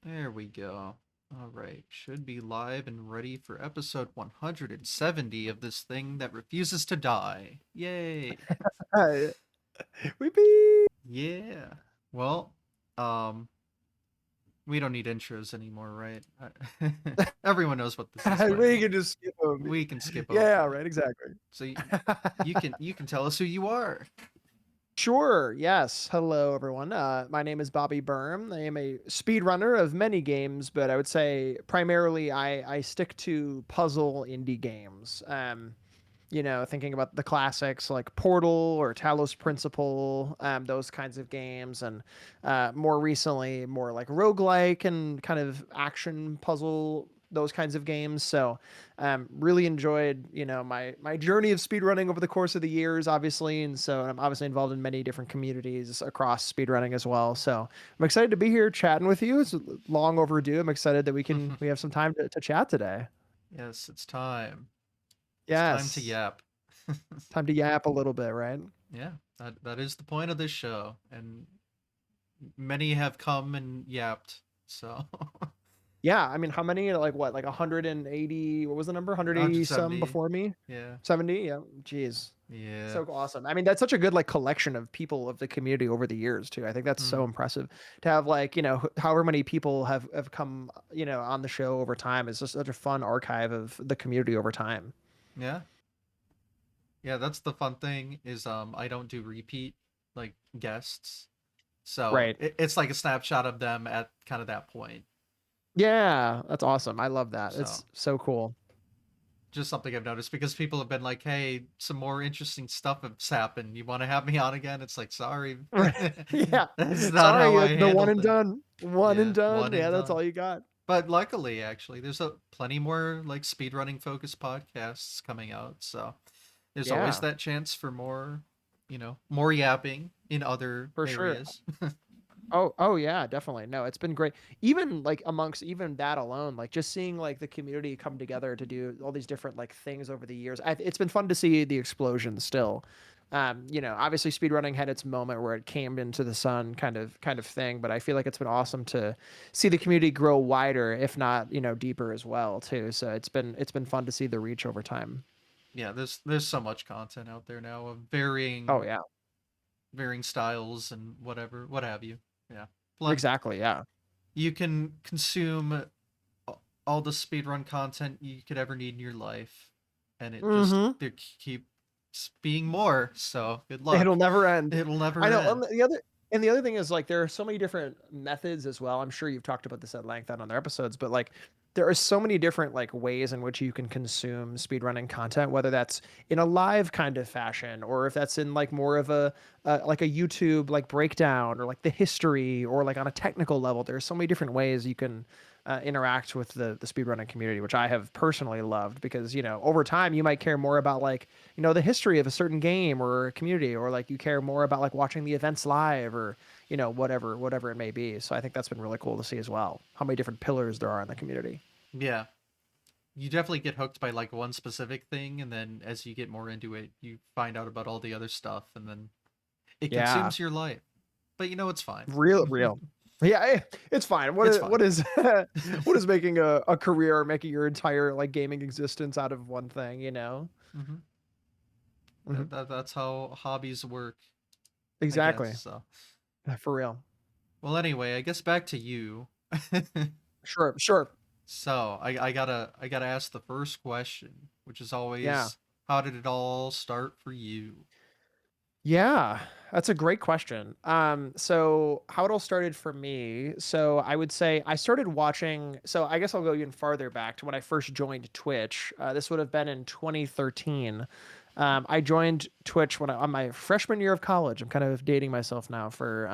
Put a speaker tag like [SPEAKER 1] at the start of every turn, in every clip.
[SPEAKER 1] There we go. All right. Should be live and ready for episode 170 of this thing that refuses to die. Yay.
[SPEAKER 2] Hi. Weepy.
[SPEAKER 1] Yeah. Well, um, we don't need intros anymore, right? Everyone knows what this is going to
[SPEAKER 2] We
[SPEAKER 1] be.
[SPEAKER 2] can just skip them.
[SPEAKER 1] We can skip
[SPEAKER 2] Yeah,
[SPEAKER 1] over it.
[SPEAKER 2] right, exactly.
[SPEAKER 1] So you can tell us who you are.
[SPEAKER 2] Sure, yes. Hello, everyone. My name is BobbyBurm. I am a speedrunner of many games, but I would say primarily I stick to puzzle indie games. Thinking about the classics like Portal or Talos Principle, those kinds of games, and more recently, more like roguelike and kind of action puzzle, those kinds of games. So, really enjoyed, my journey of speedrunning over the course of the years, obviously. And so I'm obviously involved in many different communities across speedrunning as well. So I'm excited to be here chatting with you. It's long overdue. I'm excited that we have some time to chat today.
[SPEAKER 1] Yes, it's time. It's time to
[SPEAKER 2] Yes.
[SPEAKER 1] yap.
[SPEAKER 2] Time to yap a little bit, right?
[SPEAKER 1] Yeah, that is the point of this show, and many have come and yapped. So
[SPEAKER 2] Yeah, I mean, how many? Like what? Like 180? What was the number? 180 some
[SPEAKER 1] 170.
[SPEAKER 2] before me?
[SPEAKER 1] Yeah.
[SPEAKER 2] 70? Yeah. Jeez.
[SPEAKER 1] Yeah.
[SPEAKER 2] So awesome. I mean, that's such a good like collection of people of the community over the years too. I think that's so
[SPEAKER 1] Hmm.
[SPEAKER 2] impressive to have like, however many people have come, on the show over time. It's just such a fun archive of the community over time.
[SPEAKER 1] Yeah. Yeah, that's the fun thing is I don't do repeat like guests. So
[SPEAKER 2] Right.
[SPEAKER 1] it's like a snapshot of them at kind of that point.
[SPEAKER 2] Yeah, that's awesome. I love that.
[SPEAKER 1] So
[SPEAKER 2] It's so cool.
[SPEAKER 1] just something I've noticed because people have been like, "Hey, some more interesting stuff has happened. You want to have me on again?" It's like, sorry,
[SPEAKER 2] Yeah.
[SPEAKER 1] that's not how
[SPEAKER 2] Sorry,
[SPEAKER 1] I
[SPEAKER 2] the one
[SPEAKER 1] handle
[SPEAKER 2] and
[SPEAKER 1] things.
[SPEAKER 2] done. One and
[SPEAKER 1] Yeah,
[SPEAKER 2] done.
[SPEAKER 1] one
[SPEAKER 2] Yeah,
[SPEAKER 1] and
[SPEAKER 2] that's
[SPEAKER 1] done.
[SPEAKER 2] all you got.
[SPEAKER 1] But luckily, actually, there's plenty more like speedrunning focused podcasts coming out. So there's always
[SPEAKER 2] Yeah,
[SPEAKER 1] that chance for more, more yapping in other
[SPEAKER 2] for sure.
[SPEAKER 1] areas.
[SPEAKER 2] Oh yeah, definitely. No, it's been great. Even like amongst even that alone, like just seeing like the community come together to do all these different like things over the years. It's been fun to see the explosion still. Obviously speedrunning had its moment where it came into the sun kind of thing, but I feel like it's been awesome to see the community grow wider, if not, deeper as well too. So it's been fun to see the reach over time.
[SPEAKER 1] Yeah, there's so much content out there now of
[SPEAKER 2] Oh
[SPEAKER 1] varying
[SPEAKER 2] yeah.
[SPEAKER 1] varying styles and whatever, what have you. Yeah. Plenty.
[SPEAKER 2] Exactly, yeah.
[SPEAKER 1] You can consume all the speedrun content you could ever need in your life, and it just
[SPEAKER 2] Mhm.
[SPEAKER 1] there keeps being more. So good luck.
[SPEAKER 2] It'll never end.
[SPEAKER 1] It'll never
[SPEAKER 2] I know.
[SPEAKER 1] end.
[SPEAKER 2] And the other thing is like there are so many different methods as well. I'm sure you've talked about this at length on other episodes, but like there are so many different like ways in which you can consume speedrunning content, whether that's in a live kind of fashion or if that's in like more of a like a YouTube like breakdown or like the history or like on a technical level. There's so many different ways you can interact with the speedrunning community, which I have personally loved because over time you might care more about like the history of a certain game or a community, or like you care more about like watching the events live or whatever it may be. So I think that's been really cool to see as well how many different pillars there are in the community.
[SPEAKER 1] Yeah. You definitely get hooked by like one specific thing, and then as you get more into it, you find out about all the other stuff, and then it
[SPEAKER 2] Yeah,
[SPEAKER 1] consumes your life. But it's fine.
[SPEAKER 2] real. Yeah, it's fine. What
[SPEAKER 1] It's
[SPEAKER 2] is
[SPEAKER 1] fine.
[SPEAKER 2] what is what is making a career or making your entire like gaming existence out of one thing,
[SPEAKER 1] Hmm.
[SPEAKER 2] Mhm.
[SPEAKER 1] That's how hobbies work, I guess.
[SPEAKER 2] Exactly.
[SPEAKER 1] So,
[SPEAKER 2] For real.
[SPEAKER 1] well, anyway, I guess back to you.
[SPEAKER 2] Sure.
[SPEAKER 1] So I gotta ask the first question, which is
[SPEAKER 2] Yeah.
[SPEAKER 1] always, how did it all start for you?
[SPEAKER 2] Yeah, that's a great question. So how it all started for me. So I would say I started watching. So I guess I'll go even farther back to when I first joined Twitch. This would have been in 2013. I joined Twitch on my freshman year of college. I'm kind of dating myself now for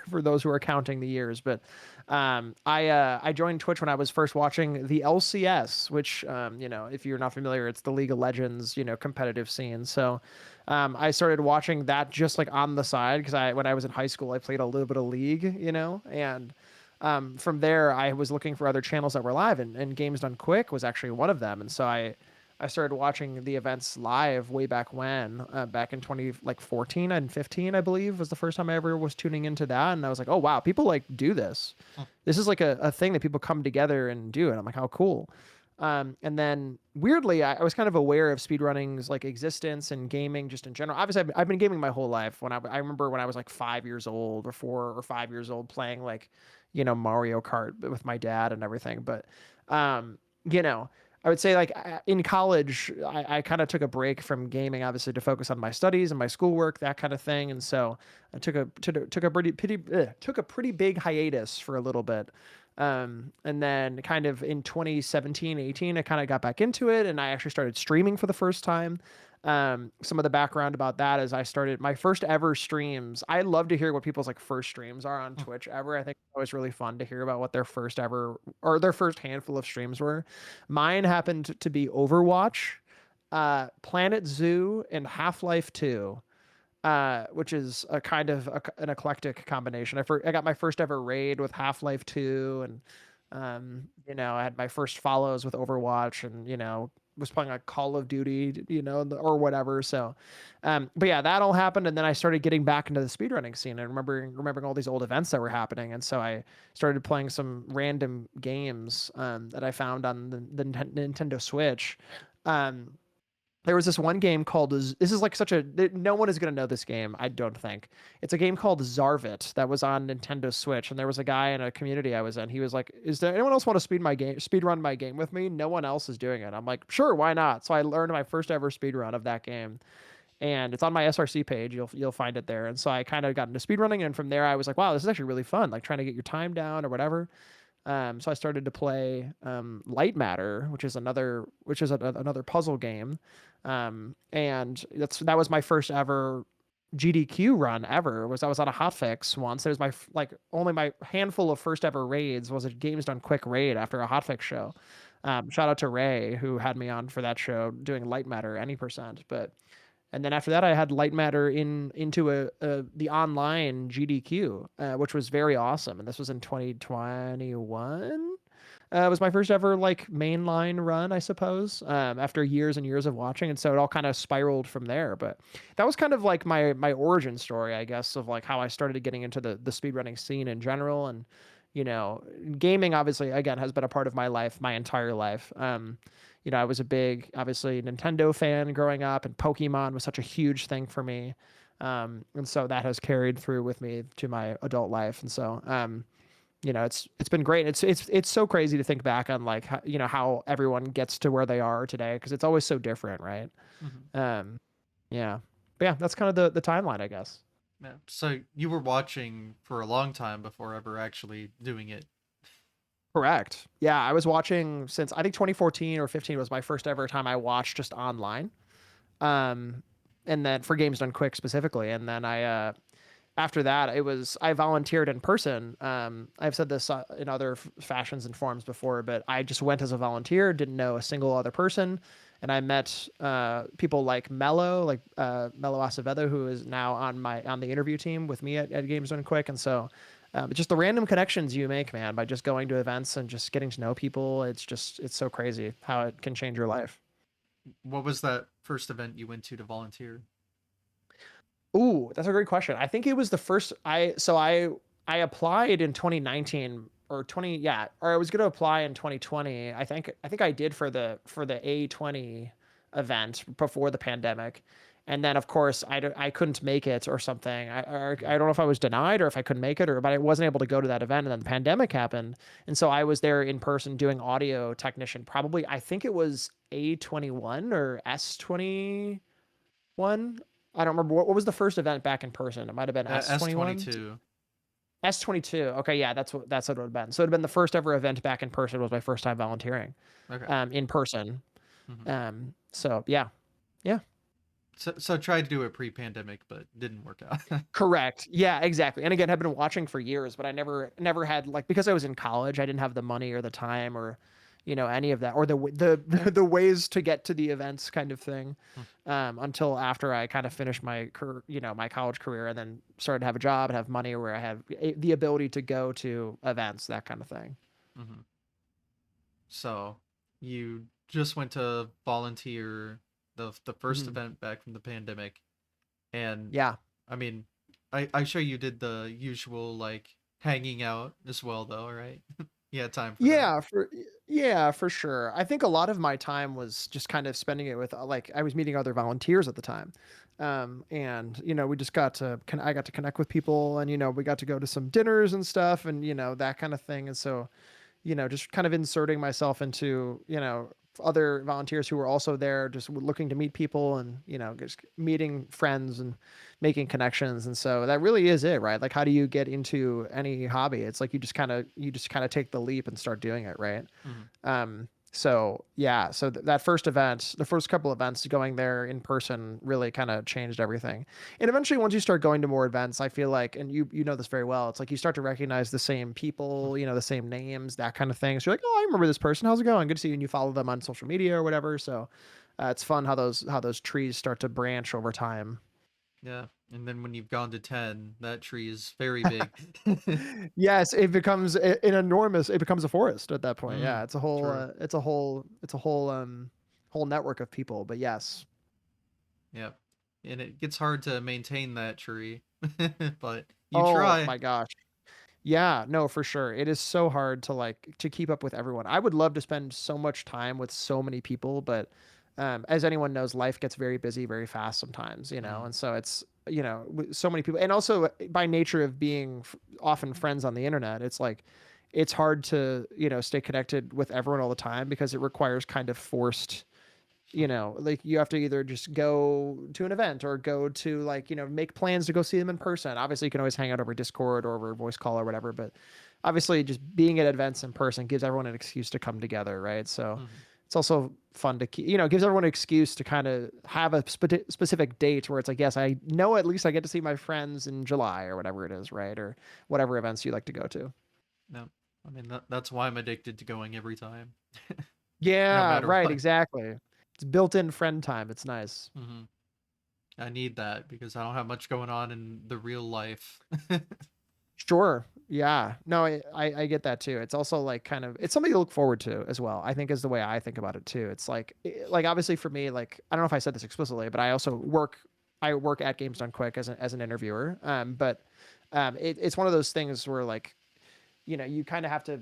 [SPEAKER 2] for those who are counting the years, but I joined Twitch when I was first watching the LCS, which if you're not familiar, it's the League of Legends competitive scene. So I started watching that just like on the side because when I was in high school I played a little bit of League, and from there I was looking for other channels that were live, and Games Done Quick was actually one of them, and so I started watching the events live way back when, back in 14 and 15, I believe, was the first time I ever was tuning into that. And I was like, oh, wow, people like do this.
[SPEAKER 1] Hmm.
[SPEAKER 2] This is like a thing that people come together and do. And I'm like, how cool. And then weirdly, I was kind of aware of speedrunning's like existence and gaming just in general. Obviously, I've been gaming my whole life. I remember when I was like 5 years old or 4 or 5 years old playing like, Mario Kart with my dad and everything. But, you know, I would say like in college, I kind of took a break from gaming, obviously, to focus on my studies and my schoolwork, that kind of thing. And so I took a pretty big hiatus for a little bit. And then kind of in 2017, 18, I kind of got back into it and I actually started streaming for the first time. Some of the background about that is I started my first ever streams. I love to hear what people's like first streams are on Twitch ever. I think it's always really fun to hear about what their first ever or their first handful of streams were. Mine happened to be Overwatch, Planet Zoo, and Half-Life 2, which is a kind of an eclectic combination. I got my first ever raid with Half-Life 2, and I had my first follows with Overwatch, and was playing like Call of Duty, or whatever. So, but yeah, that all happened, and then I started getting back into the speedrunning scene and remembering all these old events that were happening, and so I started playing some random games that I found on the Nintendo Switch. Um, there was this one game called this is like such a no one is going to know this game, I don't think. It's a game called Zarvit that was on Nintendo Switch, and there was a guy in a community I was in. He was like, is there anyone else want to speed run my game with me? No one else is doing it. I'm like, sure, why not? So I learned my first ever speed run of that game, and it's on my SRC page. You'll find it there. And so I kind of got into speedrunning, and from there I was like, wow, this is actually really fun, like trying to get your time down or whatever. So I started to play Light Matter, which is another puzzle game, and that was my first ever GDQ run ever. I was on a hotfix once. It was only my handful of first ever raids was a Games Done Quick raid after a hotfix show. Shout out to Ray who had me on for that show doing Light Matter any percent, but. And then after that, I had Light Matter into the online GDQ, which was very awesome. And this was in 2021. It was my first ever like mainline run, I suppose, after years and years of watching. And so it all kind of spiraled from there. But that was kind of like my origin story, I guess, of like how I started getting into the speedrunning scene in general. And, gaming obviously, again, has been a part of my life, my entire life. I was a big, obviously, Nintendo fan growing up, and Pokemon was such a huge thing for me. And so that has carried through with me to my adult life. And so, it's been great. It's so crazy to think back on like how everyone gets to where they are today, because it's always so different, right?
[SPEAKER 1] Hmm.
[SPEAKER 2] Yeah, but yeah, that's kind of the timeline, I guess.
[SPEAKER 1] Yeah. So you were watching for a long time before ever actually doing it.
[SPEAKER 2] Correct. Yeah, I was watching since I think 2014 or 15 was my first ever time I watched just online. Um, and then for Games Done Quick specifically, and then after that I volunteered in person. I've said this in other fashions and forms before, but I just went as a volunteer, didn't know a single other person, and I met people like Mello Acevedo, who is now on the interview team with me at Games Done Quick. And so just the random connections you make, man, by just going to events and just getting to know people. It's so crazy how it can change your life.
[SPEAKER 1] What was that first event you went to volunteer?
[SPEAKER 2] Ooh, that's a great question. I think it was the first I applied in 2019 or 20, yeah, or I was going to apply in 2020. I think I did for the A20 event before the pandemic. And then of course I couldn't make it or something. I don't know if I was denied or if I couldn't make it, but I wasn't able to go to that event, and then the pandemic happened. And so I was there in person doing audio technician. Probably I think it was A21 or S21. I don't remember what was the first event back in person. It might have been S21,
[SPEAKER 1] S22.
[SPEAKER 2] S22. Okay, yeah, that's what it would have been. So it would have been the first ever event back in person. Was my first time volunteering,
[SPEAKER 1] Okay.
[SPEAKER 2] in person.
[SPEAKER 1] Hmm.
[SPEAKER 2] So yeah, yeah,
[SPEAKER 1] So tried to do it pre-pandemic, but didn't work out.
[SPEAKER 2] correct. Yeah, exactly. And again, I've been watching for years, but I never had like, because I was in college, I didn't have the money or the time or any of that, or the ways to get to the events kind of thing, until after I kind of finished my college career, and then started to have a job and have money where I have the ability to go to events, that kind of thing.
[SPEAKER 1] Hmm. So you just went to volunteer the first
[SPEAKER 2] Mhm.
[SPEAKER 1] event back from the pandemic, and
[SPEAKER 2] Yeah.
[SPEAKER 1] I mean, I sure you did the usual like hanging out as well, though, right? You had time for that.
[SPEAKER 2] Yeah, for sure. I think a lot of my time was just kind of spending it with like I was meeting other volunteers at the time. And we just I got to connect with people, and we got to go to some dinners and stuff, and that kind of thing. And so just kind of inserting myself into, other volunteers who were also there, just looking to meet people and, just meeting friends and making connections. And so that really is it, right? Like, how do you get into any hobby? It's like you just kind of take the leap and start doing it, right?
[SPEAKER 1] Mhm.
[SPEAKER 2] So yeah, so that first event, the first couple events, going there in person really kind of changed everything. And eventually, once you start going to more events, I feel like, and you know this very well, it's like you start to recognize the same people, the same names, that kind of thing. So you're like, oh, I remember this person. How's it going? Good to see you. And you follow them on social media or whatever. So it's fun how those trees start to branch over time.
[SPEAKER 1] Yeah, and then when you've gone to 10, that tree is very big.
[SPEAKER 2] Yes, it becomes a forest at that point. Yeah, it's a whole
[SPEAKER 1] True.
[SPEAKER 2] whole network of people. But yes.
[SPEAKER 1] Yep. And it gets hard to maintain that tree, but you
[SPEAKER 2] Oh
[SPEAKER 1] try.
[SPEAKER 2] my gosh. Yeah, no, for sure. It is so hard to keep up with everyone. I would love to spend so much time with so many people, but as anyone knows, life gets very busy very fast sometimes,
[SPEAKER 1] Mhm.
[SPEAKER 2] and so it's, with so many people, and also by nature of being often friends on the internet, it's like it's hard to, stay connected with everyone all the time because it requires kind of forced, like you have to either just go to an event or go to, like, make plans to go see them in person. Obviously, you can always hang out over Discord or over voice call or whatever, but obviously, just being at events in person gives everyone an excuse to come together, right? So
[SPEAKER 1] Mhm.
[SPEAKER 2] it's also fun to keep, it gives everyone an excuse to kind of have a specific date where it's like, yes, I know at least I get to see my friends in July or whatever it is, right? Or whatever events you like to go to.
[SPEAKER 1] No. I mean that's why I'm addicted to going every time. No
[SPEAKER 2] Yeah,
[SPEAKER 1] matter
[SPEAKER 2] right,
[SPEAKER 1] what.
[SPEAKER 2] exactly. It's built-in friend time. It's nice.
[SPEAKER 1] Mhm. I need that because I don't have much going on in the real life.
[SPEAKER 2] Sure. Yeah. No, I get that too. It's also like kind of it's something to look forward to as well. I think is the way I think about it too. It's like obviously for me, like I don't know if I said this explicitly, but I work at Games Done Quick as an interviewer. But it's one of those things where, like, you kind of have to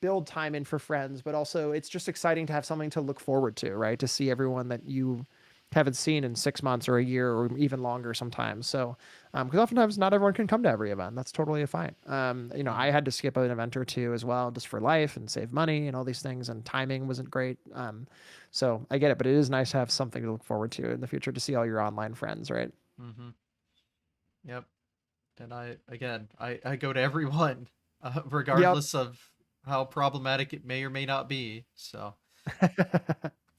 [SPEAKER 2] build time in for friends, but also it's just exciting to have something to look forward to, right? To see everyone that you haven't seen in 6 months or a year or even longer sometimes. So, because oftentimes not everyone can come to every event. That's totally fine. I
[SPEAKER 1] Mhm.
[SPEAKER 2] had to skip an event or two as well, just for life and save money and all these things, and timing wasn't great. So I get it, but it is nice to have something to look forward to in the future to see all your online friends, right?
[SPEAKER 1] Mhm. Yep. And I go to everyone,
[SPEAKER 2] Yep.
[SPEAKER 1] regardless of how problematic it may or may not be. So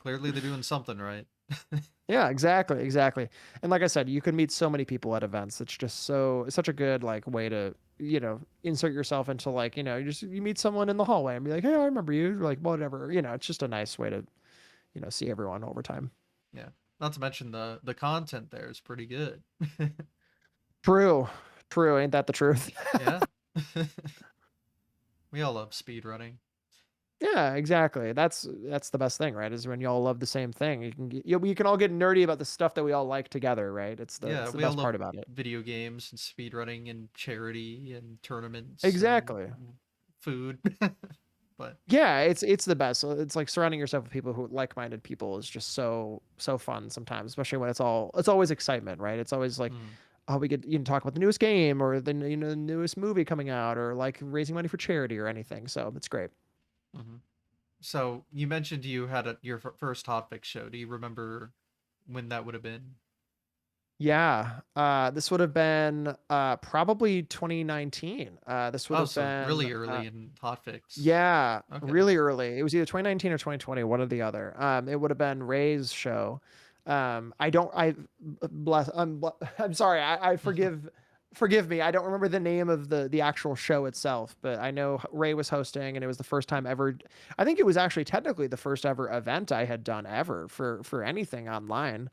[SPEAKER 1] clearly they're doing something right.
[SPEAKER 2] Yeah, exactly, exactly. And like I said, you can meet so many people at events. It's such a good, like, way to, insert yourself into, like, you meet someone in the hallway and be like, "Hey, I remember you." Like, whatever. It's just a nice way to, see everyone over time.
[SPEAKER 1] Yeah. Not to mention the content there is pretty good.
[SPEAKER 2] True. True. Ain't that the truth?
[SPEAKER 1] Yeah. We all love speed running.
[SPEAKER 2] Yeah, exactly. That's the best thing, right? Is when you all love the same thing. We can all get nerdy about the stuff that we all like together, right? It's the
[SPEAKER 1] Yeah,
[SPEAKER 2] it's the
[SPEAKER 1] we all
[SPEAKER 2] best
[SPEAKER 1] love
[SPEAKER 2] part about it.
[SPEAKER 1] video games and speed running and charity and tournaments and
[SPEAKER 2] Exactly.
[SPEAKER 1] food. But
[SPEAKER 2] Yeah, it's the best. So it's like surrounding yourself with people who like-minded people is just so fun sometimes, especially when it's always excitement, right? It's always like,
[SPEAKER 1] mm,
[SPEAKER 2] oh, we could talk about the newest game or the newest movie coming out or like raising money for charity or anything. So it's great.
[SPEAKER 1] mhm. So you mentioned you had your first Hotfix show. Do you remember when that would have been?
[SPEAKER 2] Yeah, this would have been probably 2019. This would
[SPEAKER 1] Oh,
[SPEAKER 2] have
[SPEAKER 1] so
[SPEAKER 2] been
[SPEAKER 1] really early in Hotfix.
[SPEAKER 2] yeah,
[SPEAKER 1] Okay.
[SPEAKER 2] really early. It was either 2019 or 2020, one or the other. It would have been Ray's show. I don't. I bless. I'm sorry. I forgive me. I don't remember the name of the actual show itself, but I know Ray was hosting, and it was the first time ever. I think it was actually technically the first ever event I had done ever for anything online.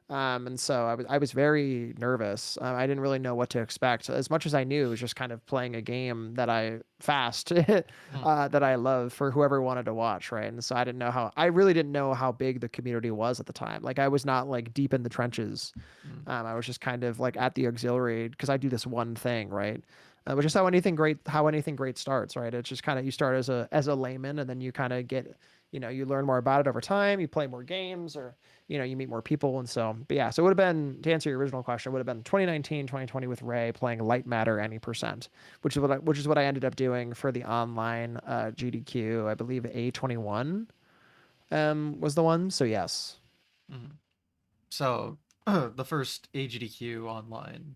[SPEAKER 2] And so I was very nervous. I didn't really know what to expect. As much as I knew, it was just kind of playing a game that I fast
[SPEAKER 1] Mm,
[SPEAKER 2] that I love for whoever wanted to watch, right? And so I really didn't know how big the community was at the time. Like I was not like deep in the trenches.
[SPEAKER 1] mm,
[SPEAKER 2] I was just kind of like at the auxiliary because I do this one thing, right? Which is how anything great starts, right? It's just kind of you start as a layman, and then you kind of get, you learn more about it over time. You play more games, or you meet more people, and so. But yeah, so it would have been, to answer your original question, it would have been 2019, 2020 with Ray playing Light Matter any percent, which is what I ended up doing for the online GDQ. I believe A21 was the one. So yes,
[SPEAKER 1] mm. So the first AGDQ online,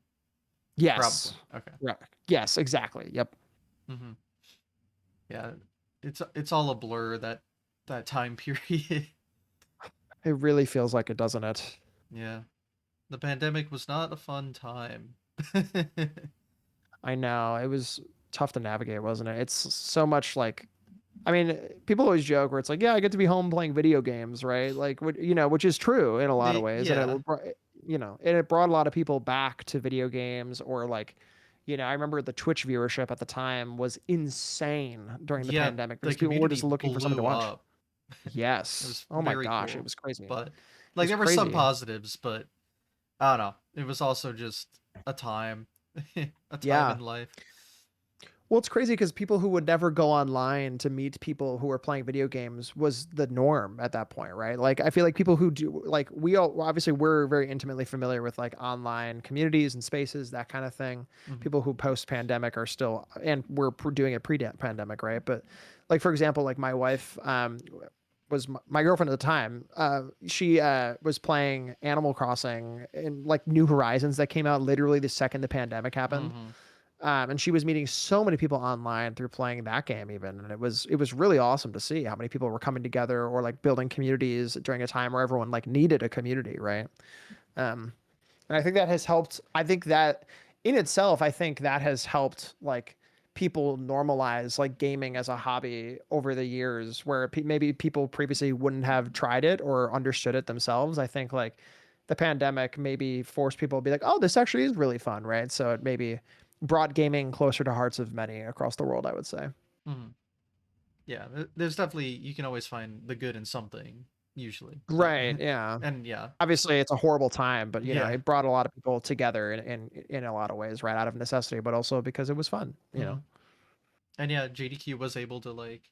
[SPEAKER 1] probably.
[SPEAKER 2] yes,
[SPEAKER 1] Okay.
[SPEAKER 2] right, yes, exactly. Yep.
[SPEAKER 1] Hmm. Yeah, it's all a blur, that time period.
[SPEAKER 2] It really feels like it, doesn't it?
[SPEAKER 1] Yeah, the pandemic was not a fun time.
[SPEAKER 2] I know it was tough to navigate, wasn't it? It's so much like, I mean, people always joke where it's like, yeah, I get to be home playing video games, right? Like, which is true in a lot of ways, and
[SPEAKER 1] Yeah,
[SPEAKER 2] it brought a lot of people back to video games, or like, I remember the Twitch viewership at the time was insane during the
[SPEAKER 1] yeah,
[SPEAKER 2] pandemic
[SPEAKER 1] the
[SPEAKER 2] because people were
[SPEAKER 1] community
[SPEAKER 2] just looking for something to
[SPEAKER 1] blew
[SPEAKER 2] watch.
[SPEAKER 1] up. It
[SPEAKER 2] Yes.
[SPEAKER 1] was
[SPEAKER 2] Oh my
[SPEAKER 1] very
[SPEAKER 2] gosh, it
[SPEAKER 1] cool,
[SPEAKER 2] was crazy. It
[SPEAKER 1] but like
[SPEAKER 2] was
[SPEAKER 1] there were some
[SPEAKER 2] crazy.
[SPEAKER 1] positives, but I don't know. It was also just a time, a time in
[SPEAKER 2] Yeah.
[SPEAKER 1] life.
[SPEAKER 2] Well, it's crazy because people who would never go online to meet people who were playing video games was the norm at that point, right? Like, I feel like people who do, like, we all, obviously, we're very intimately familiar with like online communities and spaces, that kind of thing.
[SPEAKER 1] Hmm.
[SPEAKER 2] People who post pandemic are still, and we're doing it pre pandemic, right? But, like, for example, like my wife, was my girlfriend at the time. She was playing Animal Crossing and like New Horizons that came out literally the second the pandemic happened,
[SPEAKER 1] Hmm.
[SPEAKER 2] and she was meeting so many people online through playing that game even, and it was really awesome to see how many people were coming together or like building communities during a time where everyone like needed a community, right? um and I think that has helped. I think that in itself, I think that has helped like people normalize like gaming as a hobby over the years, where maybe people previously wouldn't have tried it or understood it themselves. I think like the pandemic maybe forced people to be like, oh, this actually is really fun, right? So it maybe brought gaming closer to hearts of many across the world, I would say.
[SPEAKER 1] Hmm. Yeah, there's definitely, you can always find the good in something usually. So,
[SPEAKER 2] Right. Yeah.
[SPEAKER 1] and yeah,
[SPEAKER 2] Obviously, it's a horrible time, but
[SPEAKER 1] yeah.
[SPEAKER 2] it brought a lot of people together in a lot of ways, right, out of necessity, but also because it was fun.
[SPEAKER 1] Hmm. And yeah, JDQ was able to like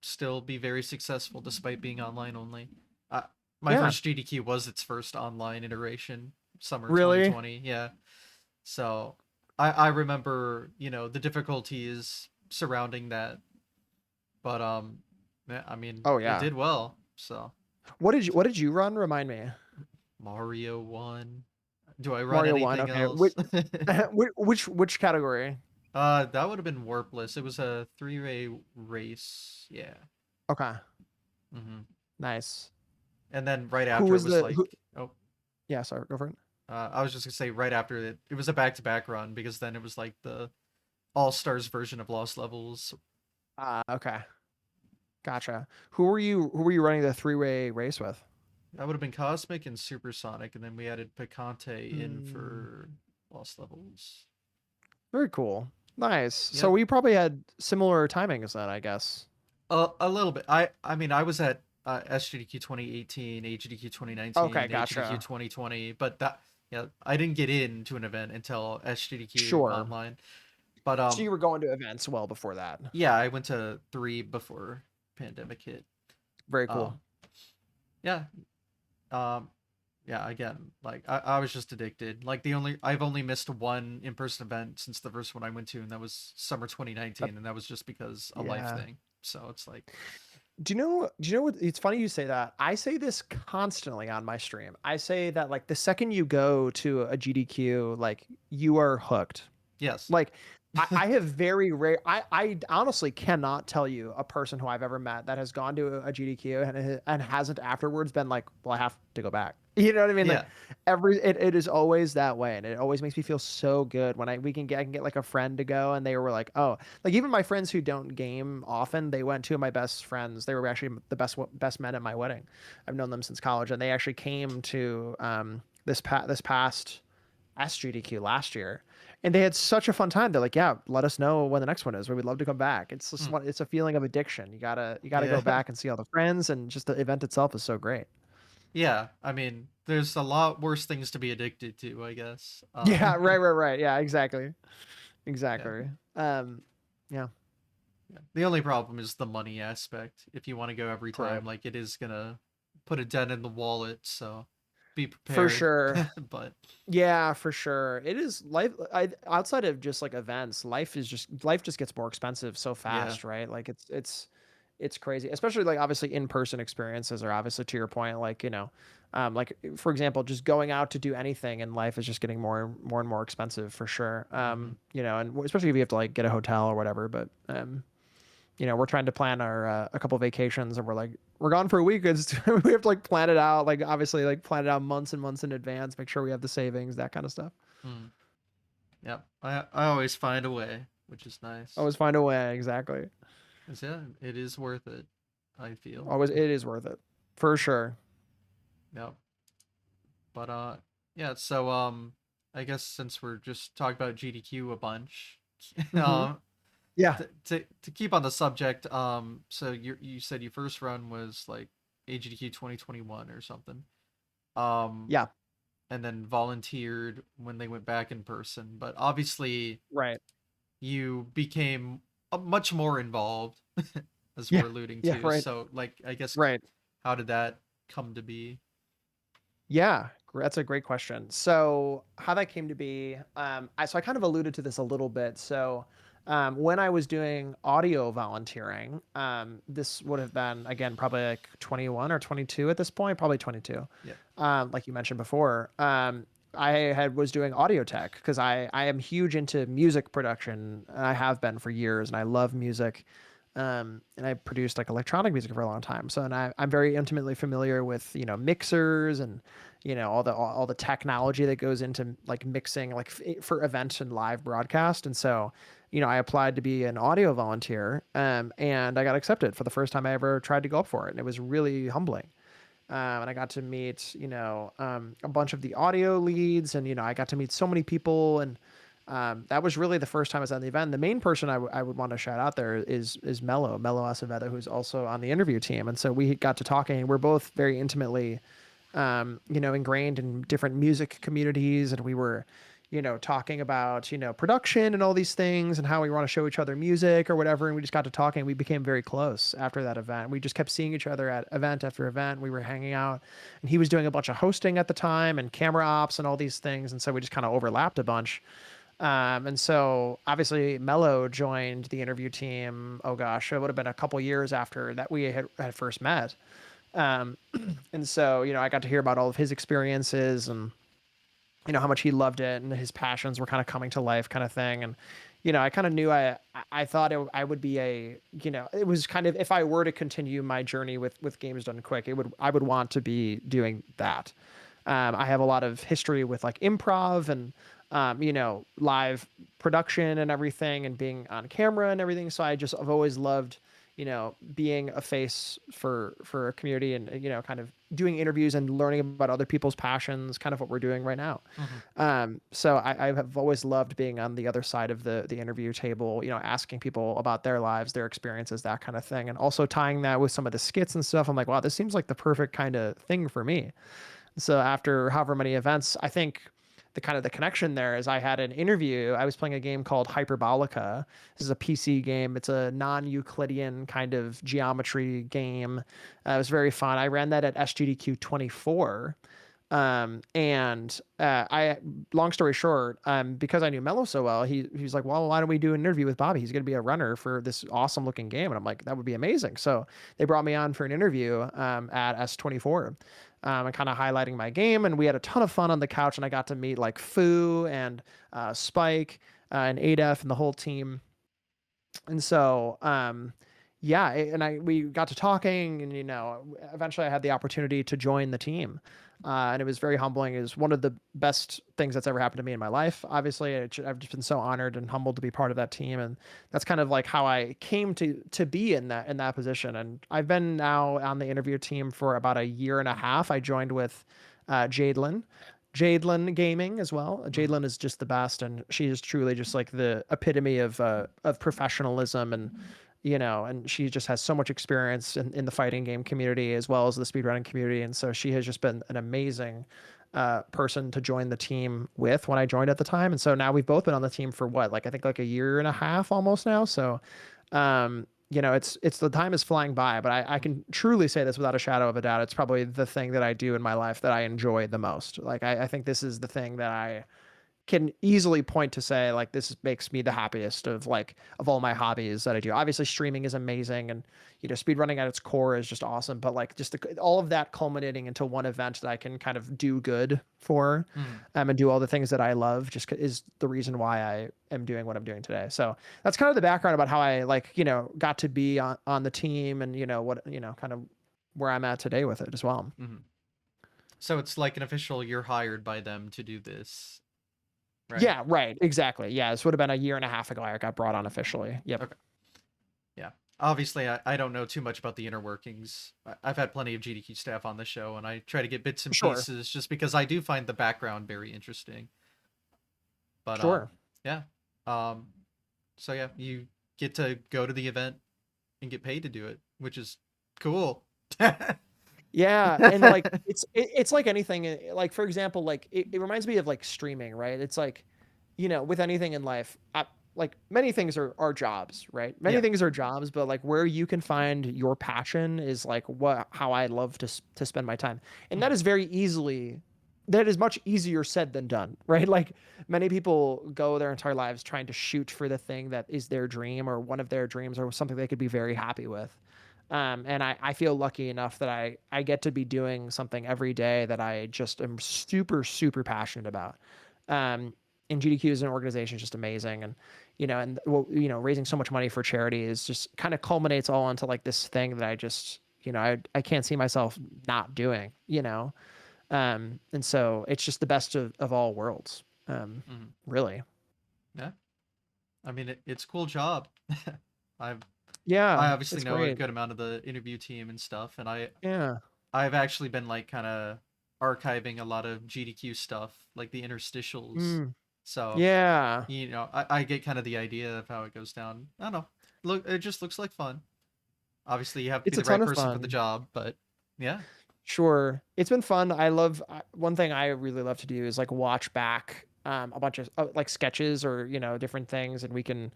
[SPEAKER 1] still be very successful despite being online only. Uh, my
[SPEAKER 2] Yeah.
[SPEAKER 1] first GDQ was its first online iteration, summer
[SPEAKER 2] Really?
[SPEAKER 1] 2020. Yeah, so I remember, the difficulties surrounding that, but yeah, I mean
[SPEAKER 2] Oh
[SPEAKER 1] it
[SPEAKER 2] yeah.
[SPEAKER 1] did well. So
[SPEAKER 2] What did you run? Remind me.
[SPEAKER 1] Mario won. Do I run
[SPEAKER 2] Mario 1.
[SPEAKER 1] anything
[SPEAKER 2] Okay.
[SPEAKER 1] else?
[SPEAKER 2] Which category?
[SPEAKER 1] That would have been warpless. It was a three-way race. Yeah.
[SPEAKER 2] Okay.
[SPEAKER 1] Hmm.
[SPEAKER 2] Nice.
[SPEAKER 1] And then right
[SPEAKER 2] Who
[SPEAKER 1] after it
[SPEAKER 2] was
[SPEAKER 1] was
[SPEAKER 2] the
[SPEAKER 1] like,
[SPEAKER 2] who?
[SPEAKER 1] oh,
[SPEAKER 2] Yeah. Sorry. Go for it.
[SPEAKER 1] I was just gonna say right after it was a back-to-back run because then it was like the All Stars version of Lost Levels.
[SPEAKER 2] Okay. Gotcha. Who were you running the three-way race with?
[SPEAKER 1] That would have been Cosmic and Supersonic, and then we added Picante in
[SPEAKER 2] Hmm.
[SPEAKER 1] for Lost Levels.
[SPEAKER 2] Very cool. Nice. So
[SPEAKER 1] Yep.
[SPEAKER 2] we probably had similar timings then, I guess.
[SPEAKER 1] A little bit. I mean, I was at SGDQ 2018, AGDQ
[SPEAKER 2] Okay.
[SPEAKER 1] 2019, AGDQ
[SPEAKER 2] Gotcha.
[SPEAKER 1] 2020, but that, yeah, I didn't get into an event until SGDQ
[SPEAKER 2] Sure.
[SPEAKER 1] online. But
[SPEAKER 2] So you were going to events well before that.
[SPEAKER 1] yeah, I went to 3 before pandemic hit.
[SPEAKER 2] Very cool.
[SPEAKER 1] Um yeah, um yeah, again, like I was just addicted. Like I've only missed one in-person event since the first one I went to, and that was summer
[SPEAKER 2] That-
[SPEAKER 1] 2019, and that was just because a life
[SPEAKER 2] yeah.
[SPEAKER 1] thing. So it's like,
[SPEAKER 2] Do you know what? It's funny you say that. I say this constantly on my stream. I say that like the second you go to a GDQ, like you are hooked.
[SPEAKER 1] yes.
[SPEAKER 2] Like I have very rare. I honestly cannot tell you a person who I've ever met that has gone to a GDQ and hasn't afterwards been like, well, I have to go back. You know what I mean? Like
[SPEAKER 1] Yeah.
[SPEAKER 2] it is always that way, and it always makes me feel so good when I can get like a friend to go, and they were like, oh, like even my friends who don't game often, they went, two of my best friends. They were actually the best men at my wedding. I've known them since college, and they actually came to this past SGDQ last year, and they had such a fun time. They're like, yeah, let us know when the next one is. We would love to come back. It's just
[SPEAKER 1] Hmm.
[SPEAKER 2] it's a feeling of addiction. You gotta go
[SPEAKER 1] Yeah.
[SPEAKER 2] back and see all the friends, and just the event itself is so great.
[SPEAKER 1] Yeah. I mean, there's a lot worse things to be addicted to, I guess.
[SPEAKER 2] Yeah, right. Yeah, exactly.
[SPEAKER 1] Yeah.
[SPEAKER 2] Exactly. Yeah,
[SPEAKER 1] Yeah. The only problem is the money aspect. If you want to go every
[SPEAKER 2] true.
[SPEAKER 1] time, like it is gonna put a dent in the wallet, so be
[SPEAKER 2] For
[SPEAKER 1] prepared.
[SPEAKER 2] sure.
[SPEAKER 1] But
[SPEAKER 2] Yeah, for sure. It is life. Outside of just like events, life just gets more expensive so
[SPEAKER 1] yeah.
[SPEAKER 2] fast, right? Like it's crazy. Especially like obviously in-person experiences are obviously to your point, like, like for example, just going out to do anything in life is just getting more and more expensive for sure.
[SPEAKER 1] Hmm.
[SPEAKER 2] And especially if you have to like get a hotel or whatever, but we're trying to plan our a couple vacations, and we're gone for a week. We have to like plan it out, like obviously like plan it out months and months in advance, make sure we have the savings, that kind of stuff.
[SPEAKER 1] Mm. Yeah. I always find a way, which is nice.
[SPEAKER 2] Always find a way, exactly.
[SPEAKER 1] 'Cause, yeah, it is worth it, I feel.
[SPEAKER 2] Always, it is worth it for sure.
[SPEAKER 1] Yeah. But yeah, so I guess since we're just talking about GDQ a bunch,
[SPEAKER 2] Hmm.
[SPEAKER 1] um
[SPEAKER 2] Yeah,
[SPEAKER 1] to keep on the subject, so you said your first run was like AGDQ 2021 or something. Um
[SPEAKER 2] yeah,
[SPEAKER 1] and then volunteered when they went back in person, but obviously
[SPEAKER 2] right.
[SPEAKER 1] you became much more involved as
[SPEAKER 2] Yeah,
[SPEAKER 1] we're alluding
[SPEAKER 2] yeah,
[SPEAKER 1] to.
[SPEAKER 2] right,
[SPEAKER 1] So like I guess
[SPEAKER 2] right.
[SPEAKER 1] how did that come to be?
[SPEAKER 2] Yeah, that's a great question. So how that came to be, I kind of alluded to this a little bit. So when I was doing audio volunteering, this would have been again probably like 21 or 22 at this point, probably 22,
[SPEAKER 1] Yeah.
[SPEAKER 2] like you mentioned before. I had was doing audio tech because I am huge into music production. And I have been for years, and I love music. And I produced like electronic music for a long time. So, and I'm very intimately familiar with, mixers and, all the technology that goes into like mixing, like for event and live broadcast. And so, I applied to be an audio volunteer, and I got accepted for the first time I ever tried to go up for it. And it was really humbling. And I got to meet, a bunch of the audio leads, and I got to meet so many people, and that was really the first time I was at the event. The main person I would want to shout out there is Mello Acevedo, who's also on the interview team, and so we got to talking. We're both very intimately, ingrained in different music communities, and we were, talking about, production and all these things and how we want to show each other music or whatever. And we just got to talking. We became very close after that event. We just kept seeing each other at event after event. We were hanging out, and he was doing a bunch of hosting at the time and camera ops and all these things. And so we just kind of overlapped a bunch. And so obviously Mello joined the interview team. Oh gosh, it would have been a couple years after that we had first met. Um, and so, I got to hear about all of his experiences, and how much he loved it, and his passions were kind of coming to life, kind of thing. And I kind of knew I thought I would be it was kind of, if I were to continue my journey with games done quick, I would want to be doing that. I have a lot of history with like improv and live production and everything, and being on camera and everything. So I've always loved, being a face for a community, and kind of doing interviews and learning about other people's passions, kind of what we're doing right now.
[SPEAKER 1] Hmm.
[SPEAKER 2] So I have always loved being on the other side of the interview table, asking people about their lives, their experiences, that kind of thing, and also tying that with some of the skits and stuff. I'm like, wow, this seems like the perfect kind of thing for me. So after however many events, I think the connection there is I had an interview. I was playing a game called Hyperbolica. This is a PC game. It's a non-Euclidean kind of geometry game. It was very fun. I ran that at SGDQ 24. And I, long story short, because I knew Mello so well, he's like, well, why don't we do an interview with Bobby? He's going to be a runner for this awesome looking game. And I'm like, that would be amazing. So they brought me on for an interview, at S24, and kind of highlighting my game. And we had a ton of fun on the couch, and I got to meet like Foo and, Spike, and Adef and the whole team. And so, yeah, we got to talking, and eventually I had the opportunity to join the team. And it was very humbling. It was one of the best things that's ever happened to me in my life. Obviously, I've just been so honored and humbled to be part of that team, and that's kind of like how I came to be in that position. And I've been now on the interview team for about a year and a half. I joined with Jadelyn Gaming as well.
[SPEAKER 1] Mhm.
[SPEAKER 2] Jadelyn is just the best, and she is truly just like the epitome of professionalism, and and she just has so much experience in the fighting game community as well as the speedrunning community, and so she has just been an amazing person to join the team with when I joined at the time, and so now we've both been on the team for what, like I think like a year and a half almost now. So it's the time is flying by, but I can truly say this without a shadow of a doubt. It's probably the thing that I do in my life that I enjoy the most. Like I think this is the thing that I can easily point to say like this makes me the happiest of all my hobbies that I do. Obviously, streaming is amazing, and speedrunning at its core is just awesome. But like just all of that culminating into one event that I can kind of do good for,
[SPEAKER 1] Mhm.
[SPEAKER 2] and do all the things that I love, just is the reason why I am doing what I'm doing today. So that's kind of the background about how I got to be on the team, and what kind of where I'm at today with it as well.
[SPEAKER 1] Mhm. So it's like an official, you're hired by them to do this, right?
[SPEAKER 2] Yeah, right. Exactly. Yeah, this would have been a year and a half ago I got brought on officially. Yep.
[SPEAKER 1] Okay. Yeah. Obviously, I don't know too much about the inner workings. I've had plenty of GDQ staff on the show, and I try to get bits and
[SPEAKER 2] Sure.
[SPEAKER 1] pieces just because I do find the background very interesting. But
[SPEAKER 2] Sure.
[SPEAKER 1] yeah. Um, so yeah, you get to go to the event and get paid to do it, which is cool.
[SPEAKER 2] Yeah, and like it's like anything. Like for example, like it reminds me of like streaming, right? It's like, with anything in life, like many things are jobs, right? Many
[SPEAKER 1] Yeah.
[SPEAKER 2] things are jobs, but like where you can find your passion is like what how I love to spend my time, and
[SPEAKER 1] Mhm.
[SPEAKER 2] that is much easier said than done, right? Like many people go their entire lives trying to shoot for the thing that is their dream or one of their dreams or something they could be very happy with. And I feel lucky enough that I get to be doing something every day that I just am super, super passionate about. Um, and GDQ as an organization is just amazing. And, and well, raising so much money for charity is just kind of culminates all into like this thing that I just, I can't see myself not doing, and so it's just the best of all worlds.
[SPEAKER 1] Mhm.
[SPEAKER 2] Really.
[SPEAKER 1] Yeah. I mean, it's a cool job. I've I
[SPEAKER 2] Yeah,
[SPEAKER 1] obviously
[SPEAKER 2] it's
[SPEAKER 1] know a
[SPEAKER 2] great.
[SPEAKER 1] good amount of the interview team and stuff, and
[SPEAKER 2] Yeah.
[SPEAKER 1] I've actually been like kind of archiving a lot of GDQ stuff, like the interstitials.
[SPEAKER 2] Mm,
[SPEAKER 1] So
[SPEAKER 2] yeah.
[SPEAKER 1] I get kind of the idea of how it goes down. I don't know. Look, it just looks like fun. Obviously, you have to be
[SPEAKER 2] It's a
[SPEAKER 1] the
[SPEAKER 2] ton
[SPEAKER 1] right
[SPEAKER 2] of
[SPEAKER 1] person for the
[SPEAKER 2] fun.
[SPEAKER 1] job, but yeah.
[SPEAKER 2] Sure. It's been fun. One thing I really love to do is like watch back a bunch of like sketches or, different things, and we can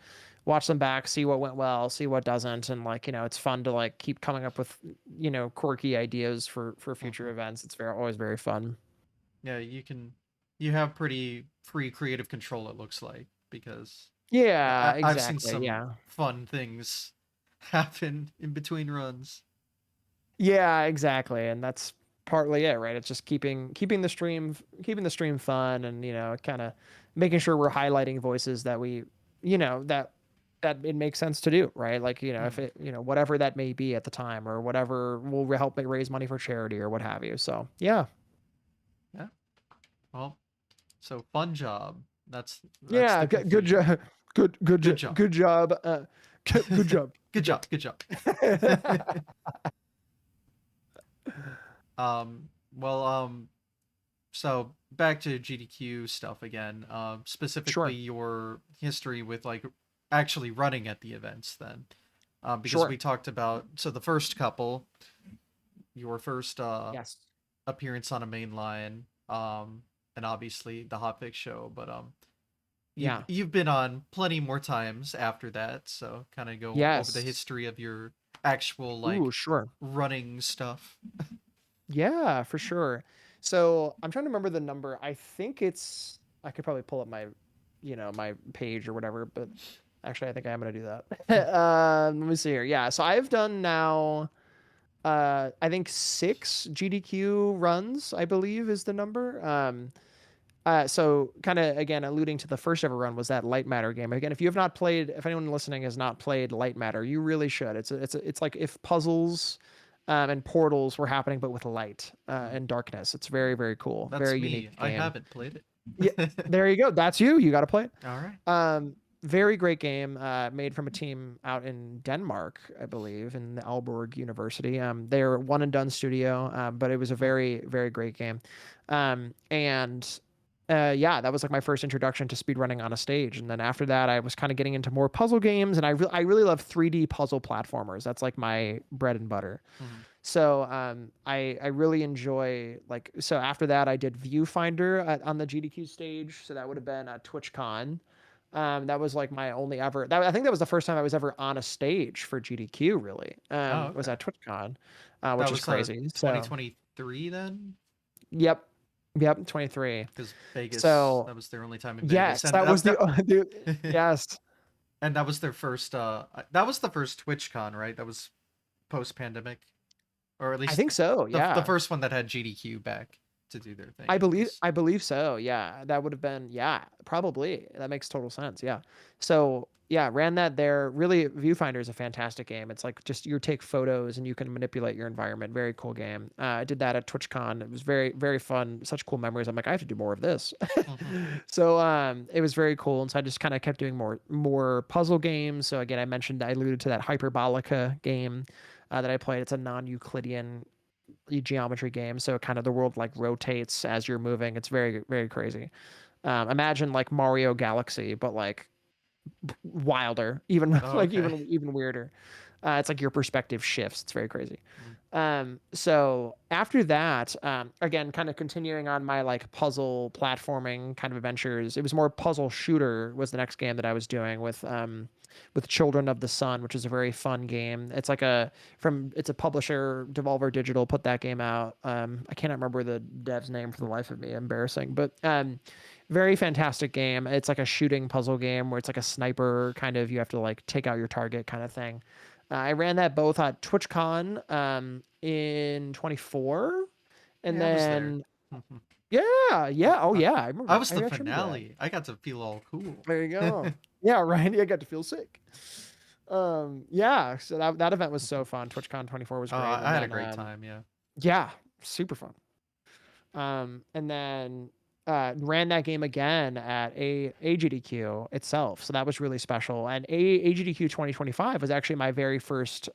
[SPEAKER 2] watch them back, see what went well, see what doesn't, and like, it's fun to like keep coming up with, quirky ideas for future
[SPEAKER 1] Mhm.
[SPEAKER 2] events. It's always very fun.
[SPEAKER 1] Yeah, you have pretty free creative control, it looks like, because
[SPEAKER 2] Yeah,
[SPEAKER 1] I've seen
[SPEAKER 2] exactly.
[SPEAKER 1] some
[SPEAKER 2] Yeah.
[SPEAKER 1] fun things happen in between runs.
[SPEAKER 2] Yeah, exactly. And that's partly it, right? It's just keeping the stream fun, and kind of making sure we're highlighting voices that we, that it makes sense to do, right? Like, if
[SPEAKER 1] Mhm.
[SPEAKER 2] it, whatever that may be at the time or whatever will help it raise money for charity or what have you. So, yeah.
[SPEAKER 1] Yeah. Well, so fun job. That's
[SPEAKER 2] Yeah,
[SPEAKER 1] the
[SPEAKER 2] good
[SPEAKER 1] conclusion.
[SPEAKER 2] job.
[SPEAKER 1] Good job.
[SPEAKER 2] Good job. Good job.
[SPEAKER 1] Good
[SPEAKER 2] Good job.
[SPEAKER 1] job. Good job. Well, so back to GDQ stuff again. Specifically
[SPEAKER 2] Sure.
[SPEAKER 1] your history with like actually running at the events then. Because we
[SPEAKER 2] Sure.
[SPEAKER 1] talked about so the first couple, your first
[SPEAKER 2] Yes.
[SPEAKER 1] appearance on a main line, and obviously the Hotfix show, but
[SPEAKER 2] Yeah.
[SPEAKER 1] you've been on plenty more times after that, so kind of go over the
[SPEAKER 2] Yes.
[SPEAKER 1] history of your actual
[SPEAKER 2] Ooh,
[SPEAKER 1] like
[SPEAKER 2] sure.
[SPEAKER 1] running stuff.
[SPEAKER 2] Yeah, for sure. So I'm trying to remember the number. I think I could probably pull up my, my page or whatever, but actually I think I am gonna do that. Let me see here. Yeah, so I've done now I think 6 GDQ runs, I believe is the number. So kind of again alluding to the first ever run was that Light Matter game. Again, if anyone listening has not played Light Matter, you really should. It's like if puzzles and portals were happening, but with light and darkness. It's very, very cool.
[SPEAKER 1] That's
[SPEAKER 2] Very
[SPEAKER 1] me.
[SPEAKER 2] unique
[SPEAKER 1] I
[SPEAKER 2] game.
[SPEAKER 1] haven't played
[SPEAKER 2] Yeah,
[SPEAKER 1] it.
[SPEAKER 2] there you go. That's you. You got to play it.
[SPEAKER 1] All right.
[SPEAKER 2] Very great game, made from a team out in Denmark, I believe, in the Aalborg University. They're one and done studio, but it was a
[SPEAKER 1] Hmm.
[SPEAKER 2] very, very great game. And yeah, that was like my first introduction to speedrunning on a stage. And then after that, I was kind of getting into more puzzle games, and I really love 3D puzzle platformers. That's like my bread and butter.
[SPEAKER 1] Hmm.
[SPEAKER 2] So I really enjoy like so after that I did Viewfinder on the GDQ stage. So that would have been at TwitchCon. That was like my only ever. I think that was the first time I was ever on a stage for GDQ. Really,
[SPEAKER 1] Oh,
[SPEAKER 2] was
[SPEAKER 1] okay.
[SPEAKER 2] at TwitchCon,
[SPEAKER 1] That
[SPEAKER 2] which is
[SPEAKER 1] was
[SPEAKER 2] crazy. So
[SPEAKER 1] 2023 then,
[SPEAKER 2] yep, yep, 23.
[SPEAKER 1] because Vegas.
[SPEAKER 2] So
[SPEAKER 1] That was their only time in Vegas,
[SPEAKER 2] yes,
[SPEAKER 1] and
[SPEAKER 2] that was
[SPEAKER 1] that
[SPEAKER 2] yes,
[SPEAKER 1] and that was their first. That was the first TwitchCon, right? That was post pandemic, or at
[SPEAKER 2] I
[SPEAKER 1] least
[SPEAKER 2] think so.
[SPEAKER 1] the
[SPEAKER 2] Yeah.
[SPEAKER 1] first one that had GDQ back to do their thing,
[SPEAKER 2] I
[SPEAKER 1] at
[SPEAKER 2] believe
[SPEAKER 1] least.
[SPEAKER 2] I believe so. Yeah, that would have been yeah, probably. That makes total sense. Yeah. So yeah, ran that there. Really, Viewfinder is a fantastic game. It's like just you take photos and you can manipulate your environment. Very cool game. I did that at TwitchCon. It was very very fun. Such cool memories. I'm like I have to do more of this.
[SPEAKER 1] Hmm.
[SPEAKER 2] So it was very cool. And so I just kind of kept doing more puzzle games. So again, I alluded to that Hyperbolica game that I played. It's a non-Euclidean geometry game, so kind of the world like rotates as you're moving. It's very very crazy. Imagine like Mario Galaxy, but like wilder, even
[SPEAKER 1] Oh,
[SPEAKER 2] like
[SPEAKER 1] okay.
[SPEAKER 2] even weirder. It's like your perspective shifts. It's very crazy.
[SPEAKER 1] Mm.
[SPEAKER 2] So after that, again, kind of continuing on my like puzzle platforming kind of adventures, it was more puzzle shooter was the next game that I was doing with Children of the Sun, which is a very fun game. It's like it's a publisher, Devolver Digital put that game out. I cannot remember the dev's name for the life of me, embarrassing, but very fantastic game. It's like a shooting puzzle game where it's like a sniper kind of, you have to like take out your target kind of thing. I ran that both at TwitchCon in 24, and
[SPEAKER 1] Yeah, I was there.
[SPEAKER 2] then yeah,
[SPEAKER 1] I,
[SPEAKER 2] yeah, oh
[SPEAKER 1] I
[SPEAKER 2] yeah, I remember
[SPEAKER 1] I
[SPEAKER 2] that.
[SPEAKER 1] was
[SPEAKER 2] I
[SPEAKER 1] the
[SPEAKER 2] actually remember that.
[SPEAKER 1] finale. I got to feel all cool.
[SPEAKER 2] There you go. Yeah, right. I got to feel sick. Yeah, so that event was so fun. TwitchCon 24 was great,
[SPEAKER 1] I
[SPEAKER 2] and
[SPEAKER 1] had a
[SPEAKER 2] then
[SPEAKER 1] great time. Yeah.
[SPEAKER 2] yeah, super fun. And then ran that game again at AGDQ itself. So that was really special. And AGDQ 2025 was actually my very first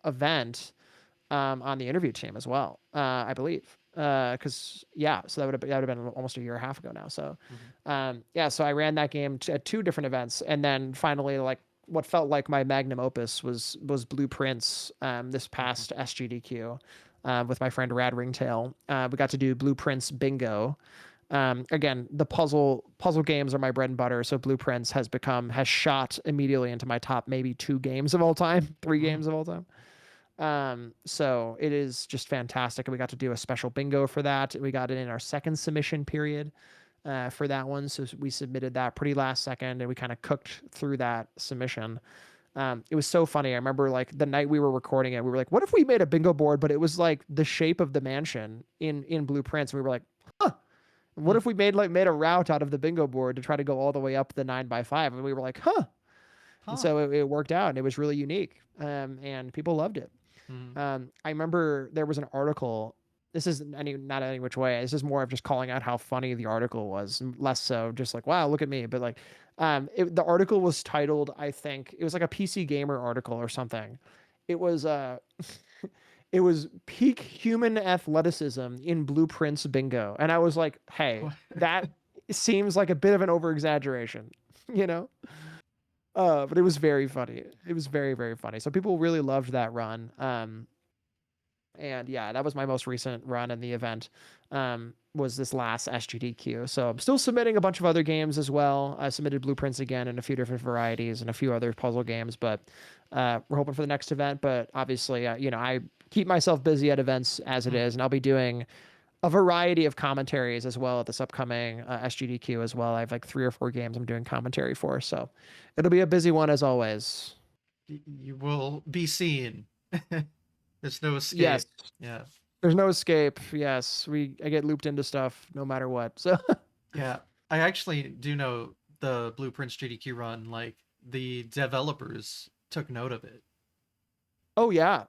[SPEAKER 2] event on the interview team as well, I believe. Because yeah, so that would have been almost a year and a half ago now. So
[SPEAKER 1] Hmm.
[SPEAKER 2] yeah, so I ran that game at two different events, and then finally like what felt like my magnum opus was Blueprints this
[SPEAKER 1] Hmm.
[SPEAKER 2] past SGDQ with my friend Rad Ringtail. We got to do Blueprints bingo. Again, the puzzle games are my bread and butter. So Blueprints has shot immediately into my top maybe two games of all time, three
[SPEAKER 1] Mm.
[SPEAKER 2] games of all time. So it is just fantastic. And we got to do a special bingo for that. We got it in our second submission period for that one. So we submitted that pretty last second and we kind of cooked through that submission. It was so funny. I remember like the night we were recording it, we were like, what if we made a bingo board, but it was like the shape of the mansion in Blueprints? And we were like, huh, what
[SPEAKER 1] Hmm.
[SPEAKER 2] if we made a route out of the bingo board to try to go all the way up the 9x5? And we were like, huh. And
[SPEAKER 1] Huh.
[SPEAKER 2] so it worked out and it was really unique. And people loved it.
[SPEAKER 1] Hmm.
[SPEAKER 2] I remember there was an article. This is not any which way. This is more of just calling out how funny the article was, less so just like, wow, look at me. But like, the article was titled, I think it was like a PC Gamer article or something. It was it was peak human athleticism in Blueprints bingo, and I was like, hey, that seems like a bit of an over exaggeration, you know. But it was very funny. It was very, very funny. So people really loved that run. And yeah, that was my most recent run in the event. Was this last SGDQ. So I'm still submitting a bunch of other games as well. I submitted Blueprints again in a few different varieties and a few other puzzle games, but we're hoping for the next event. But obviously, I keep myself busy at events as it
[SPEAKER 1] Hmm.
[SPEAKER 2] is, and I'll be doing a variety of commentaries as well at this upcoming SGDQ as well. I have like 3 or 4 games I'm doing commentary for, so it'll be a busy one as always.
[SPEAKER 1] You will be seen. There's no
[SPEAKER 2] Yes,
[SPEAKER 1] escape. Yeah.
[SPEAKER 2] there's no escape. Yes, I get looped into stuff no matter what. So
[SPEAKER 1] Yeah. I actually do know the Blueprints GDQ run. Like the developers took note of it.
[SPEAKER 2] oh yeah,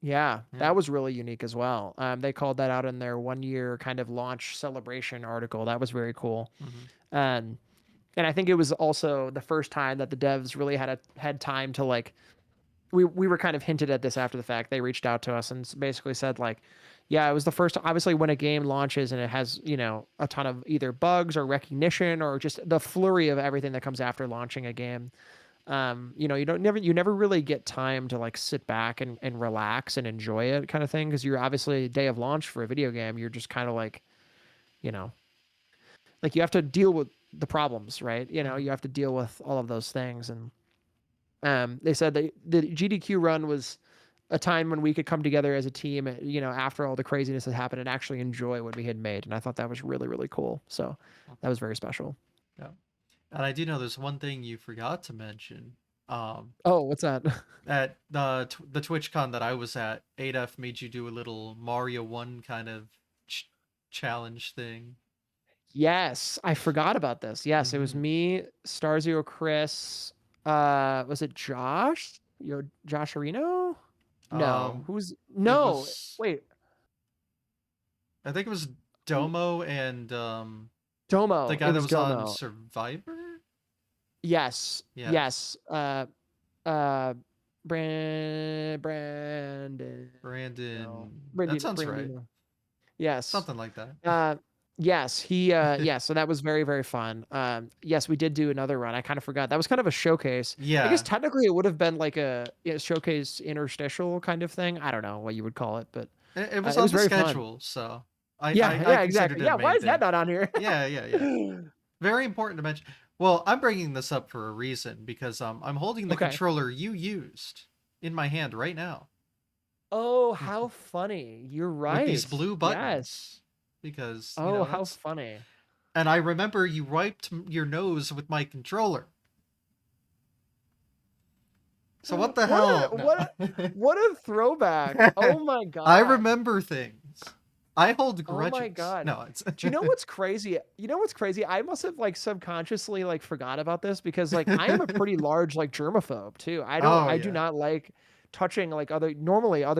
[SPEAKER 2] Yeah,
[SPEAKER 1] Yeah.
[SPEAKER 2] that was really unique as well. They called that out in their 1 year kind of launch celebration article. That was very cool.
[SPEAKER 1] Hmm.
[SPEAKER 2] Um, and I think it was also the first time that the devs really had time to like we were kind of hinted at this after the fact. They reached out to us and basically said like, yeah, it was the first. Obviously, when a game launches and it has a ton of either bugs or recognition or just the flurry of everything that comes after launching a game, you never really get time to like sit back and relax and enjoy it kind of thing because you're obviously day of launch for a video game. You're just kind of like you know like you have to deal with the problems, right? You
[SPEAKER 1] Hmm.
[SPEAKER 2] have to deal with all of those things and they said that the GDQ run was a time when we could come together as a team, after all the craziness that happened and actually enjoy what we had made. And I thought that was really, really cool. So that was very special.
[SPEAKER 1] Yeah. And I do know there's one thing you forgot to mention. Um,
[SPEAKER 2] Oh, what's that?
[SPEAKER 1] at the TwitchCon that I was at, ADF made you do a little Mario One kind of challenge thing.
[SPEAKER 2] Yes, I forgot about this. Yes, it was
[SPEAKER 1] Hmm.
[SPEAKER 2] me, Starzio, Chris. Was it Josh? Josh Areno? No,
[SPEAKER 1] Um,
[SPEAKER 2] who's
[SPEAKER 1] it
[SPEAKER 2] no?
[SPEAKER 1] was
[SPEAKER 2] Wait,
[SPEAKER 1] I think it was
[SPEAKER 2] who?
[SPEAKER 1] Domo and the
[SPEAKER 2] Domo.
[SPEAKER 1] guy
[SPEAKER 2] It
[SPEAKER 1] that
[SPEAKER 2] was
[SPEAKER 1] was on
[SPEAKER 2] Domo.
[SPEAKER 1] Survivor.
[SPEAKER 2] Yes,
[SPEAKER 1] Yes,
[SPEAKER 2] yes. Uh, Brandon. No,
[SPEAKER 1] Brandon. That sounds right.
[SPEAKER 2] Brandino. Yes.
[SPEAKER 1] Something like that.
[SPEAKER 2] Uh, yes, yeah, so that was very, very fun. Yes, we did do another run. I kind of forgot. That was kind of a showcase. I guess
[SPEAKER 1] Yeah,
[SPEAKER 2] technically it would have been like a showcase interstitial kind of thing. I don't know what you would call it, but
[SPEAKER 1] it was
[SPEAKER 2] it
[SPEAKER 1] on
[SPEAKER 2] was
[SPEAKER 1] the
[SPEAKER 2] very fun.
[SPEAKER 1] schedule, so I
[SPEAKER 2] Yeah,
[SPEAKER 1] considered
[SPEAKER 2] exactly.
[SPEAKER 1] it a
[SPEAKER 2] Yeah, why
[SPEAKER 1] main
[SPEAKER 2] is that
[SPEAKER 1] thing.
[SPEAKER 2] not on here?
[SPEAKER 1] Yeah, yeah, yeah. Very important to mention. Well, I'm bringing this up for a reason because I'm holding the
[SPEAKER 2] Okay.
[SPEAKER 1] controller you used in my hand right now
[SPEAKER 2] Oh, how funny. You're
[SPEAKER 1] with these
[SPEAKER 2] right.
[SPEAKER 1] blue
[SPEAKER 2] Yes.
[SPEAKER 1] buttons because
[SPEAKER 2] Oh, how
[SPEAKER 1] that's.
[SPEAKER 2] funny.
[SPEAKER 1] And I remember you wiped your nose with my controller. So what the
[SPEAKER 2] What
[SPEAKER 1] hell?
[SPEAKER 2] a
[SPEAKER 1] No.
[SPEAKER 2] what a what a throwback. Oh my
[SPEAKER 1] I
[SPEAKER 2] god.
[SPEAKER 1] remember things. I hold
[SPEAKER 2] Oh my
[SPEAKER 1] grudges.
[SPEAKER 2] god.
[SPEAKER 1] No, it's.
[SPEAKER 2] Do you know what's crazy? You know what's crazy? I must have like subconsciously like forgot about this because like I am a pretty large like germaphobe too.
[SPEAKER 1] Oh
[SPEAKER 2] I do
[SPEAKER 1] yeah.
[SPEAKER 2] not like touching like other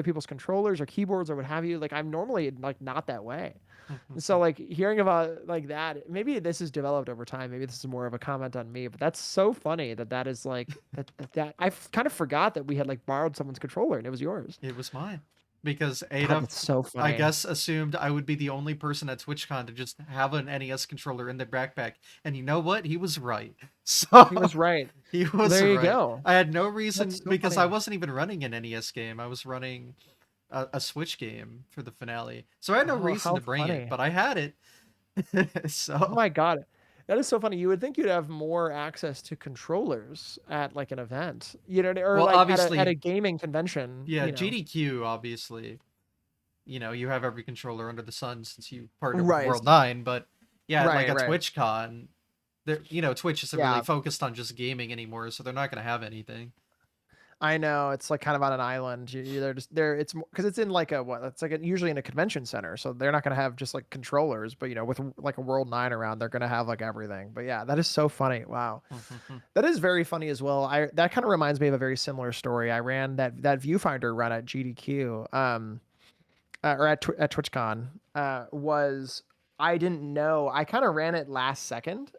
[SPEAKER 2] people's controllers or keyboards or what have you. Like I'm normally like not that way. And so like hearing about like that, maybe this is developed over time. Maybe this is more of a comment on me, but that's so funny that is like that I kind of forgot that we had like borrowed someone's controller and it was yours.
[SPEAKER 1] It was mine. Because
[SPEAKER 2] God,
[SPEAKER 1] Ada,
[SPEAKER 2] that's so
[SPEAKER 1] I
[SPEAKER 2] funny.
[SPEAKER 1] guess, assumed I would be the only person at TwitchCon to just have an NES controller in their backpack. And you know what? He was right.
[SPEAKER 2] He
[SPEAKER 1] So,
[SPEAKER 2] was right.
[SPEAKER 1] he
[SPEAKER 2] Well,
[SPEAKER 1] was
[SPEAKER 2] there you
[SPEAKER 1] right.
[SPEAKER 2] go.
[SPEAKER 1] I had no
[SPEAKER 2] That's
[SPEAKER 1] reason,
[SPEAKER 2] so
[SPEAKER 1] because I
[SPEAKER 2] funny.
[SPEAKER 1] wasn't even running an NES game. I was running a Switch game for the finale. So I had no
[SPEAKER 2] Oh,
[SPEAKER 1] reason
[SPEAKER 2] how
[SPEAKER 1] to bring it,
[SPEAKER 2] funny.
[SPEAKER 1] but I had it.
[SPEAKER 2] Oh
[SPEAKER 1] So,
[SPEAKER 2] my God. That is so funny. You would think you'd have more access to controllers at like an event, or
[SPEAKER 1] well,
[SPEAKER 2] like at a
[SPEAKER 1] obviously,
[SPEAKER 2] gaming convention,
[SPEAKER 1] yeah, GDQ, obviously, you have every controller under the sun since you partnered with
[SPEAKER 2] Right.
[SPEAKER 1] World 9, but yeah, like
[SPEAKER 2] Right,
[SPEAKER 1] at
[SPEAKER 2] right.
[SPEAKER 1] TwitchCon, Twitch isn't really
[SPEAKER 2] Yeah,
[SPEAKER 1] focused on just gaming anymore, so they're not going to have anything.
[SPEAKER 2] I know. It's like kind of on an island. They're just there. It's because it's in like a what? It's like usually in a convention center, so they're not gonna have just like controllers, but with like a World 9 around, they're gonna have like everything. But yeah, that is so funny. Wow. That is very funny as well. I That kind of reminds me of a very similar story. I ran that viewfinder run at GDQ, or at TwitchCon. Was I didn't know. I kind of ran it last second,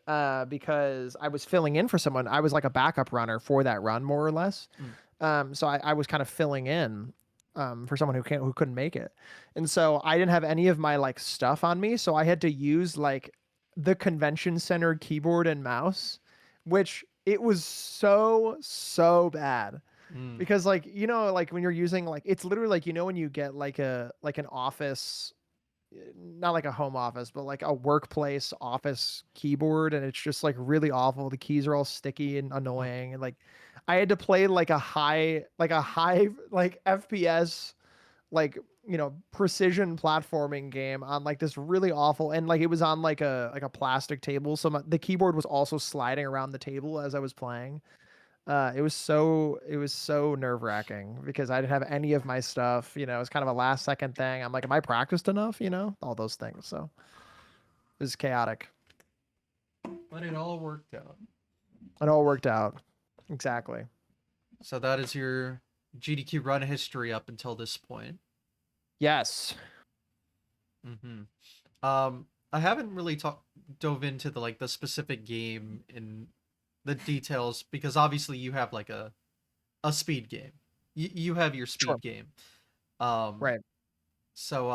[SPEAKER 2] because I was filling in for someone. I was like a backup runner for that run, more or less.
[SPEAKER 1] Mm.
[SPEAKER 2] So I was kind of filling in, for someone who couldn't make it, and so I didn't have any of my like stuff on me, so I had to use like the convention center keyboard and mouse, which it was so bad
[SPEAKER 1] Mm.
[SPEAKER 2] because like like when you're using like it's literally like when you get like an office, not like a home office but like a workplace office keyboard, and it's just like really awful. The keys are all sticky and annoying, and like I had to play like a high like FPS, like precision platforming game on like this really awful, and like it was on like a plastic table, so the keyboard was also sliding around the table as I was playing. It was so nerve-wracking because I didn't have any of my stuff. It was kind of a last second thing. I'm like, am I practiced enough? All those things. So it was chaotic.
[SPEAKER 1] But it all worked out.
[SPEAKER 2] It all worked out. Exactly.
[SPEAKER 1] So that is your GDQ run history up until this point.
[SPEAKER 2] Yes.
[SPEAKER 1] Mm-hmm. I haven't really dove into the specific game in the details because obviously you have like a speed game. You have your
[SPEAKER 2] Sure.
[SPEAKER 1] speed game. Um,
[SPEAKER 2] Right.
[SPEAKER 1] so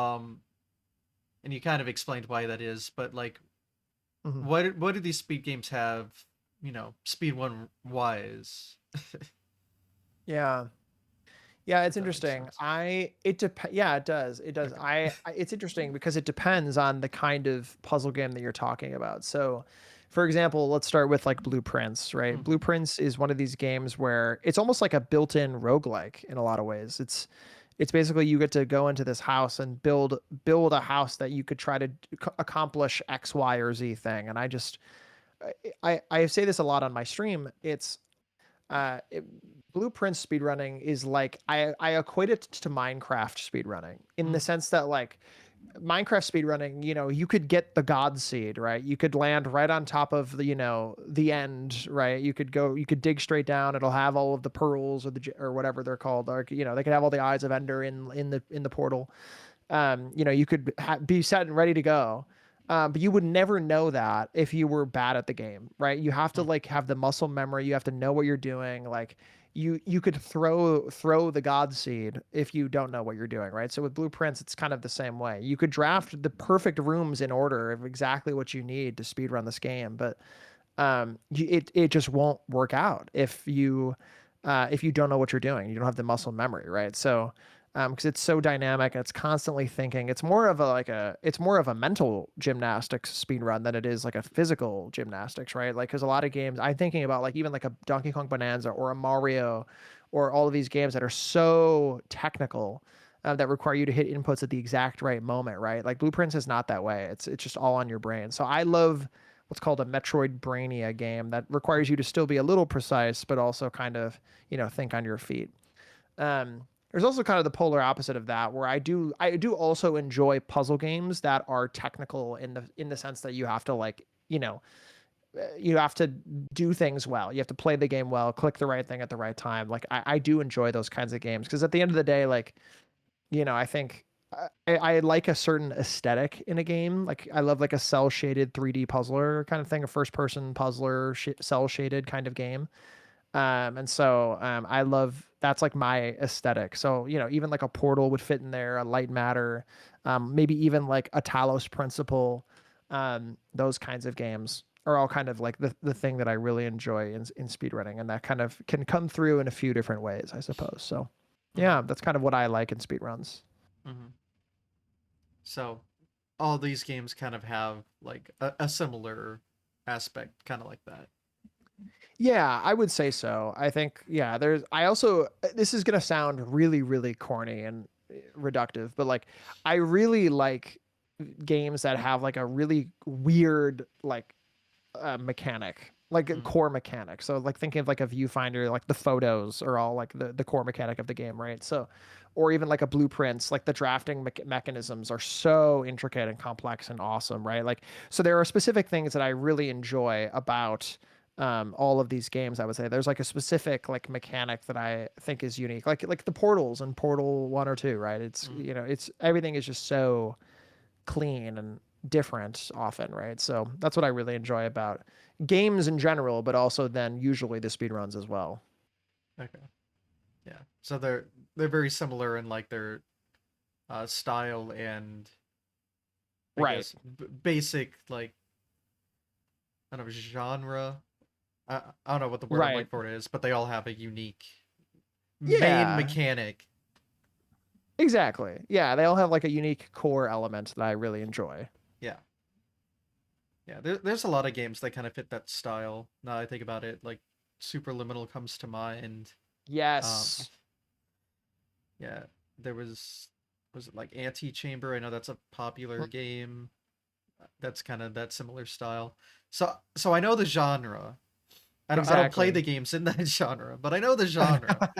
[SPEAKER 1] and you kind of explained why that is, but like,
[SPEAKER 2] Mhm.
[SPEAKER 1] what do these speed games have? Speed one wise.
[SPEAKER 2] Yeah. Yeah, it's
[SPEAKER 1] If that makes
[SPEAKER 2] interesting.
[SPEAKER 1] sense.
[SPEAKER 2] Yeah, it does. It does.
[SPEAKER 1] Okay.
[SPEAKER 2] It's interesting because it depends on the kind of puzzle game that you're talking about. So, for example, let's start with like Blueprints, right?
[SPEAKER 1] Mm-hmm.
[SPEAKER 2] Blueprints is one of these games where it's almost like a built-in roguelike in a lot of ways. It's basically you get to go into this house and build a house that you could try to accomplish X, Y, or Z thing. And I say this a lot on my stream. Uh, it, Blueprint speedrunning is like I equate it to Minecraft speedrunning in the
[SPEAKER 1] Mm-hmm.
[SPEAKER 2] sense that like Minecraft speedrunning, you could get the God seed, right? You could land right on top of the end, right? You could dig straight down. It'll have all of the pearls or whatever they're called. Or they could have all the eyes of Ender in the portal. You could be set and ready to go. But you would never know that if you were bad at the game, right? You have to like have the muscle memory. You have to know what you're doing. Like you could throw the God seed if you don't know what you're doing, right? So with blueprints, it's kind of the same way. You could draft the perfect rooms in order of exactly what you need to speedrun this game, but it just won't work out if you don't know what you're doing. You don't have the muscle memory, right? So because it's so dynamic and it's constantly thinking. It's more of a mental gymnastics speed run than it is like a physical gymnastics, right? Like because a lot of games I'm thinking about like even like a Donkey Kong Bonanza or a Mario or all of these games that are so technical that require you to hit inputs at the exact right moment, right? Like Blueprints is not that way. It's just all on your brain. So I love what's called a Metroid Brainia game that requires you to still be a little precise, but also kind of think on your feet. There's also kind of the polar opposite of that, where I do also enjoy puzzle games that are technical in the sense that you have to you have to do things well. You have to play the game well, click the right thing at the right time. Like I do enjoy those kinds of games because at the end of the day, like I think I like a certain aesthetic in a game. Like I love like a cell shaded 3D puzzler kind of thing, a first person puzzler cell shaded kind of game. And so I love that's like my aesthetic. So even like a Portal would fit in there, a Light Matter, maybe even like a Talos Principle. Those kinds of games are all kind of like the thing that I really enjoy in speedrunning, and that kind of can come through in a few different ways, I suppose. So
[SPEAKER 1] Mm-hmm.
[SPEAKER 2] yeah, that's kind of what I like in speedruns.
[SPEAKER 1] Mm-hmm. So all these games kind of have like a similar aspect, kind of like that.
[SPEAKER 2] Yeah, I would say so. I think, yeah, I also, this is going to sound really, really corny and reductive, but like, I really like games that have like a really weird, like, mechanic, like a
[SPEAKER 1] Mm-hmm.
[SPEAKER 2] core mechanic. So, like, thinking of like a viewfinder, like the photos are all like the core mechanic of the game, right? So, or even like a blueprints, like the drafting mechanisms are so intricate and complex and awesome, right? Like, so there are specific things that I really enjoy about all of these games. I would say there's like a specific like mechanic that I think is unique, like the portals in Portal 1 or 2, right? It's
[SPEAKER 1] Mm-hmm.
[SPEAKER 2] it's everything is just so clean and different often, right? So that's what I really enjoy about games in general, but also then usually the speedruns as well.
[SPEAKER 1] Okay. Yeah. So they're very similar in like their style and I
[SPEAKER 2] Right.
[SPEAKER 1] guess basic like I don't know genre. I don't know what the word I'm
[SPEAKER 2] Right.
[SPEAKER 1] looking for is, but they all have a unique main
[SPEAKER 2] Yeah.
[SPEAKER 1] mechanic.
[SPEAKER 2] Exactly. Yeah, they all have like a unique core element that I really enjoy.
[SPEAKER 1] Yeah. Yeah. There's a lot of games that kind of fit that style. Now I think about it, like Superliminal comes to mind. Um,
[SPEAKER 2] Yes.
[SPEAKER 1] yeah. There was it like Antichamber? I know that's a popular game. That's kind of that similar style. So I know the genre. I don't play
[SPEAKER 2] Exactly.
[SPEAKER 1] the games in that genre, but I know the genre.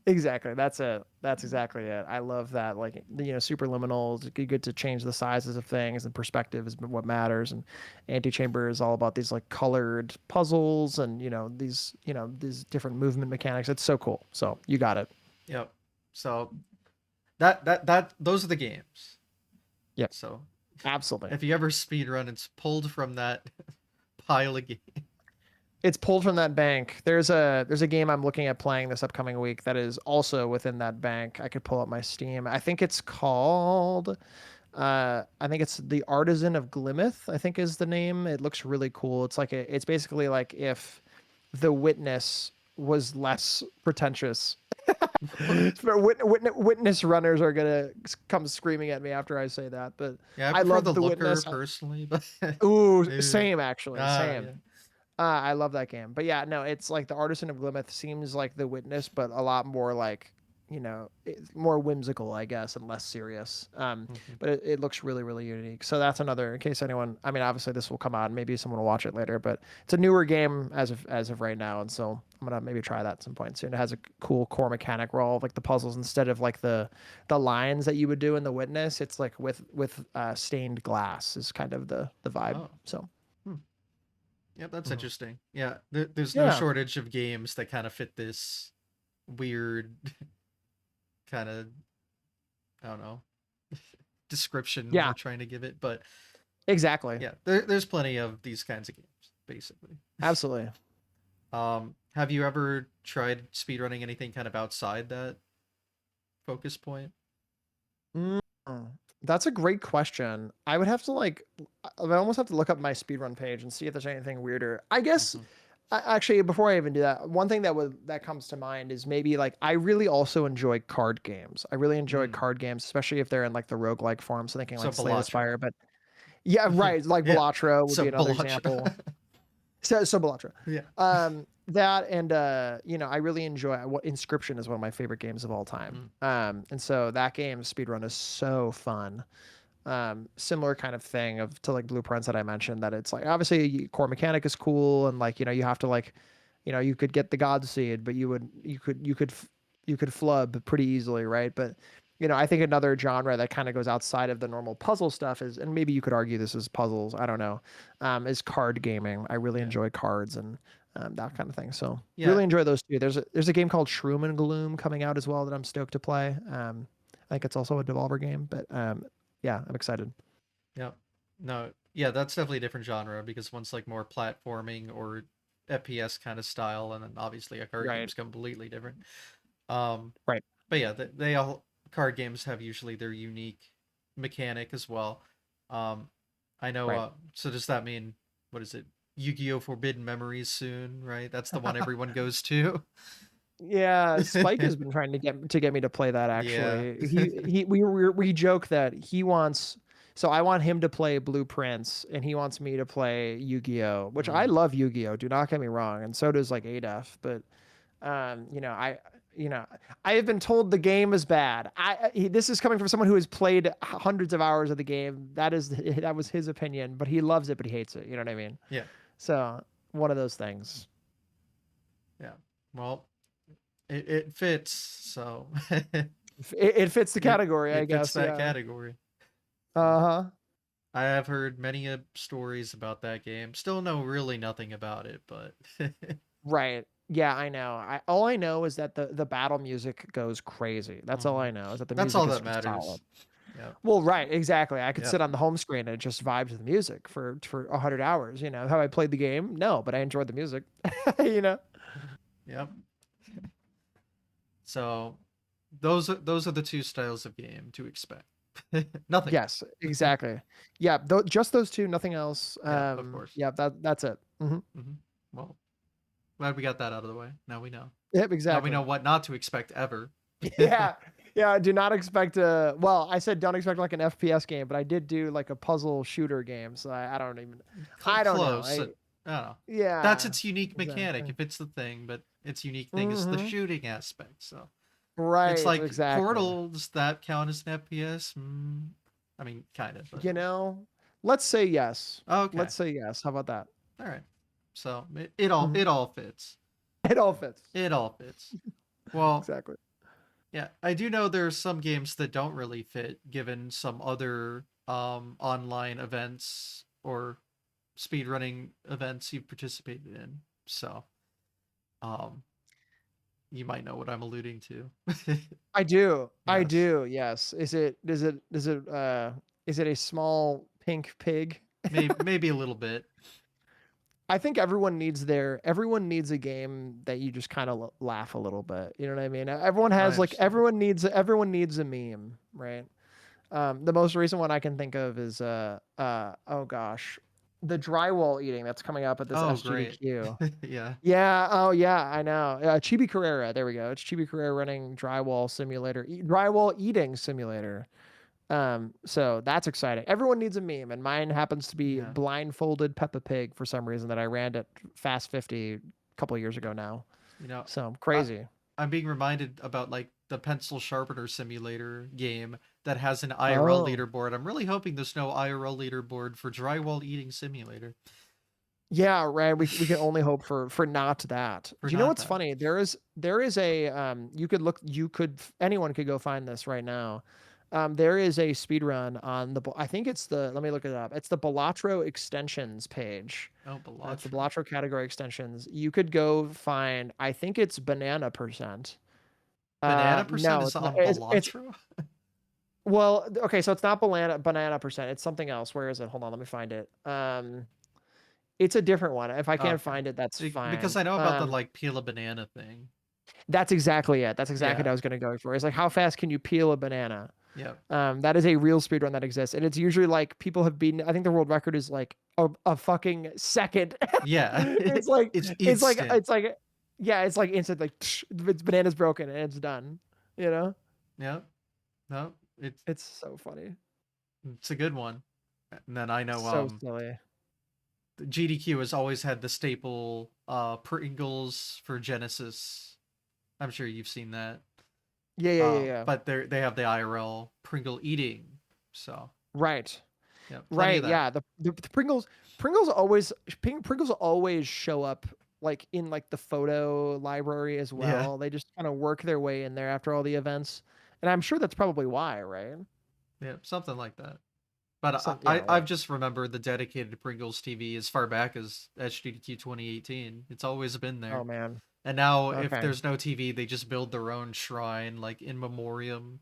[SPEAKER 2] Exactly. That's it. That's exactly it. I love that. Like superliminals. You get to change the sizes of things, and perspective is what matters. And Antichamber is all about these like colored puzzles, and these different movement mechanics. It's so cool. So you got it.
[SPEAKER 1] Yep. So that those are the games.
[SPEAKER 2] Yep,
[SPEAKER 1] So
[SPEAKER 2] absolutely.
[SPEAKER 1] if you ever speed run, it's pulled from that pile of games.
[SPEAKER 2] It's pulled from that bank. There's a game I'm looking at playing this upcoming week that is also within that bank. I could pull up my Steam. I think it's called I think it's The Artisan of Glimeth, I think is the name. It looks really cool. It's basically like if The Witness was less pretentious. For witness runners are gonna come screaming at me after I say that, but
[SPEAKER 1] Yeah, I
[SPEAKER 2] I
[SPEAKER 1] prefer the
[SPEAKER 2] love The
[SPEAKER 1] Looker
[SPEAKER 2] Witness.
[SPEAKER 1] personally, but
[SPEAKER 2] Ooh,
[SPEAKER 1] Ew.
[SPEAKER 2] same actually,
[SPEAKER 1] Ah,
[SPEAKER 2] same.
[SPEAKER 1] yeah.
[SPEAKER 2] I love that game. But yeah, no, it's like The Artisan of Glimeth seems like The Witness, but a lot more like, more whimsical, I guess, and less serious.
[SPEAKER 1] Mhm.
[SPEAKER 2] But it looks really, really unique. So that's another, in case anyone, I mean, obviously this will come out, and maybe someone will watch it later, but it's a newer game as of right now. And so I'm gonna maybe try that at some point soon. It has a cool core mechanic where all of like the puzzles, instead of like the lines that you would do in The Witness, it's like with stained glass is kind of the vibe.
[SPEAKER 1] Oh.
[SPEAKER 2] So
[SPEAKER 1] Hmm. Yep, that's
[SPEAKER 2] mhm.
[SPEAKER 1] interesting. Yeah, there's no
[SPEAKER 2] Yeah.
[SPEAKER 1] shortage of games that kind of fit this weird kind of, I don't know, description
[SPEAKER 2] Yeah,
[SPEAKER 1] we're trying to give it, but
[SPEAKER 2] exactly.
[SPEAKER 1] yeah, there's plenty of these kinds of games, basically.
[SPEAKER 2] Absolutely.
[SPEAKER 1] Have you ever tried speedrunning anything kind of outside that focus point?
[SPEAKER 2] Mm, That's a great question. I would have to I would almost have to look up my speedrun page and see if there's anything weirder. I guess
[SPEAKER 1] Hmm.
[SPEAKER 2] actually, before I even do that, one thing that comes to mind is maybe like I really also enjoy card games. I really enjoy
[SPEAKER 1] Mm.
[SPEAKER 2] card games, especially if they're in like the roguelike form. So thinking
[SPEAKER 1] So
[SPEAKER 2] like Slay the
[SPEAKER 1] Balatro.
[SPEAKER 2] Spire, but yeah, right. Like
[SPEAKER 1] Yeah.
[SPEAKER 2] Balatro would
[SPEAKER 1] So
[SPEAKER 2] be another
[SPEAKER 1] Balatro.
[SPEAKER 2] example. So Balatro.
[SPEAKER 1] Yeah.
[SPEAKER 2] That and I really enjoy what Inscription is one of my favorite games of all time.
[SPEAKER 1] Mm.
[SPEAKER 2] And so that game speedrun is so fun. Similar kind of thing of to like Blueprints that I mentioned, that it's like obviously core mechanic is cool, and like you have to like you could get the God Seed, but you could flub pretty easily, right? But I think another genre that kind of goes outside of the normal puzzle stuff is, and maybe you could argue this is puzzles, I don't know, is card gaming. I really
[SPEAKER 1] Yeah.
[SPEAKER 2] enjoy cards and that kind of thing. So
[SPEAKER 1] Yeah.
[SPEAKER 2] really enjoy those two. There's a game called Shroom and Gloom coming out as well that I'm stoked to play. I think it's also a Devolver game, but yeah, I'm excited.
[SPEAKER 1] Yeah. No, yeah, that's definitely a different genre because one's like more platforming or FPS kind of style, and then obviously a card
[SPEAKER 2] Right.
[SPEAKER 1] game's completely different. Um,
[SPEAKER 2] Right.
[SPEAKER 1] but yeah, they all card games have usually their unique mechanic as well. Um, I know.
[SPEAKER 2] Right.
[SPEAKER 1] So does that mean what is it? Yu-Gi-Oh! Forbidden Memories soon, right? That's the one everyone goes to.
[SPEAKER 2] Yeah, Spike has been trying to get me to play that
[SPEAKER 1] Yeah.
[SPEAKER 2] actually. We joke that he wants, so I want him to play Blueprints and he wants me to play Yu-Gi-Oh, which I
[SPEAKER 1] Mm.
[SPEAKER 2] love Yu-Gi-Oh, do not get me wrong, and so does like ADEF, but you know, I have been told the game is bad. This is coming from someone who has played hundreds of hours of the game. That was his opinion, but he loves it, but he hates it. You know what I mean?
[SPEAKER 1] Yeah.
[SPEAKER 2] So one of those things.
[SPEAKER 1] Yeah. Well, it fits, so
[SPEAKER 2] It fits the
[SPEAKER 1] it
[SPEAKER 2] category, I
[SPEAKER 1] it fits
[SPEAKER 2] guess.
[SPEAKER 1] that
[SPEAKER 2] Yeah.
[SPEAKER 1] category.
[SPEAKER 2] Uh huh.
[SPEAKER 1] I have heard many stories about that game. Still know really nothing about it, but
[SPEAKER 2] Right. Yeah, I know. All I know is that the battle music goes crazy. That's all
[SPEAKER 1] Mhm.
[SPEAKER 2] I know, is that the
[SPEAKER 1] That's
[SPEAKER 2] music
[SPEAKER 1] all
[SPEAKER 2] is
[SPEAKER 1] that
[SPEAKER 2] solid.
[SPEAKER 1] matters. Yeah.
[SPEAKER 2] Well, right, exactly. I could
[SPEAKER 1] Yeah.
[SPEAKER 2] sit on the home screen and just vibe to the music for 100 hours. Have I played the game? No, but I enjoyed the music. you know.
[SPEAKER 1] Yep. So those are the two styles of game to expect. Nothing
[SPEAKER 2] Yes,
[SPEAKER 1] else.
[SPEAKER 2] exactly. Yeah, just those two, nothing else.
[SPEAKER 1] Yeah, of course.
[SPEAKER 2] Yeah, that's it.
[SPEAKER 1] Hmm. Well, glad we got that out of the way. Now we know.
[SPEAKER 2] Yep,
[SPEAKER 1] Now we
[SPEAKER 2] exactly.
[SPEAKER 1] know what not to expect ever.
[SPEAKER 2] Yeah. Yeah, do not expect well, I said don't expect like an FPS game, but I did do like a puzzle shooter game, so I don't know.
[SPEAKER 1] Close. I don't know. That's
[SPEAKER 2] Yeah,
[SPEAKER 1] its unique mechanic,
[SPEAKER 2] exactly.
[SPEAKER 1] if it's the thing, but its unique thing is the
[SPEAKER 2] Mm-hmm.
[SPEAKER 1] shooting aspect. So it's
[SPEAKER 2] Right,
[SPEAKER 1] like
[SPEAKER 2] exactly.
[SPEAKER 1] Portal. Does that count as an FPS? I mean, kind of, but
[SPEAKER 2] You know, let's say yes.
[SPEAKER 1] okay.
[SPEAKER 2] Let's say yes. How about that?
[SPEAKER 1] All right. So it all
[SPEAKER 2] Mhm.
[SPEAKER 1] it all fits.
[SPEAKER 2] It all fits.
[SPEAKER 1] It all fits. Well,
[SPEAKER 2] Exactly.
[SPEAKER 1] yeah, I do know there's some games that don't really fit given some other online events or speedrunning events you've participated in. So, um You might know what I'm alluding to.
[SPEAKER 2] I do. I
[SPEAKER 1] Yes.
[SPEAKER 2] do. Yes. Is it a small pink pig?
[SPEAKER 1] Maybe a little bit.
[SPEAKER 2] I think everyone needs a game that you just kind of laugh a little bit. You know what I mean? Everyone
[SPEAKER 1] I
[SPEAKER 2] has like
[SPEAKER 1] understand.
[SPEAKER 2] everyone needs a meme, right? The most recent one I can think of is oh gosh, the drywall eating that's coming up at this
[SPEAKER 1] Oh, great.
[SPEAKER 2] SGDQ.
[SPEAKER 1] Yeah.
[SPEAKER 2] Yeah. Oh, yeah. I know. Chibi Carrera. There we go. It's Chibi Carrera running drywall eating simulator. So that's exciting. Everyone needs a meme, and mine happens to be
[SPEAKER 1] Yeah.
[SPEAKER 2] blindfolded Peppa Pig for some reason that I ran at Fast 50 a couple of years ago now.
[SPEAKER 1] You know,
[SPEAKER 2] So
[SPEAKER 1] I
[SPEAKER 2] crazy.
[SPEAKER 1] I'm being reminded about like the pencil sharpener simulator game that has an IRL
[SPEAKER 2] Oh.
[SPEAKER 1] leaderboard. I'm really hoping there's no IRL leaderboard for drywall eating simulator.
[SPEAKER 2] Yeah, right. We can only hope for not that.
[SPEAKER 1] For
[SPEAKER 2] Do you know
[SPEAKER 1] not
[SPEAKER 2] what's
[SPEAKER 1] that.
[SPEAKER 2] funny? There is a anyone could go find this right now. There is a speed run on I think it's the let me look it up. It's the Balatro extensions page.
[SPEAKER 1] Oh,
[SPEAKER 2] It's the
[SPEAKER 1] Balatro.
[SPEAKER 2] Balatro category extensions. You could go find I think it's banana percent.
[SPEAKER 1] Banana percent
[SPEAKER 2] No,
[SPEAKER 1] is
[SPEAKER 2] it's not.
[SPEAKER 1] on
[SPEAKER 2] It's
[SPEAKER 1] Balatro?
[SPEAKER 2] well, okay, so it's not banana percent. It's something else. Where is it? Hold on, let me find it. It's a different one. If I can't
[SPEAKER 1] Okay.
[SPEAKER 2] find it, that's
[SPEAKER 1] Because
[SPEAKER 2] fine.
[SPEAKER 1] I know about the like peel a banana thing.
[SPEAKER 2] That's exactly it. That's exactly what
[SPEAKER 1] Yeah.
[SPEAKER 2] I was going to go for. It's like how fast can you peel a banana?
[SPEAKER 1] Yep.
[SPEAKER 2] That is a real speed run that exists, and it's usually like people have beaten. I think the world record is like a fucking second.
[SPEAKER 1] Yeah.
[SPEAKER 2] it's like
[SPEAKER 1] It's
[SPEAKER 2] it's like
[SPEAKER 1] instant.
[SPEAKER 2] it's like yeah, it's like instant. Like it's banana's broken and it's done. You know,
[SPEAKER 1] Yep. No,
[SPEAKER 2] it's so funny,
[SPEAKER 1] it's a good one. And then I know
[SPEAKER 2] so silly.
[SPEAKER 1] GDQ has always had the staple Pringles for Genesis. I'm sure you've seen that.
[SPEAKER 2] Yeah, yeah, yeah, yeah.
[SPEAKER 1] But they have the IRL Pringle eating. So
[SPEAKER 2] Right.
[SPEAKER 1] yeah, plenty of
[SPEAKER 2] Right,
[SPEAKER 1] that.
[SPEAKER 2] yeah. The Pringles always show up like in like the photo library as
[SPEAKER 1] Yeah.
[SPEAKER 2] well. They just kind of work their way in there after all the events. And I'm sure that's probably why, right?
[SPEAKER 1] Yeah, something like that. But
[SPEAKER 2] Yeah,
[SPEAKER 1] I've
[SPEAKER 2] right.
[SPEAKER 1] just remembered the dedicated Pringles TV as far back as HDQ 2018. It's always been
[SPEAKER 2] Oh
[SPEAKER 1] there.
[SPEAKER 2] man.
[SPEAKER 1] And now if
[SPEAKER 2] Okay.
[SPEAKER 1] there's no TV, they just build their own shrine like in memoriam.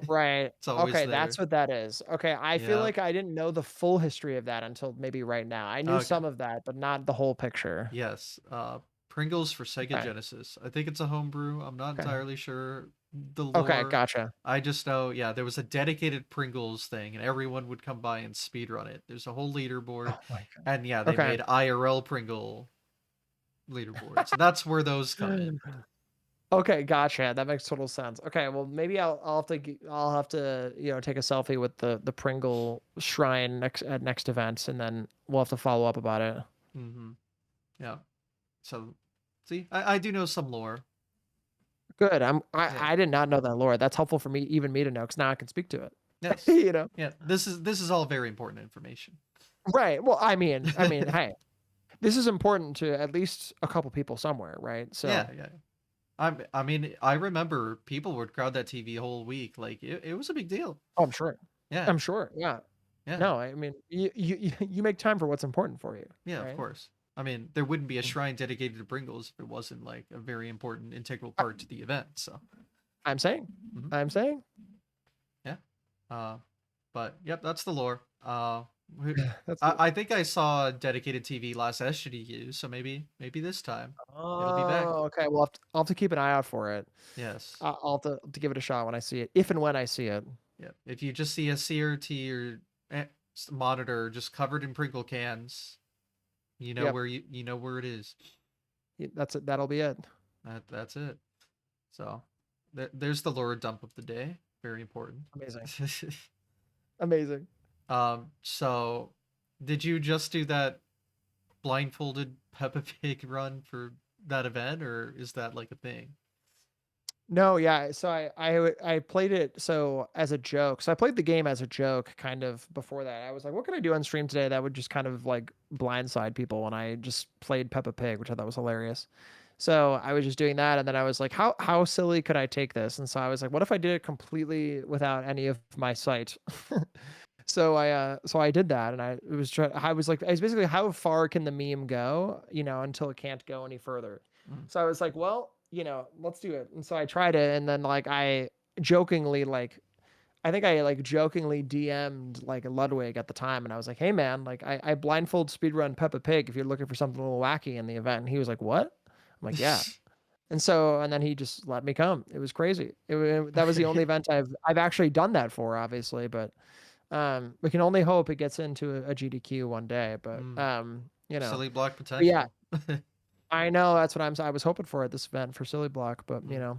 [SPEAKER 2] Right.
[SPEAKER 1] It's always
[SPEAKER 2] Okay, that's
[SPEAKER 1] there.
[SPEAKER 2] what that is. Okay, I feel
[SPEAKER 1] Yeah.
[SPEAKER 2] like I didn't know the full history of that until maybe right now. I knew
[SPEAKER 1] Okay.
[SPEAKER 2] some of that, but not the whole picture.
[SPEAKER 1] Yes. Pringles for Sega
[SPEAKER 2] Okay.
[SPEAKER 1] Genesis. I think it's a homebrew. I'm not
[SPEAKER 2] Okay.
[SPEAKER 1] entirely sure the
[SPEAKER 2] Okay,
[SPEAKER 1] lore.
[SPEAKER 2] gotcha.
[SPEAKER 1] I just know, yeah, there was a dedicated Pringles thing, and everyone would come by and speedrun it. There's a whole leaderboard,
[SPEAKER 2] Oh my god.
[SPEAKER 1] and yeah, they
[SPEAKER 2] Okay.
[SPEAKER 1] made IRL Pringle leaderboard. So that's where those come in.
[SPEAKER 2] Okay, gotcha. That makes total sense. Okay, well maybe I'll have to take a selfie with the Pringle shrine next event, and then we'll have to follow up about it.
[SPEAKER 1] Mm-hmm. Yeah. So, see, I do know some lore.
[SPEAKER 2] Good.
[SPEAKER 1] Yeah.
[SPEAKER 2] I did not know that lore. That's helpful for me to know because now I can speak to it.
[SPEAKER 1] Yes.
[SPEAKER 2] You know.
[SPEAKER 1] Yeah. This is all very important information.
[SPEAKER 2] Right. Well, I mean, hey, this is important to at least a couple people somewhere, right?
[SPEAKER 1] Yeah.
[SPEAKER 2] So
[SPEAKER 1] Yeah. I mean, I remember people would crowd that TV whole week. Like it was a big deal.
[SPEAKER 2] oh, I'm sure.
[SPEAKER 1] Yeah.
[SPEAKER 2] I'm sure. Yeah.
[SPEAKER 1] Yeah.
[SPEAKER 2] No, I mean, you make time for what's important for you,
[SPEAKER 1] Yeah, of
[SPEAKER 2] right?
[SPEAKER 1] course. I mean, there wouldn't be a shrine dedicated to Pringles if it wasn't like a very important integral part to the event. So,
[SPEAKER 2] I'm saying.
[SPEAKER 1] mhm,
[SPEAKER 2] I'm saying.
[SPEAKER 1] yeah. Uh, but yep, that's the lore. Who-
[SPEAKER 2] That's
[SPEAKER 1] I think I saw dedicated TV last SGDU, so maybe this time it'll be back.
[SPEAKER 2] Oh, okay. Well, I'll have to keep an eye out for it.
[SPEAKER 1] Yes.
[SPEAKER 2] I'll have to give it a shot when I see it, if and when I see it.
[SPEAKER 1] Yeah. If you just see a CRT or monitor just covered in Pringle cans, you know
[SPEAKER 2] Yep,
[SPEAKER 1] where you know where it is.
[SPEAKER 2] that's it. That'll be it.
[SPEAKER 1] That's it. So there's the lore dump of the day. Very important.
[SPEAKER 2] Amazing, amazing.
[SPEAKER 1] So did you just do that blindfolded Peppa Pig run for that event, or is that like a thing?
[SPEAKER 2] No, yeah. So I played it so as a joke. So I played the game as a joke, kind of before that. I was like, what can I do on stream today that would just kind of like blindside people? And I just played Peppa Pig, which I thought was hilarious. So I was just doing that, and then I was like, how silly could I take this? And so I was like, what if I did it completely without any of my sight? So I did that, and I was like, I was basically, how far can the meme go, until it can't go any further.
[SPEAKER 1] Mm,
[SPEAKER 2] So I was like, well, let's do it. And so I tried it, and then like I jokingly like I think I like jokingly DM'd like Ludwig at the time, and I was like, "Hey man, like I blindfold speedrun Peppa Pig if you're looking for something a little wacky in the event." And he was like, "What?" I'm like, "Yeah." And then he just let me come. It was crazy. That was the only event I've actually done that for, obviously, but we can only hope it gets into a GDQ one day. But
[SPEAKER 1] Mm, silly block
[SPEAKER 2] but yeah,
[SPEAKER 1] potential.
[SPEAKER 2] I know that's what I was hoping for at this event for Silly Block, but
[SPEAKER 1] Mm.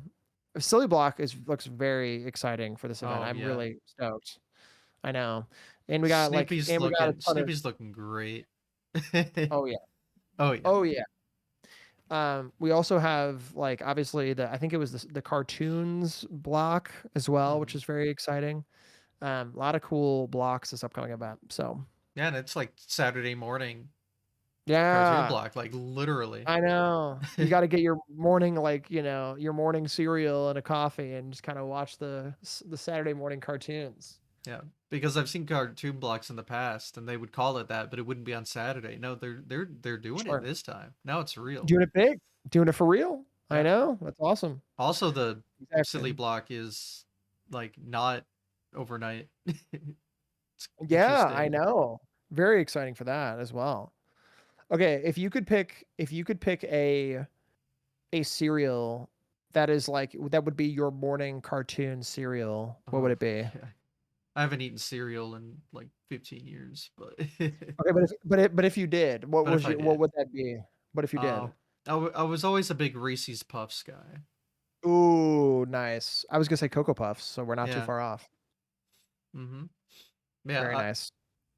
[SPEAKER 2] Silly Block looks very exciting for this event.
[SPEAKER 1] Oh
[SPEAKER 2] I'm
[SPEAKER 1] yeah.
[SPEAKER 2] really stoked. I know. And we got a ton of
[SPEAKER 1] Snoopy's looking great.
[SPEAKER 2] oh yeah.
[SPEAKER 1] Oh yeah.
[SPEAKER 2] Oh yeah. We also have like obviously I think it was the cartoons block as well, which
[SPEAKER 1] Mhm.
[SPEAKER 2] is very exciting. A lot of cool blocks this upcoming event. So
[SPEAKER 1] Yeah, and it's like Saturday morning cartoon
[SPEAKER 2] yeah,
[SPEAKER 1] block, like literally.
[SPEAKER 2] I know. You got to get your morning like your morning cereal and a coffee and just kind of watch the Saturday morning cartoons.
[SPEAKER 1] Yeah, because I've seen cartoon blocks in the past, and they would call it that, but it wouldn't be on Saturday. No, they're doing it
[SPEAKER 2] Sure.
[SPEAKER 1] this time. Now it's real.
[SPEAKER 2] Doing it big, doing it for real. I
[SPEAKER 1] Yeah.
[SPEAKER 2] know. That's awesome.
[SPEAKER 1] Also, the silly
[SPEAKER 2] Exactly.
[SPEAKER 1] block is like not overnight. It's
[SPEAKER 2] Yeah, I
[SPEAKER 1] interesting.
[SPEAKER 2] know. Very exciting for that as well. Okay, if you could pick a cereal that is like that would be your morning cartoon cereal, what would
[SPEAKER 1] Oh,
[SPEAKER 2] it be?
[SPEAKER 1] yeah. I haven't eaten cereal in like 15 years, but
[SPEAKER 2] Okay, but if you did,
[SPEAKER 1] but if I
[SPEAKER 2] what
[SPEAKER 1] did,
[SPEAKER 2] would that be? What if you did?
[SPEAKER 1] um, I was always a big Reese's Puffs guy.
[SPEAKER 2] Ooh, nice. I was gonna say Cocoa Puffs, so we're not too
[SPEAKER 1] Yeah.
[SPEAKER 2] far off.
[SPEAKER 1] Mm-hmm. Yeah.
[SPEAKER 2] Very nice.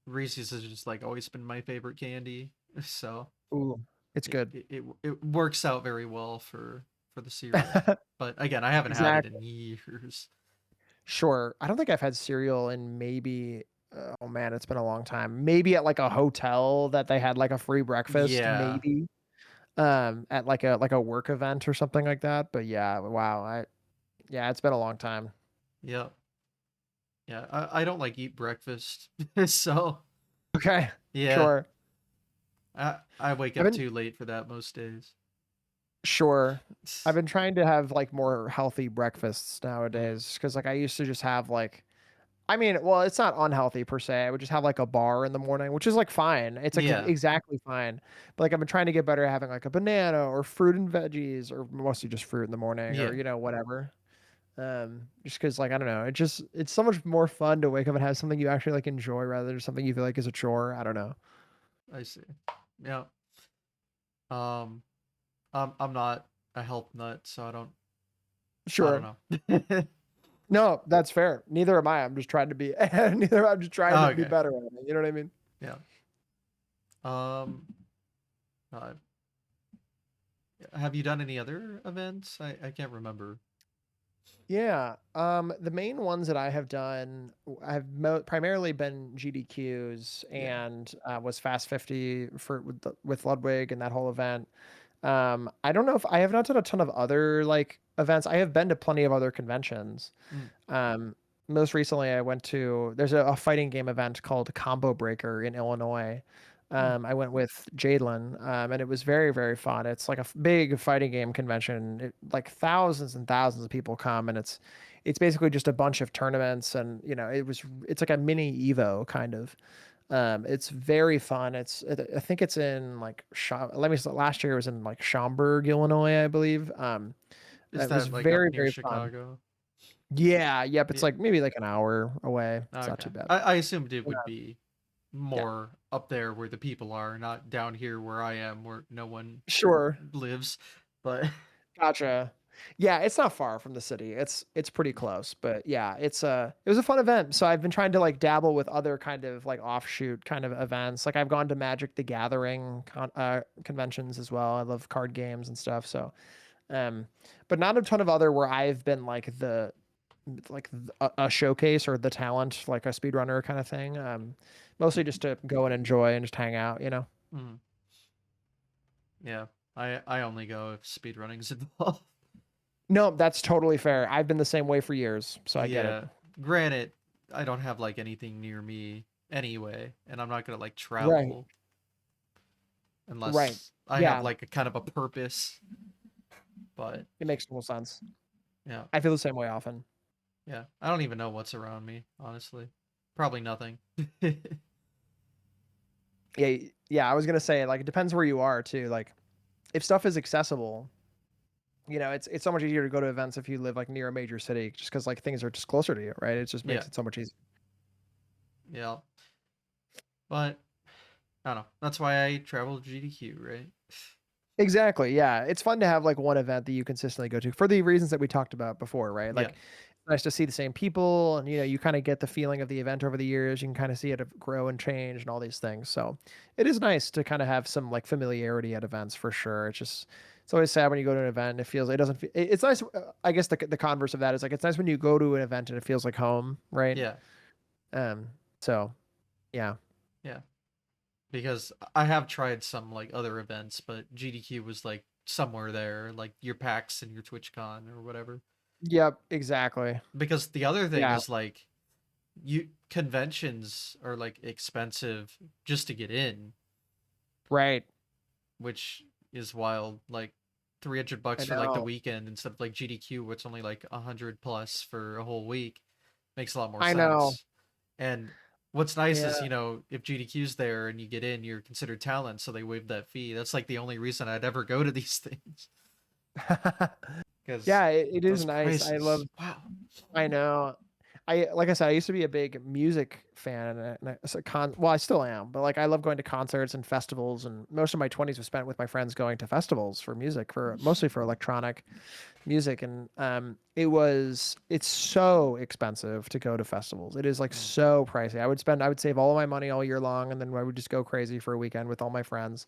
[SPEAKER 1] Reese's has just like always been my favorite candy, so
[SPEAKER 2] Ooh, it's good.
[SPEAKER 1] it works out very well for the cereal. But again, I haven't had it in
[SPEAKER 2] Exactly.
[SPEAKER 1] years.
[SPEAKER 2] Sure. I don't think I've had cereal in maybe oh man, it's been a long time. Maybe at like a hotel that they had like a free breakfast,
[SPEAKER 1] Yeah.
[SPEAKER 2] maybe. At like a work event or something like that. But yeah, wow. Yeah, it's been a long time.
[SPEAKER 1] Yep. Yeah. I don't like eat breakfast, so
[SPEAKER 2] Okay.
[SPEAKER 1] yeah.
[SPEAKER 2] Sure.
[SPEAKER 1] I wake
[SPEAKER 2] I've
[SPEAKER 1] up
[SPEAKER 2] been
[SPEAKER 1] too late for that most days.
[SPEAKER 2] sure. I've been trying to have like more healthy breakfasts
[SPEAKER 1] Mm.
[SPEAKER 2] nowadays because like I used to just have like I mean, well, it's not unhealthy per se. I would just have like a bar in the morning, which is like fine. It's like
[SPEAKER 1] Yeah.
[SPEAKER 2] exactly fine. But like I've been trying to get better at having like a banana or fruit and veggies or mostly just fruit in the morning or
[SPEAKER 1] Yeah.
[SPEAKER 2] whatever. Just because like I don't know, it's so much more fun to wake up and have something you actually like enjoy rather than something you feel like is a chore. I don't know.
[SPEAKER 1] I see. Yeah. Um. I'm not a health nut, so I don't
[SPEAKER 2] Sure.
[SPEAKER 1] know.
[SPEAKER 2] No, that's fair. Neither am I. I'm just trying to be neither I'm just trying to be
[SPEAKER 1] Okay.
[SPEAKER 2] better at it. You know what I mean?
[SPEAKER 1] Yeah. Um. Uh, have you done any other events? I can't remember.
[SPEAKER 2] Yeah. The main ones that I have done, primarily been GDQs
[SPEAKER 1] Yeah.
[SPEAKER 2] and was Fast 50 for with Ludwig and that whole event. I don't know if I have not done a ton of other like events. I have been to plenty of other conventions.
[SPEAKER 1] Mm,
[SPEAKER 2] Um, Most recently, I went to there's a fighting game event called Combo Breaker in Illinois.
[SPEAKER 1] mm.
[SPEAKER 2] I went with Jadelin, and it was very, very fun. It's like a big fighting game convention. Like thousands and thousands of people come, and it's basically just a bunch of tournaments, and it's like a mini Evo kind of. It's very fun. I think it's in like last year it was in like Schaumburg, Illinois, I believe.
[SPEAKER 1] Is
[SPEAKER 2] It was
[SPEAKER 1] that like up
[SPEAKER 2] very,
[SPEAKER 1] near
[SPEAKER 2] very fun.
[SPEAKER 1] Chicago?
[SPEAKER 2] Yeah, yep. It's
[SPEAKER 1] Yeah.
[SPEAKER 2] like maybe like an hour away. It's not
[SPEAKER 1] Okay.
[SPEAKER 2] too bad.
[SPEAKER 1] I assumed it would
[SPEAKER 2] Yeah.
[SPEAKER 1] be
[SPEAKER 2] Yeah.
[SPEAKER 1] more up there where the people are, not down here where I am, where no one
[SPEAKER 2] Sure.
[SPEAKER 1] lives. But
[SPEAKER 2] Gotcha. Yeah, it's not far from the city. It's pretty close, but yeah, it was a fun event. So I've been trying to like dabble with other kind of like offshoot kind of events. Like I've gone to Magic the Gathering conventions as well. I love card games and stuff. So, um, but not a ton of other where I've been a showcase or the talent, like a speedrunner kind of thing. Mostly just to go and enjoy and just hang out, you know?
[SPEAKER 1] mm, yeah, I only go if speedrunning's involved.
[SPEAKER 2] No, that's totally fair. I've been the same way for years, so I get it.
[SPEAKER 1] Yeah. Granted, I don't have like anything near me anyway, and I'm not gonna like
[SPEAKER 2] Right.
[SPEAKER 1] travel
[SPEAKER 2] Right.
[SPEAKER 1] unless I have
[SPEAKER 2] Yeah.
[SPEAKER 1] like a kind of a purpose. But
[SPEAKER 2] It makes total sense.
[SPEAKER 1] yeah,
[SPEAKER 2] I feel the same way often.
[SPEAKER 1] yeah. I don't even know what's around me, honestly. Probably nothing.
[SPEAKER 2] Yeah, yeah. I was gonna say like it depends where you are too. Like if stuff is accessible, it's so much easier to go to events if you live like near a major city, just because like things are just closer to you, right? It just
[SPEAKER 1] Yeah,
[SPEAKER 2] makes it so much easier.
[SPEAKER 1] yeah. But I don't know. That's why I travel to GDQ, right?
[SPEAKER 2] Exactly. Yeah, it's fun to have like one event that you consistently go to for the reasons that we talked about before, right?
[SPEAKER 1] Yeah,
[SPEAKER 2] Like nice to see the same people, and you kind of get the feeling of the event over the years. You can kind of see it grow and change and all these things. So it is nice to kind of have some like familiarity at events for sure. It's always sad when you go to an event and it doesn't feel, it's nice. I guess the converse of that is like it's nice when you go to an event and it feels like home, right?
[SPEAKER 1] yeah,
[SPEAKER 2] Um. So yeah.
[SPEAKER 1] yeah. Because I have tried some like other events, but GDQ was like somewhere there, like your PAX and your TwitchCon or whatever.
[SPEAKER 2] Yep. Exactly.
[SPEAKER 1] Because the other thing
[SPEAKER 2] Yeah.
[SPEAKER 1] is like you conventions are like expensive just to get in,
[SPEAKER 2] Right.
[SPEAKER 1] which is wild. Like $300
[SPEAKER 2] I
[SPEAKER 1] for like the
[SPEAKER 2] know.
[SPEAKER 1] weekend instead of like GDQ, which only like 100 plus for a whole week, makes a lot more
[SPEAKER 2] I know.
[SPEAKER 1] sense. And what's nice
[SPEAKER 2] Yeah.
[SPEAKER 1] is, if GDQ's there and you get in, you're considered talent, so they waive that fee. That's like the only reason I'd ever go to these things because
[SPEAKER 2] Yeah, it is
[SPEAKER 1] those
[SPEAKER 2] nice.
[SPEAKER 1] prices. Wow.
[SPEAKER 2] I know. Like I said, I used to be a big music fan, well, I still am, but like I love going to concerts and festivals, and most of my 20s was spent with my friends going to festivals for music, for mostly for electronic music, and it's so expensive to go to festivals. It is like
[SPEAKER 1] Mm.
[SPEAKER 2] so pricey. I would save all of my money all year long, and then I would just go crazy for a weekend with all my friends.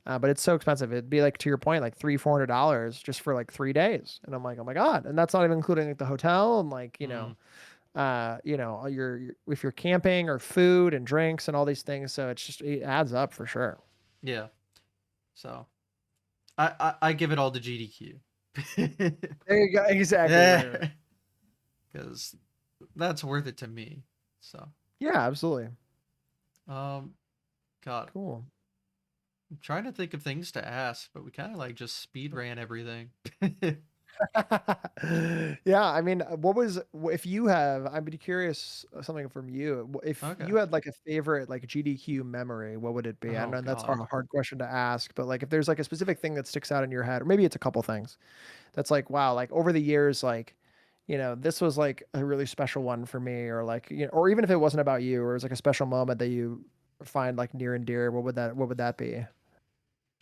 [SPEAKER 2] But it's so expensive. It'd be like to your point, like $300-400 just for like 3 days. And I'm like, oh my God. And that's not even including like the hotel and like,
[SPEAKER 1] Mm.
[SPEAKER 2] all your if you're camping or food and drinks and all these things. So it adds up for sure.
[SPEAKER 1] Yeah. So I give it all to GDQ.
[SPEAKER 2] There you go. Exactly. Right. Right.
[SPEAKER 1] Yeah. Because that's worth it to me. So,
[SPEAKER 2] Yeah, absolutely.
[SPEAKER 1] um, God,
[SPEAKER 2] Cool.
[SPEAKER 1] I'm trying to think of things to ask, but we kind of like just speed ran everything.
[SPEAKER 2] Yeah, I mean, if you have, I'd be curious something from you. If
[SPEAKER 1] Okay.
[SPEAKER 2] you had like a favorite like GDQ memory, what would it be? I
[SPEAKER 1] Oh
[SPEAKER 2] know that's
[SPEAKER 1] God.
[SPEAKER 2] a hard question to ask, but like if there's like a specific thing that sticks out in your head, or maybe it's a couple things that's like, wow, like over the years, like, this was like a really special one for me, or like, or even if it wasn't about you, or it was like a special moment that you find like near and dear, what would that be?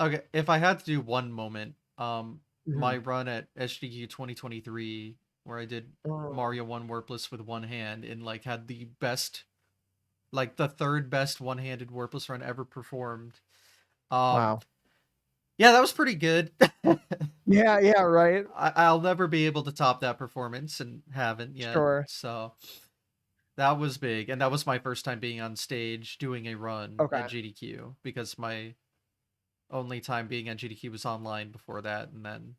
[SPEAKER 1] Okay, if I had to do one moment, my
[SPEAKER 2] Mhm.
[SPEAKER 1] run at SDQ 2023, where I did
[SPEAKER 2] Oh,
[SPEAKER 1] Mario 1 Warpless with one hand and like had the best, like the third best one-handed Warpless run ever performed. Um,
[SPEAKER 2] wow.
[SPEAKER 1] yeah, that was pretty good.
[SPEAKER 2] Yeah, yeah, right.
[SPEAKER 1] I'll never be able to top that performance and haven't yet.
[SPEAKER 2] Sure.
[SPEAKER 1] So that was big, and that was my first time being on stage doing a run at
[SPEAKER 2] Okay.
[SPEAKER 1] GDQ because my only time being at GDQ was online before that, and then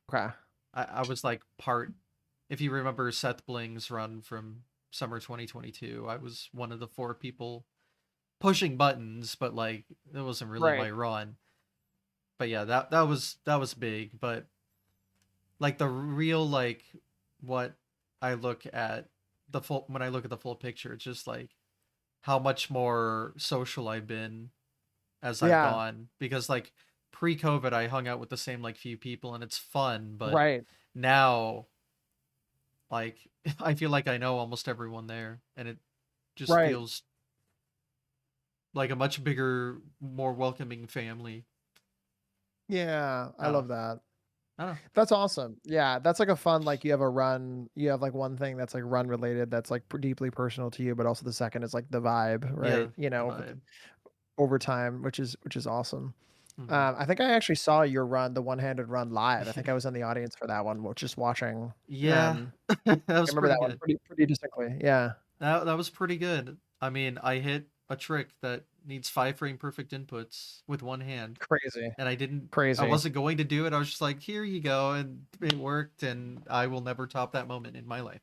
[SPEAKER 2] Okay.
[SPEAKER 1] I was like part. If you remember Seth Bling's run from summer 2022, I was one of the four people pushing buttons, but like it wasn't really
[SPEAKER 2] Right.
[SPEAKER 1] my run. But yeah, that was big. But like the real like what I look at the full when I look at the full picture, it's just like how much more social I've been as I've
[SPEAKER 2] Yeah.
[SPEAKER 1] gone because like pre-COVID I hung out with the same like few people and it's fun, but
[SPEAKER 2] Right.
[SPEAKER 1] now like I feel like I know almost everyone there and it just
[SPEAKER 2] Right.
[SPEAKER 1] feels like a much bigger, more welcoming family.
[SPEAKER 2] Yeah,
[SPEAKER 1] I
[SPEAKER 2] I
[SPEAKER 1] don't know.
[SPEAKER 2] love that.
[SPEAKER 1] I don't know.
[SPEAKER 2] That's awesome. Yeah, that's like a fun like you have like one thing that's like run related that's like deeply personal to you, but also the second is like the vibe, right?
[SPEAKER 1] Yeah, the vibe.
[SPEAKER 2] Over time, which is awesome.
[SPEAKER 1] Hmm.
[SPEAKER 2] I think I actually saw your run, the one-handed run live. I think I was in the audience for that one, just watching.
[SPEAKER 1] Yeah, that
[SPEAKER 2] I
[SPEAKER 1] was
[SPEAKER 2] remember
[SPEAKER 1] pretty
[SPEAKER 2] that one
[SPEAKER 1] good.
[SPEAKER 2] pretty distinctly. Yeah,
[SPEAKER 1] That was pretty good. I mean, I hit a trick that needs 5 frame perfect inputs with one hand,
[SPEAKER 2] crazy,
[SPEAKER 1] and I
[SPEAKER 2] crazy.
[SPEAKER 1] wasn't going to do it. I was just like, here you go, and it worked, and I will never top that moment in my life.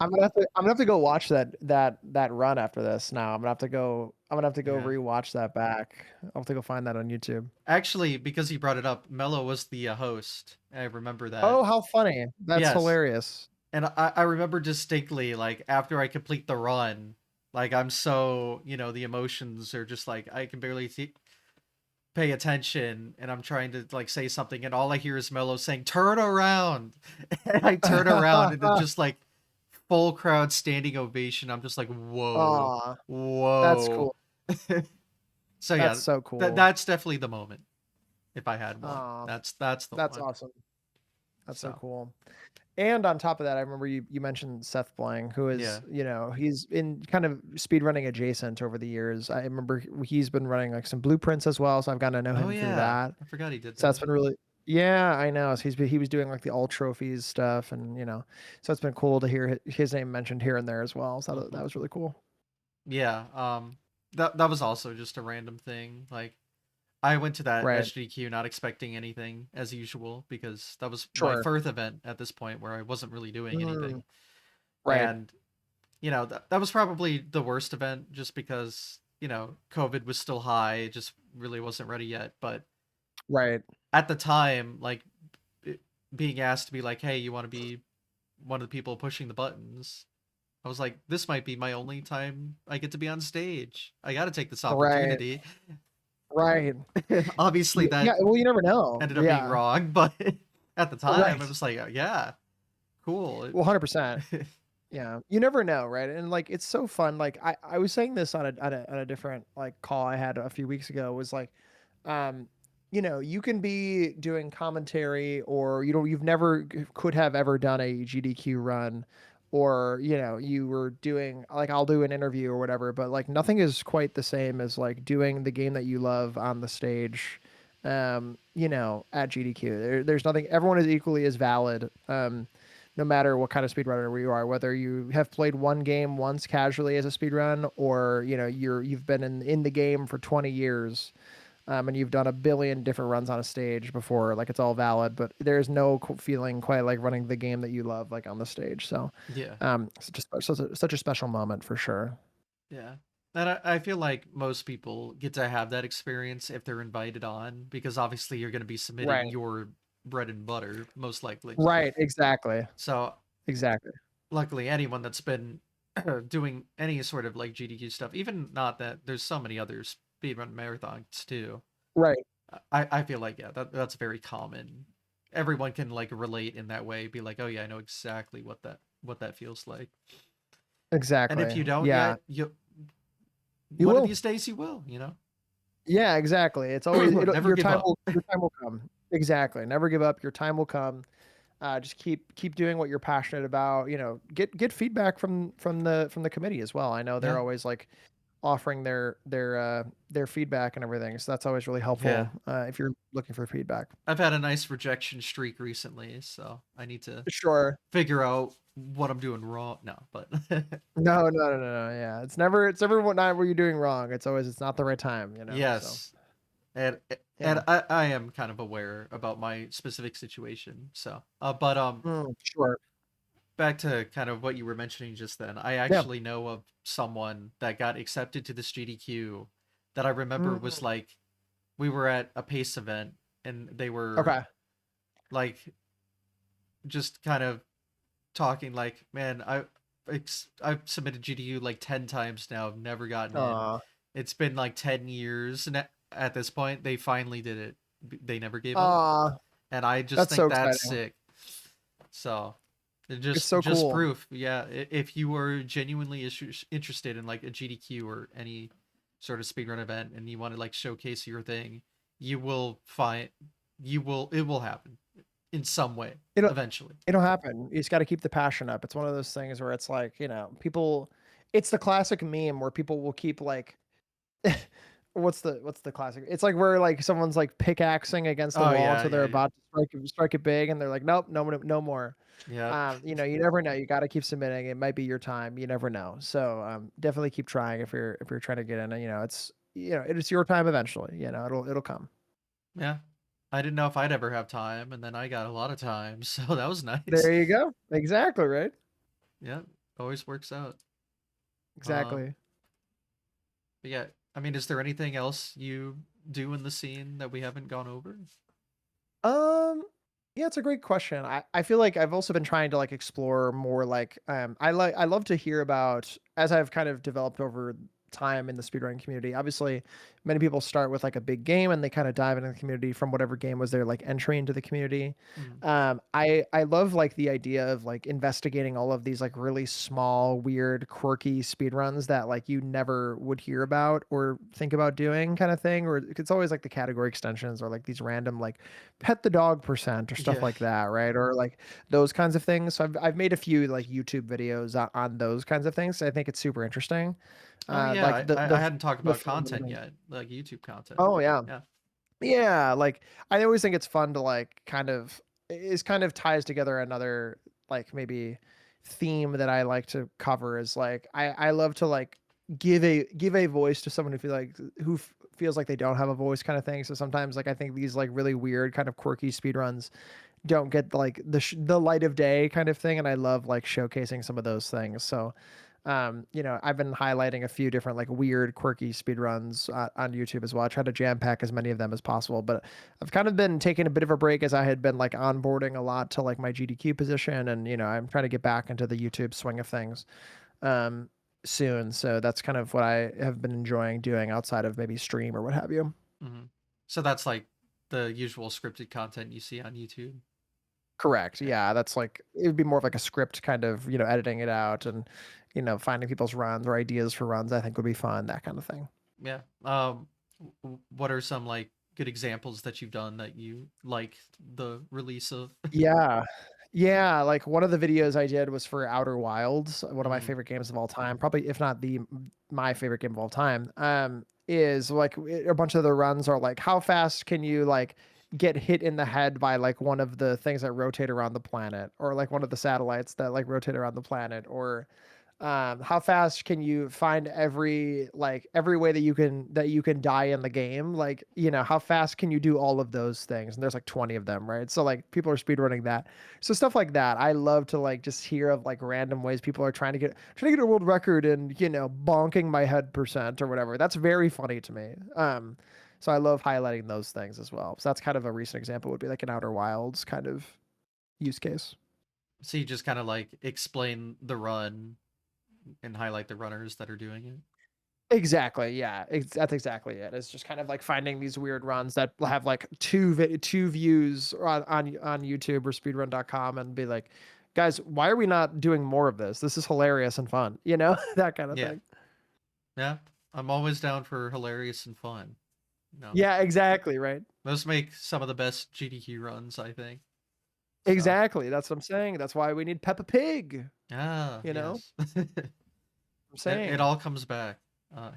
[SPEAKER 2] I'm gonna have to go watch that run after this. Now I'm gonna have to go. I'm gonna have to go
[SPEAKER 1] Yeah.
[SPEAKER 2] rewatch that back. I'll have to go find that on YouTube.
[SPEAKER 1] Actually, because you brought it up, Mello was the host. I remember that.
[SPEAKER 2] Oh, how funny! That's
[SPEAKER 1] Yes.
[SPEAKER 2] hilarious.
[SPEAKER 1] And I remember distinctly, like, after I complete the run, like, I'm so, the emotions are just like, I can barely pay attention, and I'm trying to, like, say something, and all I hear is Mello saying, "Turn around!" And I turn around, and it's just, like, full crowd standing ovation. I'm just like, whoa,
[SPEAKER 2] Aw, that's
[SPEAKER 1] whoa.
[SPEAKER 2] cool.
[SPEAKER 1] So,
[SPEAKER 2] That's
[SPEAKER 1] yeah,
[SPEAKER 2] so cool.
[SPEAKER 1] that's definitely the moment. If I had one,
[SPEAKER 2] Aw,
[SPEAKER 1] that's the
[SPEAKER 2] that's
[SPEAKER 1] one.
[SPEAKER 2] awesome. That's so
[SPEAKER 1] So,
[SPEAKER 2] cool. And on top of that, I remember you mentioned Seth Blank, who is,
[SPEAKER 1] yeah.
[SPEAKER 2] he's in kind of speedrunning adjacent over the years. I remember he's been running like some blueprints as well, so I've gotten to know
[SPEAKER 1] Oh,
[SPEAKER 2] him through
[SPEAKER 1] yeah.
[SPEAKER 2] that.
[SPEAKER 1] I forgot he did
[SPEAKER 2] So that's
[SPEAKER 1] that.
[SPEAKER 2] been really, yeah, I know. So he was doing like the all trophies stuff, and so it's been cool to hear his name mentioned here and there as well. So that
[SPEAKER 1] Hmm.
[SPEAKER 2] was really cool.
[SPEAKER 1] Yeah. That was also just a random thing. Like, I went to that
[SPEAKER 2] Right.
[SPEAKER 1] SGQ not expecting anything as usual because that was my
[SPEAKER 2] Sure.
[SPEAKER 1] first event at this point where I wasn't really doing anything.
[SPEAKER 2] Mm, right.
[SPEAKER 1] And, that was probably the worst event just because, COVID was still high. It just really wasn't ready yet. But
[SPEAKER 2] Right.
[SPEAKER 1] at the time, like, it, being asked to be like, hey, you want to be one of the people pushing the buttons? I was like, this might be my only time I get to be on stage. I got to take this
[SPEAKER 2] Right.
[SPEAKER 1] opportunity.
[SPEAKER 2] Right.
[SPEAKER 1] Obviously,
[SPEAKER 2] Yeah.
[SPEAKER 1] that
[SPEAKER 2] Well, you never know.
[SPEAKER 1] ended up being
[SPEAKER 2] Yeah.
[SPEAKER 1] wrong, but at the time, I
[SPEAKER 2] Right.
[SPEAKER 1] was like, yeah, cool.
[SPEAKER 2] Well, 100%. Yeah, you never know, right? And like it's so fun. Like I was saying this on a different like call I had a few weeks ago was like, um, you can be doing commentary or you've never could have ever done a GDQ run, or you were doing like I'll do an interview or whatever, but like nothing is quite the same as like doing the game that you love on the stage. At GDQ, there's nothing. Everyone is equally as valid. No matter what kind of speedrunner you are, whether you have played one game once casually as a speedrun, or you've been in the game for 20 years, and you've done a billion different runs on a stage before. Like it's all valid, but there's no feeling quite like running the game that you love like on the stage. So,
[SPEAKER 1] Yeah,
[SPEAKER 2] such a special moment for sure.
[SPEAKER 1] yeah. And I feel like most people get to have that experience if they're invited on, because obviously you're going to be submitting
[SPEAKER 2] Right.
[SPEAKER 1] your bread and butter, most likely.
[SPEAKER 2] Right. Exactly.
[SPEAKER 1] So,
[SPEAKER 2] Exactly.
[SPEAKER 1] luckily, anyone that's been doing any sort of like GDQ stuff, even not that, there's so many other speedrun marathons too.
[SPEAKER 2] Right.
[SPEAKER 1] I feel like, yeah, that's very common. Everyone can like relate in that way, be like, oh yeah, I know exactly what that feels like. And if
[SPEAKER 2] Exactly.
[SPEAKER 1] you don't
[SPEAKER 2] Yeah.
[SPEAKER 1] yet, you
[SPEAKER 2] You
[SPEAKER 1] one of
[SPEAKER 2] will.
[SPEAKER 1] these days you will.
[SPEAKER 2] Yeah, exactly. It's always
[SPEAKER 1] Never give up.
[SPEAKER 2] your time will come. Exactly. Never give up. Your time will come. Just keep doing what you're passionate about. Get feedback from the committee as well. I know they're
[SPEAKER 1] Yeah,
[SPEAKER 2] always like offering their feedback and everything, so that's always really helpful
[SPEAKER 1] yeah.
[SPEAKER 2] if you're looking for feedback.
[SPEAKER 1] I've had a nice rejection streak recently, so I need to
[SPEAKER 2] Sure.
[SPEAKER 1] figure out what I'm doing wrong. No, but
[SPEAKER 2] No, no, no, no, no. Yeah, it's never what not what you're doing wrong. It's always it's not the right time. So
[SPEAKER 1] yes, and
[SPEAKER 2] yeah.
[SPEAKER 1] I am kind of aware about my specific situation. So, but
[SPEAKER 2] Sure.
[SPEAKER 1] back to kind of what you were mentioning just then, I
[SPEAKER 2] Yeah.
[SPEAKER 1] actually know of someone that got accepted to this GDQ that I remember
[SPEAKER 2] Mm,
[SPEAKER 1] was like, we were at a pace event and they were
[SPEAKER 2] okay.
[SPEAKER 1] like, just kind of talking like, man, I've submitted GDQ like 10 times now, I've never gotten in.
[SPEAKER 2] Aw.
[SPEAKER 1] It's been like 10 years, and at this point, they finally did it. They never gave up,
[SPEAKER 2] Aw.
[SPEAKER 1] and I just
[SPEAKER 2] That's so
[SPEAKER 1] think that's
[SPEAKER 2] exciting.
[SPEAKER 1] sick. So,
[SPEAKER 2] It's
[SPEAKER 1] just
[SPEAKER 2] so
[SPEAKER 1] just
[SPEAKER 2] cool.
[SPEAKER 1] proof, yeah. If you are genuinely interested in like a GDQ or any sort of speedrun event, and you want to like showcase your thing, you will find it will happen in some way
[SPEAKER 2] It'll
[SPEAKER 1] eventually.
[SPEAKER 2] it'll happen. You just got to keep the passion up. It's one of those things where it's like, people it's the classic meme where people will keep like what's the classic? It's like where like someone's like pickaxing against the
[SPEAKER 1] Oh
[SPEAKER 2] wall
[SPEAKER 1] yeah,
[SPEAKER 2] until
[SPEAKER 1] yeah,
[SPEAKER 2] they're
[SPEAKER 1] yeah,
[SPEAKER 2] about to strike it big and they're like, "Nope, no more."
[SPEAKER 1] yeah,
[SPEAKER 2] You never know. You got to keep submitting. It might be your time. You never know. So, definitely keep trying if you're trying to get in. And, it's your time eventually. It'll come.
[SPEAKER 1] yeah. I didn't know if I'd ever have time, and then I got a lot of time, so that was nice.
[SPEAKER 2] There you go. Exactly, right?
[SPEAKER 1] Yeah, always works out. Um,
[SPEAKER 2] Exactly.
[SPEAKER 1] but yeah, I mean, is there anything else you do in the scene that we haven't gone over?
[SPEAKER 2] Um, yeah, it's a great question. I feel like I've also been trying to like explore more like I love to hear about as I've kind of developed over time in the speedrunning community. Obviously, many people start with like a big game and they kind of dive into the community from whatever game was their like entry into the community.
[SPEAKER 1] Mm.
[SPEAKER 2] I love like the idea of like investigating all of these like really small, weird, quirky speedruns that like you never would hear about or think about doing kind of thing. Or it's always like the category extensions or like these random like pet the dog percent or stuff
[SPEAKER 1] Yeah.
[SPEAKER 2] like that, right? Or like those kinds of things. So I've made a few like YouTube videos on those kinds of things. I think it's super interesting.
[SPEAKER 1] Oh yeah,
[SPEAKER 2] Like
[SPEAKER 1] I hadn't talked
[SPEAKER 2] the
[SPEAKER 1] about content
[SPEAKER 2] film.
[SPEAKER 1] yet, like YouTube content.
[SPEAKER 2] Oh yeah.
[SPEAKER 1] Yeah.
[SPEAKER 2] Yeah, like I always think it's fun to like kind of is kind of ties together another like maybe theme that I like to cover is like I love to like give a voice to someone who feels like they don't have a voice kind of thing. So sometimes like I think these like really weird kind of quirky speedruns don't get like the light of day kind of thing, and I love like showcasing some of those things. So I've been highlighting a few different like weird, quirky speedruns on YouTube as well. I try to jam pack as many of them as possible, but I've kind of been taking a bit of a break as I had been like onboarding a lot to like my GDQ position, and I'm trying to get back into the YouTube swing of things um, soon. So that's kind of what I have been enjoying doing outside of maybe stream or what have you.
[SPEAKER 1] Hmm. So that's like the usual scripted content you see on YouTube.
[SPEAKER 2] Correct.
[SPEAKER 1] Yeah.
[SPEAKER 2] Yeah, that's like it would be more of like a script kind of, editing it out and finding people's runs or ideas for runs I think would be fun, that kind of thing.
[SPEAKER 1] Yeah. What are some like good examples that you've done that you like the release of?
[SPEAKER 2] Yeah. Yeah, like one of the videos I did was for Outer Wilds, one of my
[SPEAKER 1] Hmm.
[SPEAKER 2] favorite games of all time, probably if not the my favorite game of all time. Is like a bunch of the runs are like how fast can you like get hit in the head by like one of the things that rotate around the planet or like one of the satellites that like rotate around the planet or how fast can you find every way that you can die in the game, like how fast can you do all of those things, and there's like 20 of them, right? So like people are speedrunning that, so stuff like that I love to like just hear of like random ways people are trying to get a world record and bonking my head percent or whatever. That's very funny to me. So I love highlighting those things as well. So that's kind of a recent example, would be like an Outer Wilds kind of use case.
[SPEAKER 1] So you just kind of like explain the run and highlight the runners that are doing it.
[SPEAKER 2] Exactly. Yeah. That's exactly it. It's just kind of like finding these weird runs that have like two views on YouTube or speedrun.com and be like, guys, why are we not doing more of this? This is hilarious and fun, that kind of
[SPEAKER 1] Yeah.
[SPEAKER 2] thing.
[SPEAKER 1] Yeah. I'm always down for hilarious and fun. No.
[SPEAKER 2] Yeah, exactly. Right.
[SPEAKER 1] Those make some of the best GDQ runs, I think. So,
[SPEAKER 2] Exactly. That's what I'm saying. That's why we need Peppa Pig.
[SPEAKER 1] ah,
[SPEAKER 2] You know,
[SPEAKER 1] yes.
[SPEAKER 2] I'm
[SPEAKER 1] It
[SPEAKER 2] saying
[SPEAKER 1] all comes back. Uh,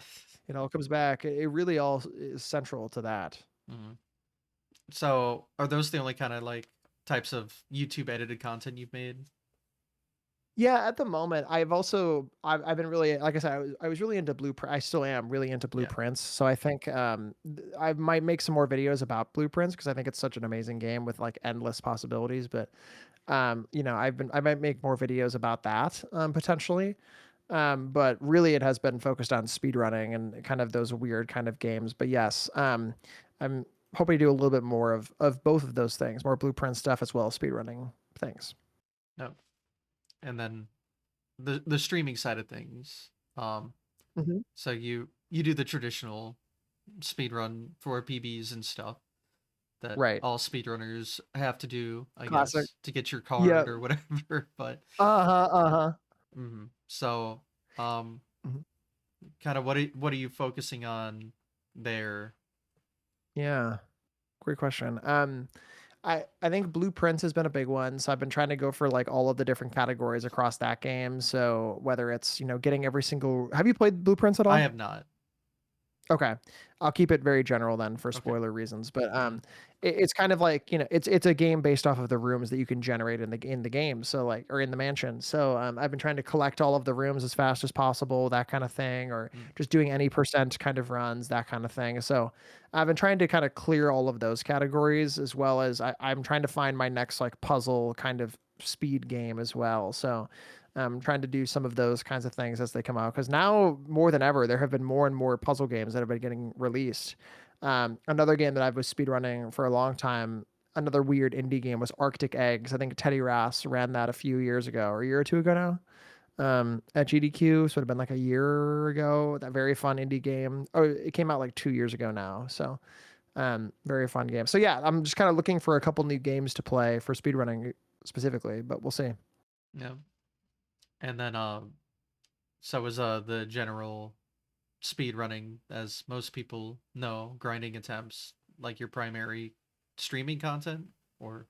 [SPEAKER 2] it all comes back. It really all is central to that.
[SPEAKER 1] mhm. So, are those the only kind of like types of YouTube edited content you've made?
[SPEAKER 2] Yeah, at the moment, I've been really, like I said, I was really into blueprint. I still am really into
[SPEAKER 1] Yeah.
[SPEAKER 2] blueprints. So I think I might make some more videos about blueprints because I think it's such an amazing game with like endless possibilities. But I might make more videos about that potentially. But really, it has been focused on speedrunning and kind of those weird kind of games. But yes, I'm hoping to do a little bit more of both of those things, more blueprint stuff as well as speedrunning things.
[SPEAKER 1] No. And then the streaming side of things. Um,
[SPEAKER 2] Hmm.
[SPEAKER 1] so you do the traditional speedrun for PBs and stuff that
[SPEAKER 2] Right.
[SPEAKER 1] all speedrunners have to do, I
[SPEAKER 2] Classic.
[SPEAKER 1] guess, to get your
[SPEAKER 2] Yeah.
[SPEAKER 1] card or whatever. But
[SPEAKER 2] Uh-huh, uh-huh.
[SPEAKER 1] so, um,
[SPEAKER 2] Mhm.
[SPEAKER 1] kind of what are you focusing on there?
[SPEAKER 2] Yeah, great question. I think Blueprints has been a big one, so I've been trying to go for like all of the different categories across that game. So whether it's getting every single. Have you played Blueprints at
[SPEAKER 1] I
[SPEAKER 2] all?
[SPEAKER 1] have not.
[SPEAKER 2] Okay. I'll keep it very general then for
[SPEAKER 1] Okay.
[SPEAKER 2] spoiler reasons, but
[SPEAKER 1] Hmm.
[SPEAKER 2] it's kind of like, it's a game based off of the rooms that you can generate in the game, so like or in the mansion. So I've been trying to collect all of the rooms as fast as possible, that kind of thing, or just doing any percent kind of runs, that kind of thing. So I've been trying to kind of clear all of those categories as well as I'm trying to find my next like puzzle kind of speed game as well. So Trying to do some of those kinds of things as they come out, because now more than ever there have been more and more puzzle games that have been getting released. Another game that I was speedrunning for a long time, another weird indie game, was Arctic Eggs. I think Teddy Ross ran that a few years ago, or a year or two ago now, at GDQ. So it would have been like a year ago. That very fun indie game. Oh, it came out like 2 years ago now. So very fun game. So yeah, I'm just kind of looking for a couple new games to play for speedrunning specifically, but we'll see.
[SPEAKER 1] Yeah. And then so is the general speed running, as most people know, grinding attempts like your primary streaming content, or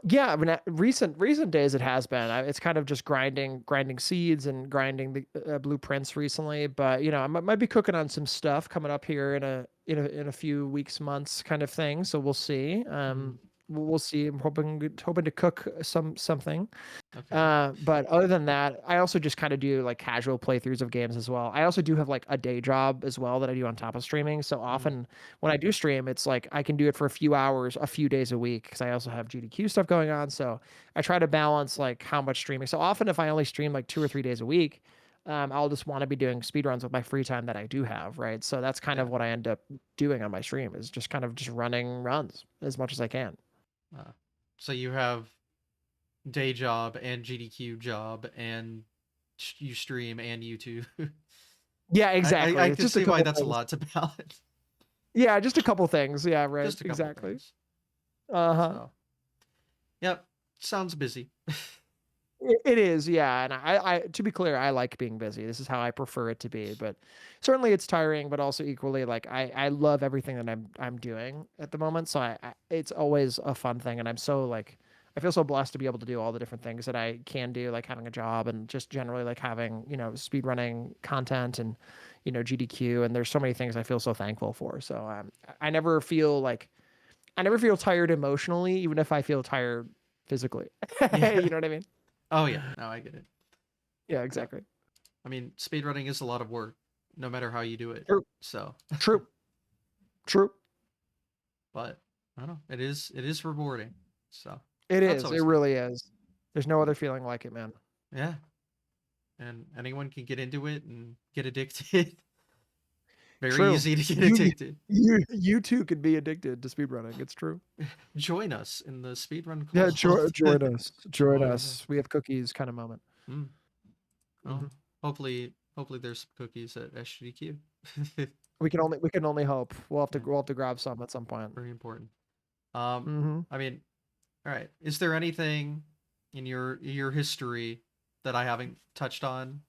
[SPEAKER 2] Yeah, I mean, recent days it has been. It's kind of just grinding seeds and grinding the blueprints recently. But I might be cooking on some stuff coming up here in a few weeks, months, kind of thing. So we'll see.
[SPEAKER 1] mm,
[SPEAKER 2] We'll see. I'm hoping to cook something.
[SPEAKER 1] okay.
[SPEAKER 2] But other than that, I also just kind of do like casual playthroughs of games as well. I also do have like a day job as well that I do on top of streaming. So
[SPEAKER 1] Mm,
[SPEAKER 2] often when I do stream, it's like I can do it for a few hours, a few days a week, because I also have GDQ stuff going on. So I try to balance like how much streaming. So often if I only stream like 2 or 3 days a week, I'll just want to be doing speedruns with my free time that I do have, right? So that's kind
[SPEAKER 1] yeah.
[SPEAKER 2] of what I end up doing on my stream, is just kind of just running runs as much as I can.
[SPEAKER 1] Uh, so you have day job and GDQ job, and you stream and YouTube.
[SPEAKER 2] Yeah,
[SPEAKER 1] I
[SPEAKER 2] exactly.
[SPEAKER 1] I
[SPEAKER 2] It's
[SPEAKER 1] can
[SPEAKER 2] just a
[SPEAKER 1] see why
[SPEAKER 2] couple
[SPEAKER 1] that's a
[SPEAKER 2] things.
[SPEAKER 1] lot to balance.
[SPEAKER 2] Yeah, just a couple things. Yeah, right.
[SPEAKER 1] Just a couple
[SPEAKER 2] Exactly.
[SPEAKER 1] things.
[SPEAKER 2] Uh-huh.
[SPEAKER 1] So, yep, sounds busy.
[SPEAKER 2] It is, yeah. And to be clear, I like being busy. This is how I prefer it to be. But certainly it's tiring, but also equally like I love everything that I'm doing at the moment. So it's always a fun thing. And I'm so like I feel so blessed to be able to do all the different things that I can do, like having a job and just generally like having, speed running content and, GDQ. And there's so many things I feel so thankful for. So I never feel like I never feel tired emotionally, even if I feel tired physically.
[SPEAKER 1] Yeah.
[SPEAKER 2] You know what I mean?
[SPEAKER 1] Oh yeah. No, I get it.
[SPEAKER 2] Yeah,
[SPEAKER 1] Yep.
[SPEAKER 2] exactly.
[SPEAKER 1] I mean, speedrunning is a lot of work, no matter how you do it.
[SPEAKER 2] True,
[SPEAKER 1] So,
[SPEAKER 2] true, true.
[SPEAKER 1] but I don't know. It is rewarding. So
[SPEAKER 2] It
[SPEAKER 1] that's
[SPEAKER 2] is. It
[SPEAKER 1] always good.
[SPEAKER 2] really is. There's no other feeling like it, man.
[SPEAKER 1] Yeah. And anyone can get into it and get addicted. Very
[SPEAKER 2] True.
[SPEAKER 1] easy to get
[SPEAKER 2] You
[SPEAKER 1] addicted.
[SPEAKER 2] you too could be addicted to speedrunning. It's true.
[SPEAKER 1] Join us in the speedrun
[SPEAKER 2] Yeah,
[SPEAKER 1] club.
[SPEAKER 2] join us. Join
[SPEAKER 1] Oh yeah.
[SPEAKER 2] us. We have cookies kind of moment.
[SPEAKER 1] Mm.
[SPEAKER 2] Hmm.
[SPEAKER 1] Oh, hopefully there's some cookies at SGDQ.
[SPEAKER 2] We can only hope. We'll have to
[SPEAKER 1] Yeah,
[SPEAKER 2] we'll have to grab some at some point.
[SPEAKER 1] very important. Um,
[SPEAKER 2] Hmm.
[SPEAKER 1] I mean, all right. Is there anything in your history that I haven't touched on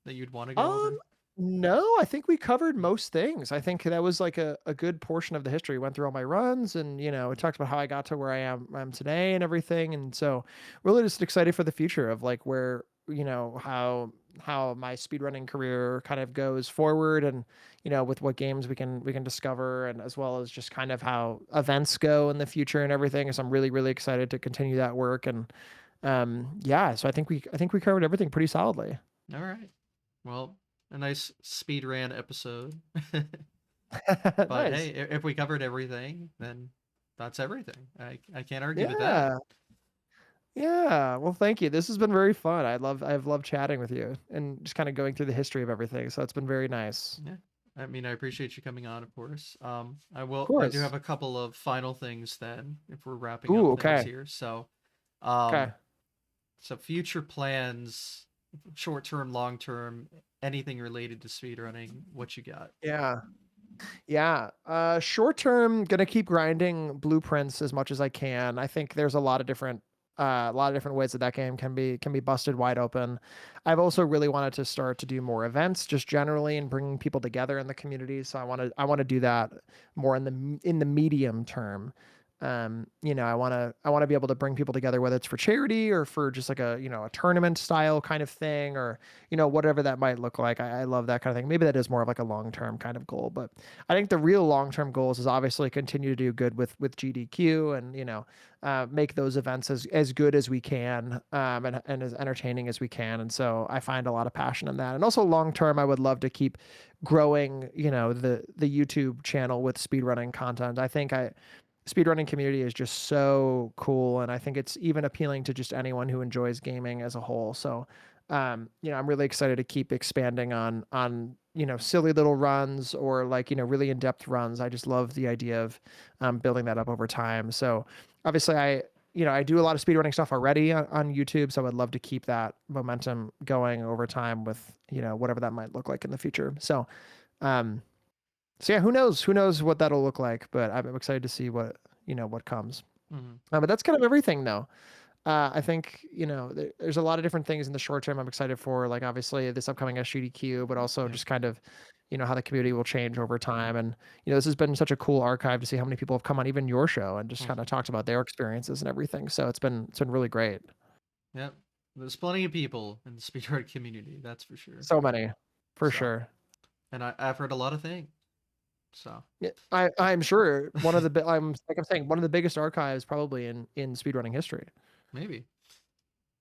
[SPEAKER 1] that you'd want to go
[SPEAKER 2] Um,
[SPEAKER 1] over?
[SPEAKER 2] no, I think we covered most things. I think that was like a good portion of the history. Went through all my runs and, it talks about how I got to where I'm today and everything. And so really just excited for the future of like where, how my speedrunning career kind of goes forward and, with what games we can discover and as well as just kind of how events go in the future and everything. So I'm really, really excited to continue that work. And yeah, so I think we covered everything pretty solidly.
[SPEAKER 1] All right. Well, a nice speed ran episode. But
[SPEAKER 2] Nice.
[SPEAKER 1] hey, if we covered everything, then that's everything. I can't argue with that.
[SPEAKER 2] Yeah. Yeah. Well, thank you. This has been very fun. I've loved chatting with you and just kind of going through the history of everything. So it's been very nice.
[SPEAKER 1] Yeah. I mean, I appreciate you coming on, of course.
[SPEAKER 2] Of
[SPEAKER 1] I do
[SPEAKER 2] course.
[SPEAKER 1] have a couple of final things then, if we're wrapping up
[SPEAKER 2] Ooh,
[SPEAKER 1] things
[SPEAKER 2] okay.
[SPEAKER 1] here. So,
[SPEAKER 2] Okay.
[SPEAKER 1] um, so future plans, short term, long term, anything related to speedrunning, what you got?
[SPEAKER 2] Yeah. Yeah. Short term, gonna keep grinding blueprints as much as I can. I think there's a lot of different ways that game can be busted wide open. I've also really wanted to start to do more events just generally and bringing people together in the community. So I want to do that more in the medium term. I want to be able to bring people together, whether it's for charity or for just like a tournament style kind of thing, or whatever that might look like. I love that kind of thing. Maybe that is more of like a long term kind of goal, but I think the real long term goals is obviously continue to do good with GDQ and make those events as good as we can, and as entertaining as we can. And so I find a lot of passion in that. And also long term, I would love to keep growing, the YouTube channel with speedrunning content. I think speedrunning community is just so cool, and I think it's even appealing to just anyone who enjoys gaming as a whole. So, I'm really excited to keep expanding on silly little runs or like really in-depth runs. I just love the idea of building that up over time. So, obviously, I do a lot of speedrunning stuff already on YouTube, so I'd love to keep that momentum going over time with whatever that might look like in the future. Um, so yeah, who knows what that'll look like, but I'm excited to see what comes.
[SPEAKER 1] Mhm.
[SPEAKER 2] But that's kind of everything though. I think, there's a lot of different things in the short term I'm excited for, like obviously this upcoming SGDQ, but also
[SPEAKER 1] Yeah.
[SPEAKER 2] just kind of, how the community will change over time. And, this has been such a cool archive to see how many people have come on even your show and just kind
[SPEAKER 1] Mhm.
[SPEAKER 2] of talked about their experiences and everything. So it's been really great.
[SPEAKER 1] Yep. There's plenty of people in the speedrun community, that's for sure.
[SPEAKER 2] So many, for
[SPEAKER 1] So,
[SPEAKER 2] sure.
[SPEAKER 1] and I've heard a lot of things. So,
[SPEAKER 2] Yeah, I'm sure I'm saying one of the biggest archives probably in speedrunning history.
[SPEAKER 1] maybe.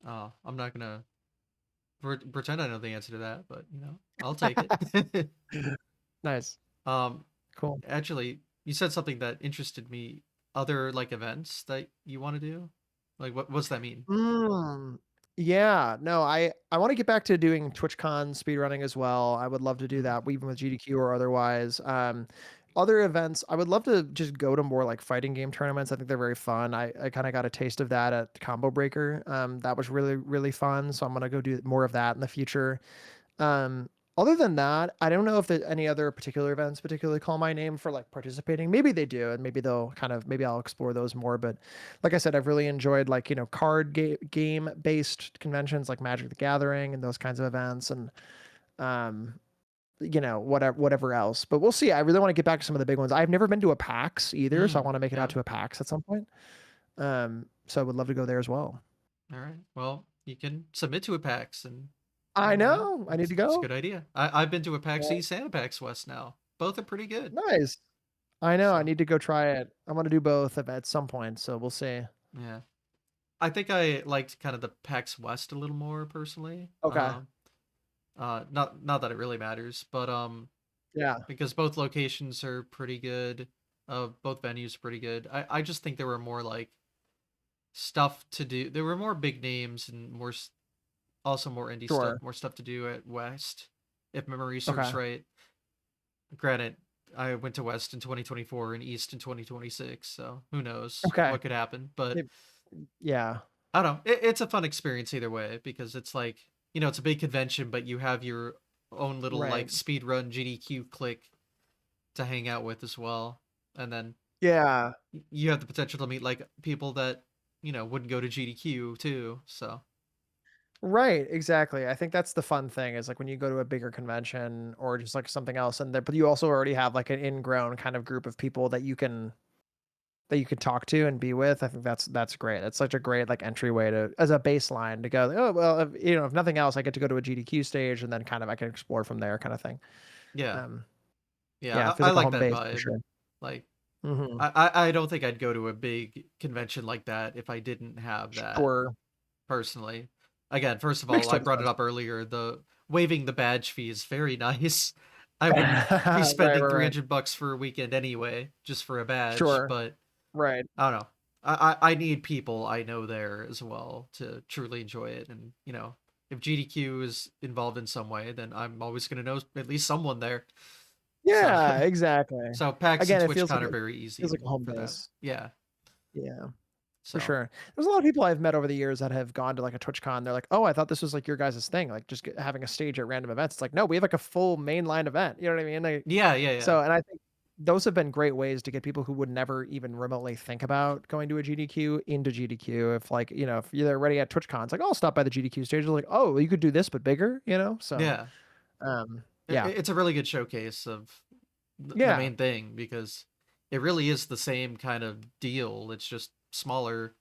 [SPEAKER 1] I'm not gonna pretend I know the answer to that, but I'll take it.
[SPEAKER 2] Nice.
[SPEAKER 1] um,
[SPEAKER 2] Cool.
[SPEAKER 1] actually, you said something that interested me. Other like events that you want to do? Like what's that mean?
[SPEAKER 2] Mm, yeah, no, I want to get back to doing TwitchCon speedrunning as well. I would love to do
[SPEAKER 1] Mhm.
[SPEAKER 2] that, even with GDQ or otherwise. Other events, I would love to just go to more like fighting game tournaments. I think they're very fun. I kind of got a taste of that at Combo Breaker. That was really, really fun. So I'm gonna go do more of that in the future. Um, Other than that, I don't know if there any other particular events particularly call my name for like participating. Maybe they do, and maybe I'll explore those more. But like I said, I've really enjoyed like game based conventions like Magic the Gathering and those kinds of events, and um whatever else. But we'll see. I really want to get back to some of the big ones. I've never been to a PAX either, so I want to make it out
[SPEAKER 1] Yeah.
[SPEAKER 2] to a PAX at some point. So I would love to go there as well.
[SPEAKER 1] All right. Well, you can submit to a PAX, and
[SPEAKER 2] I know. I need to
[SPEAKER 1] it's a
[SPEAKER 2] go.
[SPEAKER 1] good idea. I've been to a PAX East and a PAX West now. Both are pretty good.
[SPEAKER 2] Nice. I know. I
[SPEAKER 1] So
[SPEAKER 2] need to go try it. I'm gonna do both at some point, so we'll see.
[SPEAKER 1] yeah, I think I liked kind of the PAX West a little more personally.
[SPEAKER 2] Okay.
[SPEAKER 1] Not that it really matters, but
[SPEAKER 2] Yeah.
[SPEAKER 1] because both locations are pretty good, both venues are pretty good. I just think there were more like stuff to do. There were more big names and also more indie stuff,
[SPEAKER 2] Sure.
[SPEAKER 1] more stuff to do at West, if memory serves
[SPEAKER 2] Okay.
[SPEAKER 1] right. Granted, I went to West in 2024 and East in 2026, so who knows
[SPEAKER 2] Okay.
[SPEAKER 1] what could happen. But
[SPEAKER 2] It- yeah.
[SPEAKER 1] I don't know. It's a fun experience either way because it's like, it's a big convention, but you have your own little like
[SPEAKER 2] Right.
[SPEAKER 1] speed run GDQ click to hang out with as well. And then
[SPEAKER 2] Yeah.
[SPEAKER 1] you have the potential to meet like people that, wouldn't go to GDQ too. So,
[SPEAKER 2] Right. Exactly. I think that's the fun thing is like when you go to a bigger convention or just like something else, and there, but you also already have like an ingrown kind of group of people that you can talk to and be with. I think that's great. That's such a great like entryway to as a baseline to go. Oh well, if nothing else, I get to go to a GDQ stage and then kind of I can explore from there, kind of thing.
[SPEAKER 1] yeah.
[SPEAKER 2] Um, yeah,
[SPEAKER 1] Yeah,
[SPEAKER 2] feels
[SPEAKER 1] I
[SPEAKER 2] like a
[SPEAKER 1] like
[SPEAKER 2] home
[SPEAKER 1] that
[SPEAKER 2] base for
[SPEAKER 1] vibe.
[SPEAKER 2] sure.
[SPEAKER 1] Like
[SPEAKER 2] Hmm.
[SPEAKER 1] I don't think I'd go to a big convention like that if I didn't have that
[SPEAKER 2] Sure.
[SPEAKER 1] personally. Again, first of
[SPEAKER 2] Makes
[SPEAKER 1] all, I
[SPEAKER 2] total
[SPEAKER 1] brought it
[SPEAKER 2] sense.
[SPEAKER 1] up earlier. The waiving the badge fee is very nice. I wouldn't be
[SPEAKER 2] Right, right,
[SPEAKER 1] spending
[SPEAKER 2] right.
[SPEAKER 1] 300 bucks for a weekend anyway, just for a badge.
[SPEAKER 2] Sure.
[SPEAKER 1] But
[SPEAKER 2] Right.
[SPEAKER 1] I don't know. I need people I know there as well to truly enjoy it. And if GDQ is involved in some way, then I'm always gonna know at least someone there. So
[SPEAKER 2] Yeah, exactly.
[SPEAKER 1] so PAX and
[SPEAKER 2] Again, it feels like
[SPEAKER 1] TwitchCon are
[SPEAKER 2] it
[SPEAKER 1] very
[SPEAKER 2] feels
[SPEAKER 1] easy
[SPEAKER 2] like a home
[SPEAKER 1] for that.
[SPEAKER 2] base.
[SPEAKER 1] Yeah.
[SPEAKER 2] Yeah, for
[SPEAKER 1] So
[SPEAKER 2] sure. There's a lot of people I've met over the years that have gone to like a TwitchCon. They're like, "Oh, I thought this was like your guys' thing, like just having a stage at random events." It's like, no, we have like a full mainline event. You know what I mean? Like,
[SPEAKER 1] yeah, yeah, yeah.
[SPEAKER 2] so, and I think those have been great ways to get people who would never even remotely think about going to a GDQ into GDQ. If like, if you're already at TwitchCon, it's like, oh, I'll stop by the GDQ stage. They're like, oh, you could do this but bigger. So,
[SPEAKER 1] Yeah.
[SPEAKER 2] yeah,
[SPEAKER 1] It's a really good showcase of the
[SPEAKER 2] yeah,
[SPEAKER 1] main thing because it really is the same kind of deal. It's just smaller,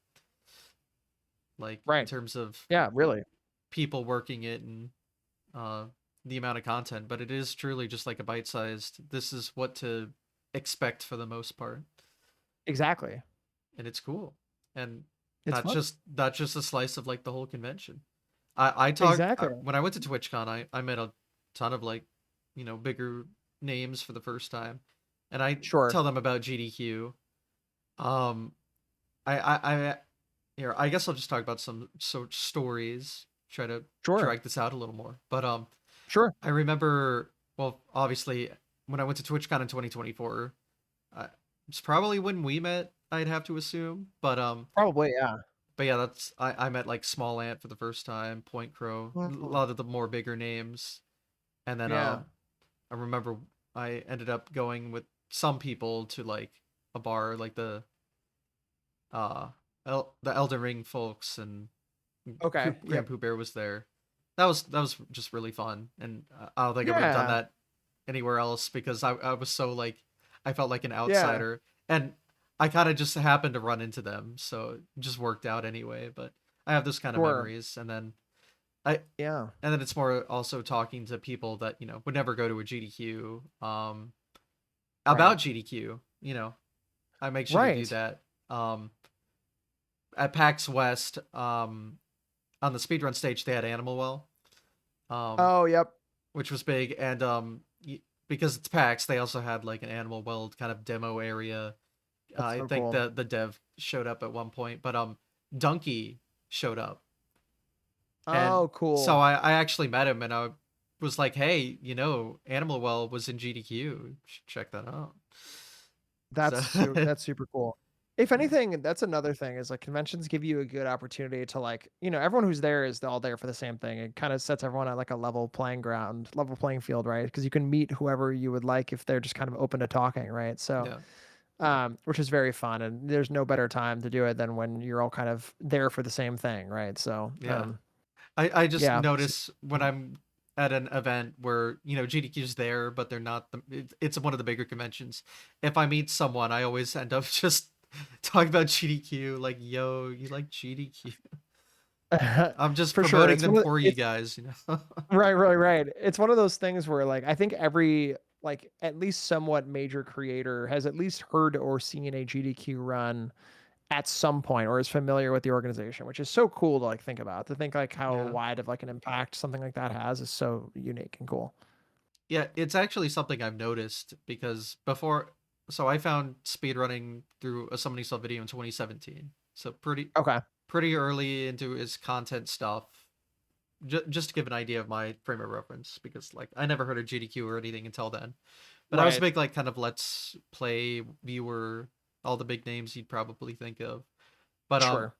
[SPEAKER 1] like in
[SPEAKER 2] right,
[SPEAKER 1] terms of
[SPEAKER 2] yeah, really,
[SPEAKER 1] people working it and uh, the amount of content. But it is truly just like a bite-sized. This is what to expect for the most part,
[SPEAKER 2] exactly.
[SPEAKER 1] and it's cool. And
[SPEAKER 2] It's
[SPEAKER 1] that's
[SPEAKER 2] fun.
[SPEAKER 1] just a slice of like the whole convention. I talked
[SPEAKER 2] Exactly.
[SPEAKER 1] when I went to TwitchCon. I met a ton of like bigger names for the first time, and I
[SPEAKER 2] Sure.
[SPEAKER 1] tell them about GDQ, Um, I here, I guess I'll just talk about some stories. Try to
[SPEAKER 2] Sure.
[SPEAKER 1] drag this out a little more. But
[SPEAKER 2] Sure.
[SPEAKER 1] I remember, well, obviously, when I went to TwitchCon in 2024, it's probably when we met. I'd have to assume,
[SPEAKER 2] Probably, yeah.
[SPEAKER 1] but yeah, that's I met like Small Ant for the first time, Point Crow, a
[SPEAKER 2] Mhm.
[SPEAKER 1] lot of the more bigger names, and then
[SPEAKER 2] Yeah.
[SPEAKER 1] I remember I ended up going with some people to like a bar, like uh the Elden Ring folks, and
[SPEAKER 2] Okay.
[SPEAKER 1] Grand
[SPEAKER 2] Yep.
[SPEAKER 1] Pooh Bear was there. That was just really fun, and I don't think I would have done
[SPEAKER 2] Yeah.
[SPEAKER 1] that anywhere else because I was so like I felt like an
[SPEAKER 2] Yeah.
[SPEAKER 1] outsider, and I kind of just happened to run into them, so it just worked out anyway. But I have those kind of
[SPEAKER 2] Sure.
[SPEAKER 1] memories, and then I
[SPEAKER 2] Yeah.
[SPEAKER 1] and then it's more also talking to people that would never go to a GDQ
[SPEAKER 2] Right.
[SPEAKER 1] about GDQ. I make sure to do
[SPEAKER 2] Right.
[SPEAKER 1] that. At PAX West, on the speedrun stage, they had Animal Well, um,
[SPEAKER 2] Oh, yep.
[SPEAKER 1] which was big, and because it's PAX, they also had like an Animal Well kind of demo area.
[SPEAKER 2] That's
[SPEAKER 1] I
[SPEAKER 2] so
[SPEAKER 1] think
[SPEAKER 2] cool.
[SPEAKER 1] the dev showed up at one point, but Donkey showed up, and
[SPEAKER 2] Oh,
[SPEAKER 1] so
[SPEAKER 2] cool.
[SPEAKER 1] I actually met him, and I was like, hey, Animal Well was in GDQ. You should check that out. So
[SPEAKER 2] That's super cool. If anything, that's another thing is like conventions give you a good opportunity to like, everyone who's there is all there for the same thing. It kind of sets everyone at like a level playing field, right? Because you can meet whoever you would like if they're just kind of open to talking, right? So,
[SPEAKER 1] yeah,
[SPEAKER 2] which is very fun, and there's no better time to do it than when you're all kind of there for the same thing, right? So,
[SPEAKER 1] yeah. I just
[SPEAKER 2] yeah,
[SPEAKER 1] notice when I'm at an event where GDQ's there, but they're not it's one of the bigger conventions. If I meet someone, I always end up just talking about GDQ, like, yo, you like GDQ? I'm just
[SPEAKER 2] for sure.
[SPEAKER 1] promoting
[SPEAKER 2] It's
[SPEAKER 1] them
[SPEAKER 2] one of
[SPEAKER 1] for you
[SPEAKER 2] it's
[SPEAKER 1] guys.
[SPEAKER 2] Right, right, right. It's one of those things where like I think every like at least somewhat major creator has at least heard or seen a GDQ run at some point or is familiar with the organization, which is so cool to like think about. To think like how
[SPEAKER 1] Yeah.
[SPEAKER 2] wide of like an impact something like that has is so unique and cool.
[SPEAKER 1] Yeah, it's actually something I've noticed because so I found speedrunning through a Somebody Saw video in 2017. So
[SPEAKER 2] Okay.
[SPEAKER 1] pretty early into his content stuff. Just to give an idea of my frame of reference, because like I never heard of GDQ or anything until then. But I was a
[SPEAKER 2] Right.
[SPEAKER 1] big like kind of let's play viewer, all the big names you'd probably think of. But
[SPEAKER 2] Sure.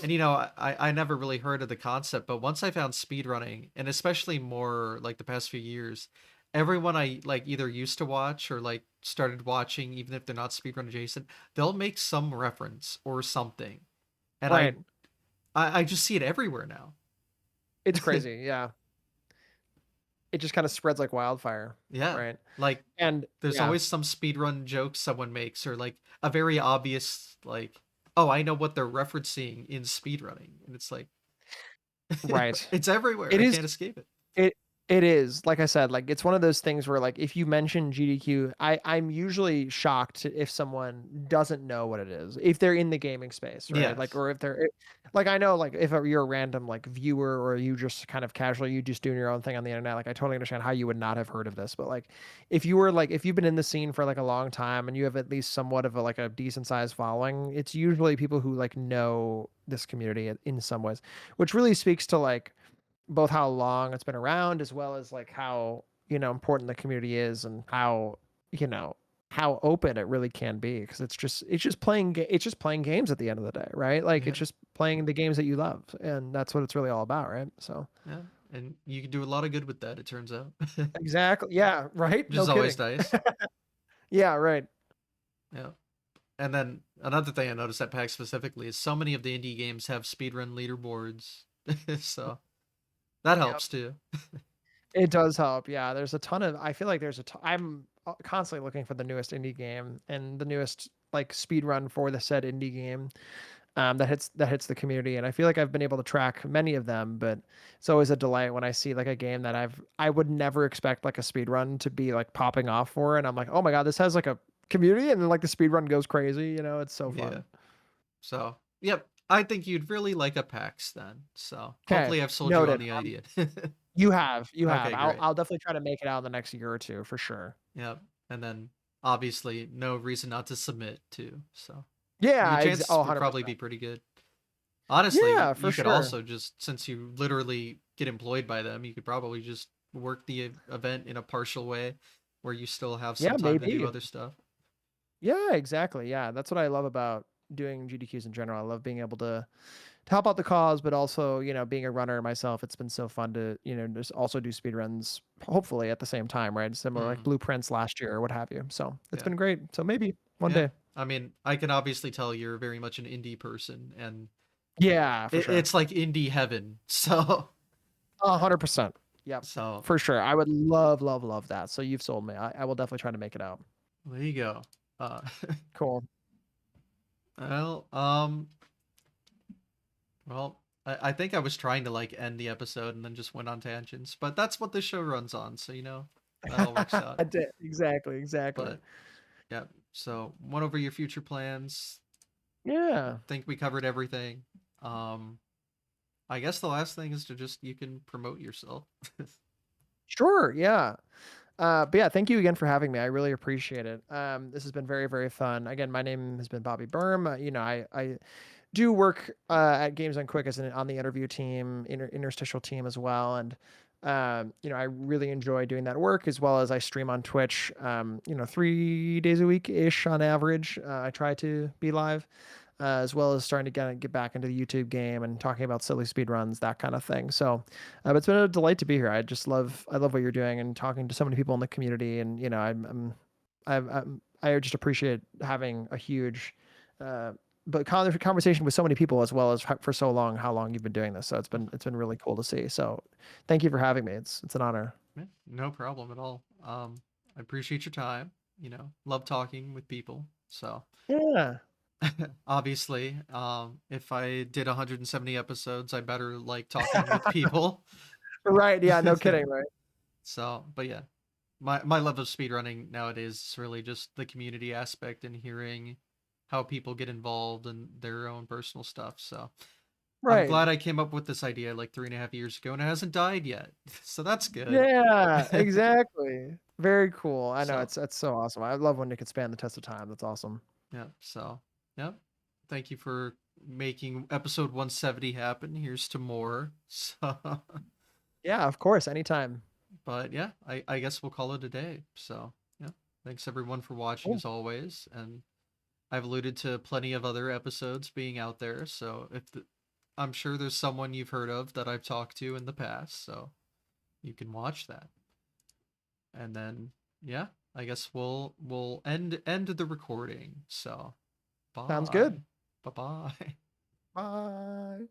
[SPEAKER 1] and I never really heard of the concept, but once I found speedrunning, and especially more like the past few years, everyone I like either used to watch or like started watching, even if they're not speedrun adjacent, they'll make some reference or something. And
[SPEAKER 2] Right.
[SPEAKER 1] I just see it everywhere now.
[SPEAKER 2] It's crazy. Yeah. It just kind of spreads like wildfire.
[SPEAKER 1] Yeah.
[SPEAKER 2] Right.
[SPEAKER 1] Like
[SPEAKER 2] And
[SPEAKER 1] there's
[SPEAKER 2] yeah.
[SPEAKER 1] always some speedrun joke someone makes, or like a very obvious like, oh, I know what they're referencing in speedrunning. And it's like
[SPEAKER 2] Right.
[SPEAKER 1] it's everywhere.
[SPEAKER 2] It
[SPEAKER 1] I
[SPEAKER 2] is
[SPEAKER 1] can't escape it.
[SPEAKER 2] It it is. Like I said, like it's one of those things where like if you mention GDQ, I'm usually shocked if someone doesn't know what it is. If they're in the gaming space, right? Like
[SPEAKER 1] Yes.
[SPEAKER 2] or if they're like I know like if you're a random like viewer or you just kind of casually you just doing your own thing on the internet, like I totally understand how you would not have heard of this. But like if you were like if you've been in the scene for like a long time and you have at least somewhat of a like a decent sized following, it's usually people who like know this community in some ways, which really speaks to like both how long it's been around as well as like how important the community is and how you know how open it really can be because it's just playing games at the end of the day, right? Like
[SPEAKER 1] Yeah.
[SPEAKER 2] it's just playing the games that you love, and that's what it's really all about, right? So
[SPEAKER 1] Yeah, and you can do a lot of good with that, it turns out.
[SPEAKER 2] exactly, yeah, right,
[SPEAKER 1] Which
[SPEAKER 2] no
[SPEAKER 1] is always
[SPEAKER 2] kidding.
[SPEAKER 1] nice.
[SPEAKER 2] Yeah, right.
[SPEAKER 1] Yeah. And then another thing I noticed at PAX specifically is so many of the indie games have speedrun leaderboards. So that
[SPEAKER 2] Yep,
[SPEAKER 1] helps too.
[SPEAKER 2] it does help. Yeah, there's a ton of I feel like I'm constantly looking for the newest indie game and the newest like speed run for the said indie game that hits the community, and I feel like I've been able to track many of them, but it's always a delight when I see like a game that I would never expect like a speed run to be like popping off for, and I'm like, oh my god, this has like a community, and then like the speed run goes crazy, it's so
[SPEAKER 1] Yeah.
[SPEAKER 2] fun.
[SPEAKER 1] So, yep. I think you'd really like a PAX then. So
[SPEAKER 2] Okay,
[SPEAKER 1] hopefully I've sold you on
[SPEAKER 2] noted.
[SPEAKER 1] the idea.
[SPEAKER 2] You have
[SPEAKER 1] Okay,
[SPEAKER 2] I'll
[SPEAKER 1] great.
[SPEAKER 2] I'll definitely try to make it out in the next year or two for sure.
[SPEAKER 1] Yep. And then obviously no reason not to submit too. So your
[SPEAKER 2] Yeah,
[SPEAKER 1] chances
[SPEAKER 2] oh,
[SPEAKER 1] would probably
[SPEAKER 2] 100%.
[SPEAKER 1] be pretty good. Honestly,
[SPEAKER 2] Yeah, for
[SPEAKER 1] you could
[SPEAKER 2] sure.
[SPEAKER 1] also just, since you literally get employed by them, you could probably just work the event in a partial way where you still have
[SPEAKER 2] Yeah,
[SPEAKER 1] some time to do
[SPEAKER 2] maybe.
[SPEAKER 1] other stuff.
[SPEAKER 2] Yeah, exactly. Yeah, that's what I love about doing GDQs in general. I love being able to help out the cause, but also, being a runner myself, it's been so fun to, just also do speed runs, hopefully at the same time, right? Similar like
[SPEAKER 1] Hmm.
[SPEAKER 2] blueprints last year or what have you. So it's
[SPEAKER 1] Yeah.
[SPEAKER 2] been great. So maybe one
[SPEAKER 1] Yeah.
[SPEAKER 2] day.
[SPEAKER 1] I mean, I can obviously tell you're very much an indie person, and
[SPEAKER 2] Yeah, for sure.
[SPEAKER 1] it's like indie heaven. So,
[SPEAKER 2] 100%. Yep,
[SPEAKER 1] so
[SPEAKER 2] for sure. I would love, love, love that. So you've sold me. I will definitely try to make it out.
[SPEAKER 1] there you go. Uh,
[SPEAKER 2] Cool.
[SPEAKER 1] well, well, I think I was trying to like end the episode and then just went on tangents, but that's what the show runs on, so that all works out.
[SPEAKER 2] I did. Exactly, exactly.
[SPEAKER 1] But yeah, so went over your future plans.
[SPEAKER 2] Yeah.
[SPEAKER 1] Think we covered everything. Um, I guess the last thing is to just you can promote yourself.
[SPEAKER 2] Sure. Yeah. But yeah, thank you again for having me. I really appreciate it. This has been very, very fun. Again, my name has been BobbyBurm. I do work at Games on Quick as on the interview team, interstitial team as well, and I really enjoy doing that work as well as I stream on Twitch. 3 days a week ish on average. I try to be live. As well as starting to get back into the YouTube game and talking about silly speed runs, that kind of thing. So, but it's been a delight to be here. I love what you're doing and talking to so many people in the community. And I just appreciate having a huge, but conversation with so many people as well as for so long. How long you've been doing this? So it's been really cool to see. So, thank you for having me. It's an honor.
[SPEAKER 1] Yeah, no problem at all. I appreciate your time. Love talking with people. So
[SPEAKER 2] Yeah.
[SPEAKER 1] obviously, if I did 170 episodes, I better like talking with people.
[SPEAKER 2] Right. Yeah. No kidding. Right.
[SPEAKER 1] So, but yeah, my love of speedrunning nowadays is really just the community aspect and hearing how people get involved in their own personal stuff. So I'm
[SPEAKER 2] Right.
[SPEAKER 1] glad I came up with this idea like 3.5 years ago and it hasn't died yet. So that's good.
[SPEAKER 2] Yeah, exactly. Very cool. I know
[SPEAKER 1] So
[SPEAKER 2] it's so awesome. I love when it can span the test of time. That's awesome.
[SPEAKER 1] yeah, so yeah. Thank you for making episode 170 happen. Here's to more. So
[SPEAKER 2] Yeah, of course, anytime.
[SPEAKER 1] but yeah, I guess we'll call it a day. So yeah. Thanks everyone for watching
[SPEAKER 2] Cool.
[SPEAKER 1] as always. And I've alluded to plenty of other episodes being out there, so I'm sure there's someone you've heard of that I've talked to in the past, so you can watch that. And then yeah, I guess we'll end the recording. So
[SPEAKER 2] Sounds
[SPEAKER 1] bye.
[SPEAKER 2] good.
[SPEAKER 1] Bye-bye.
[SPEAKER 2] Bye.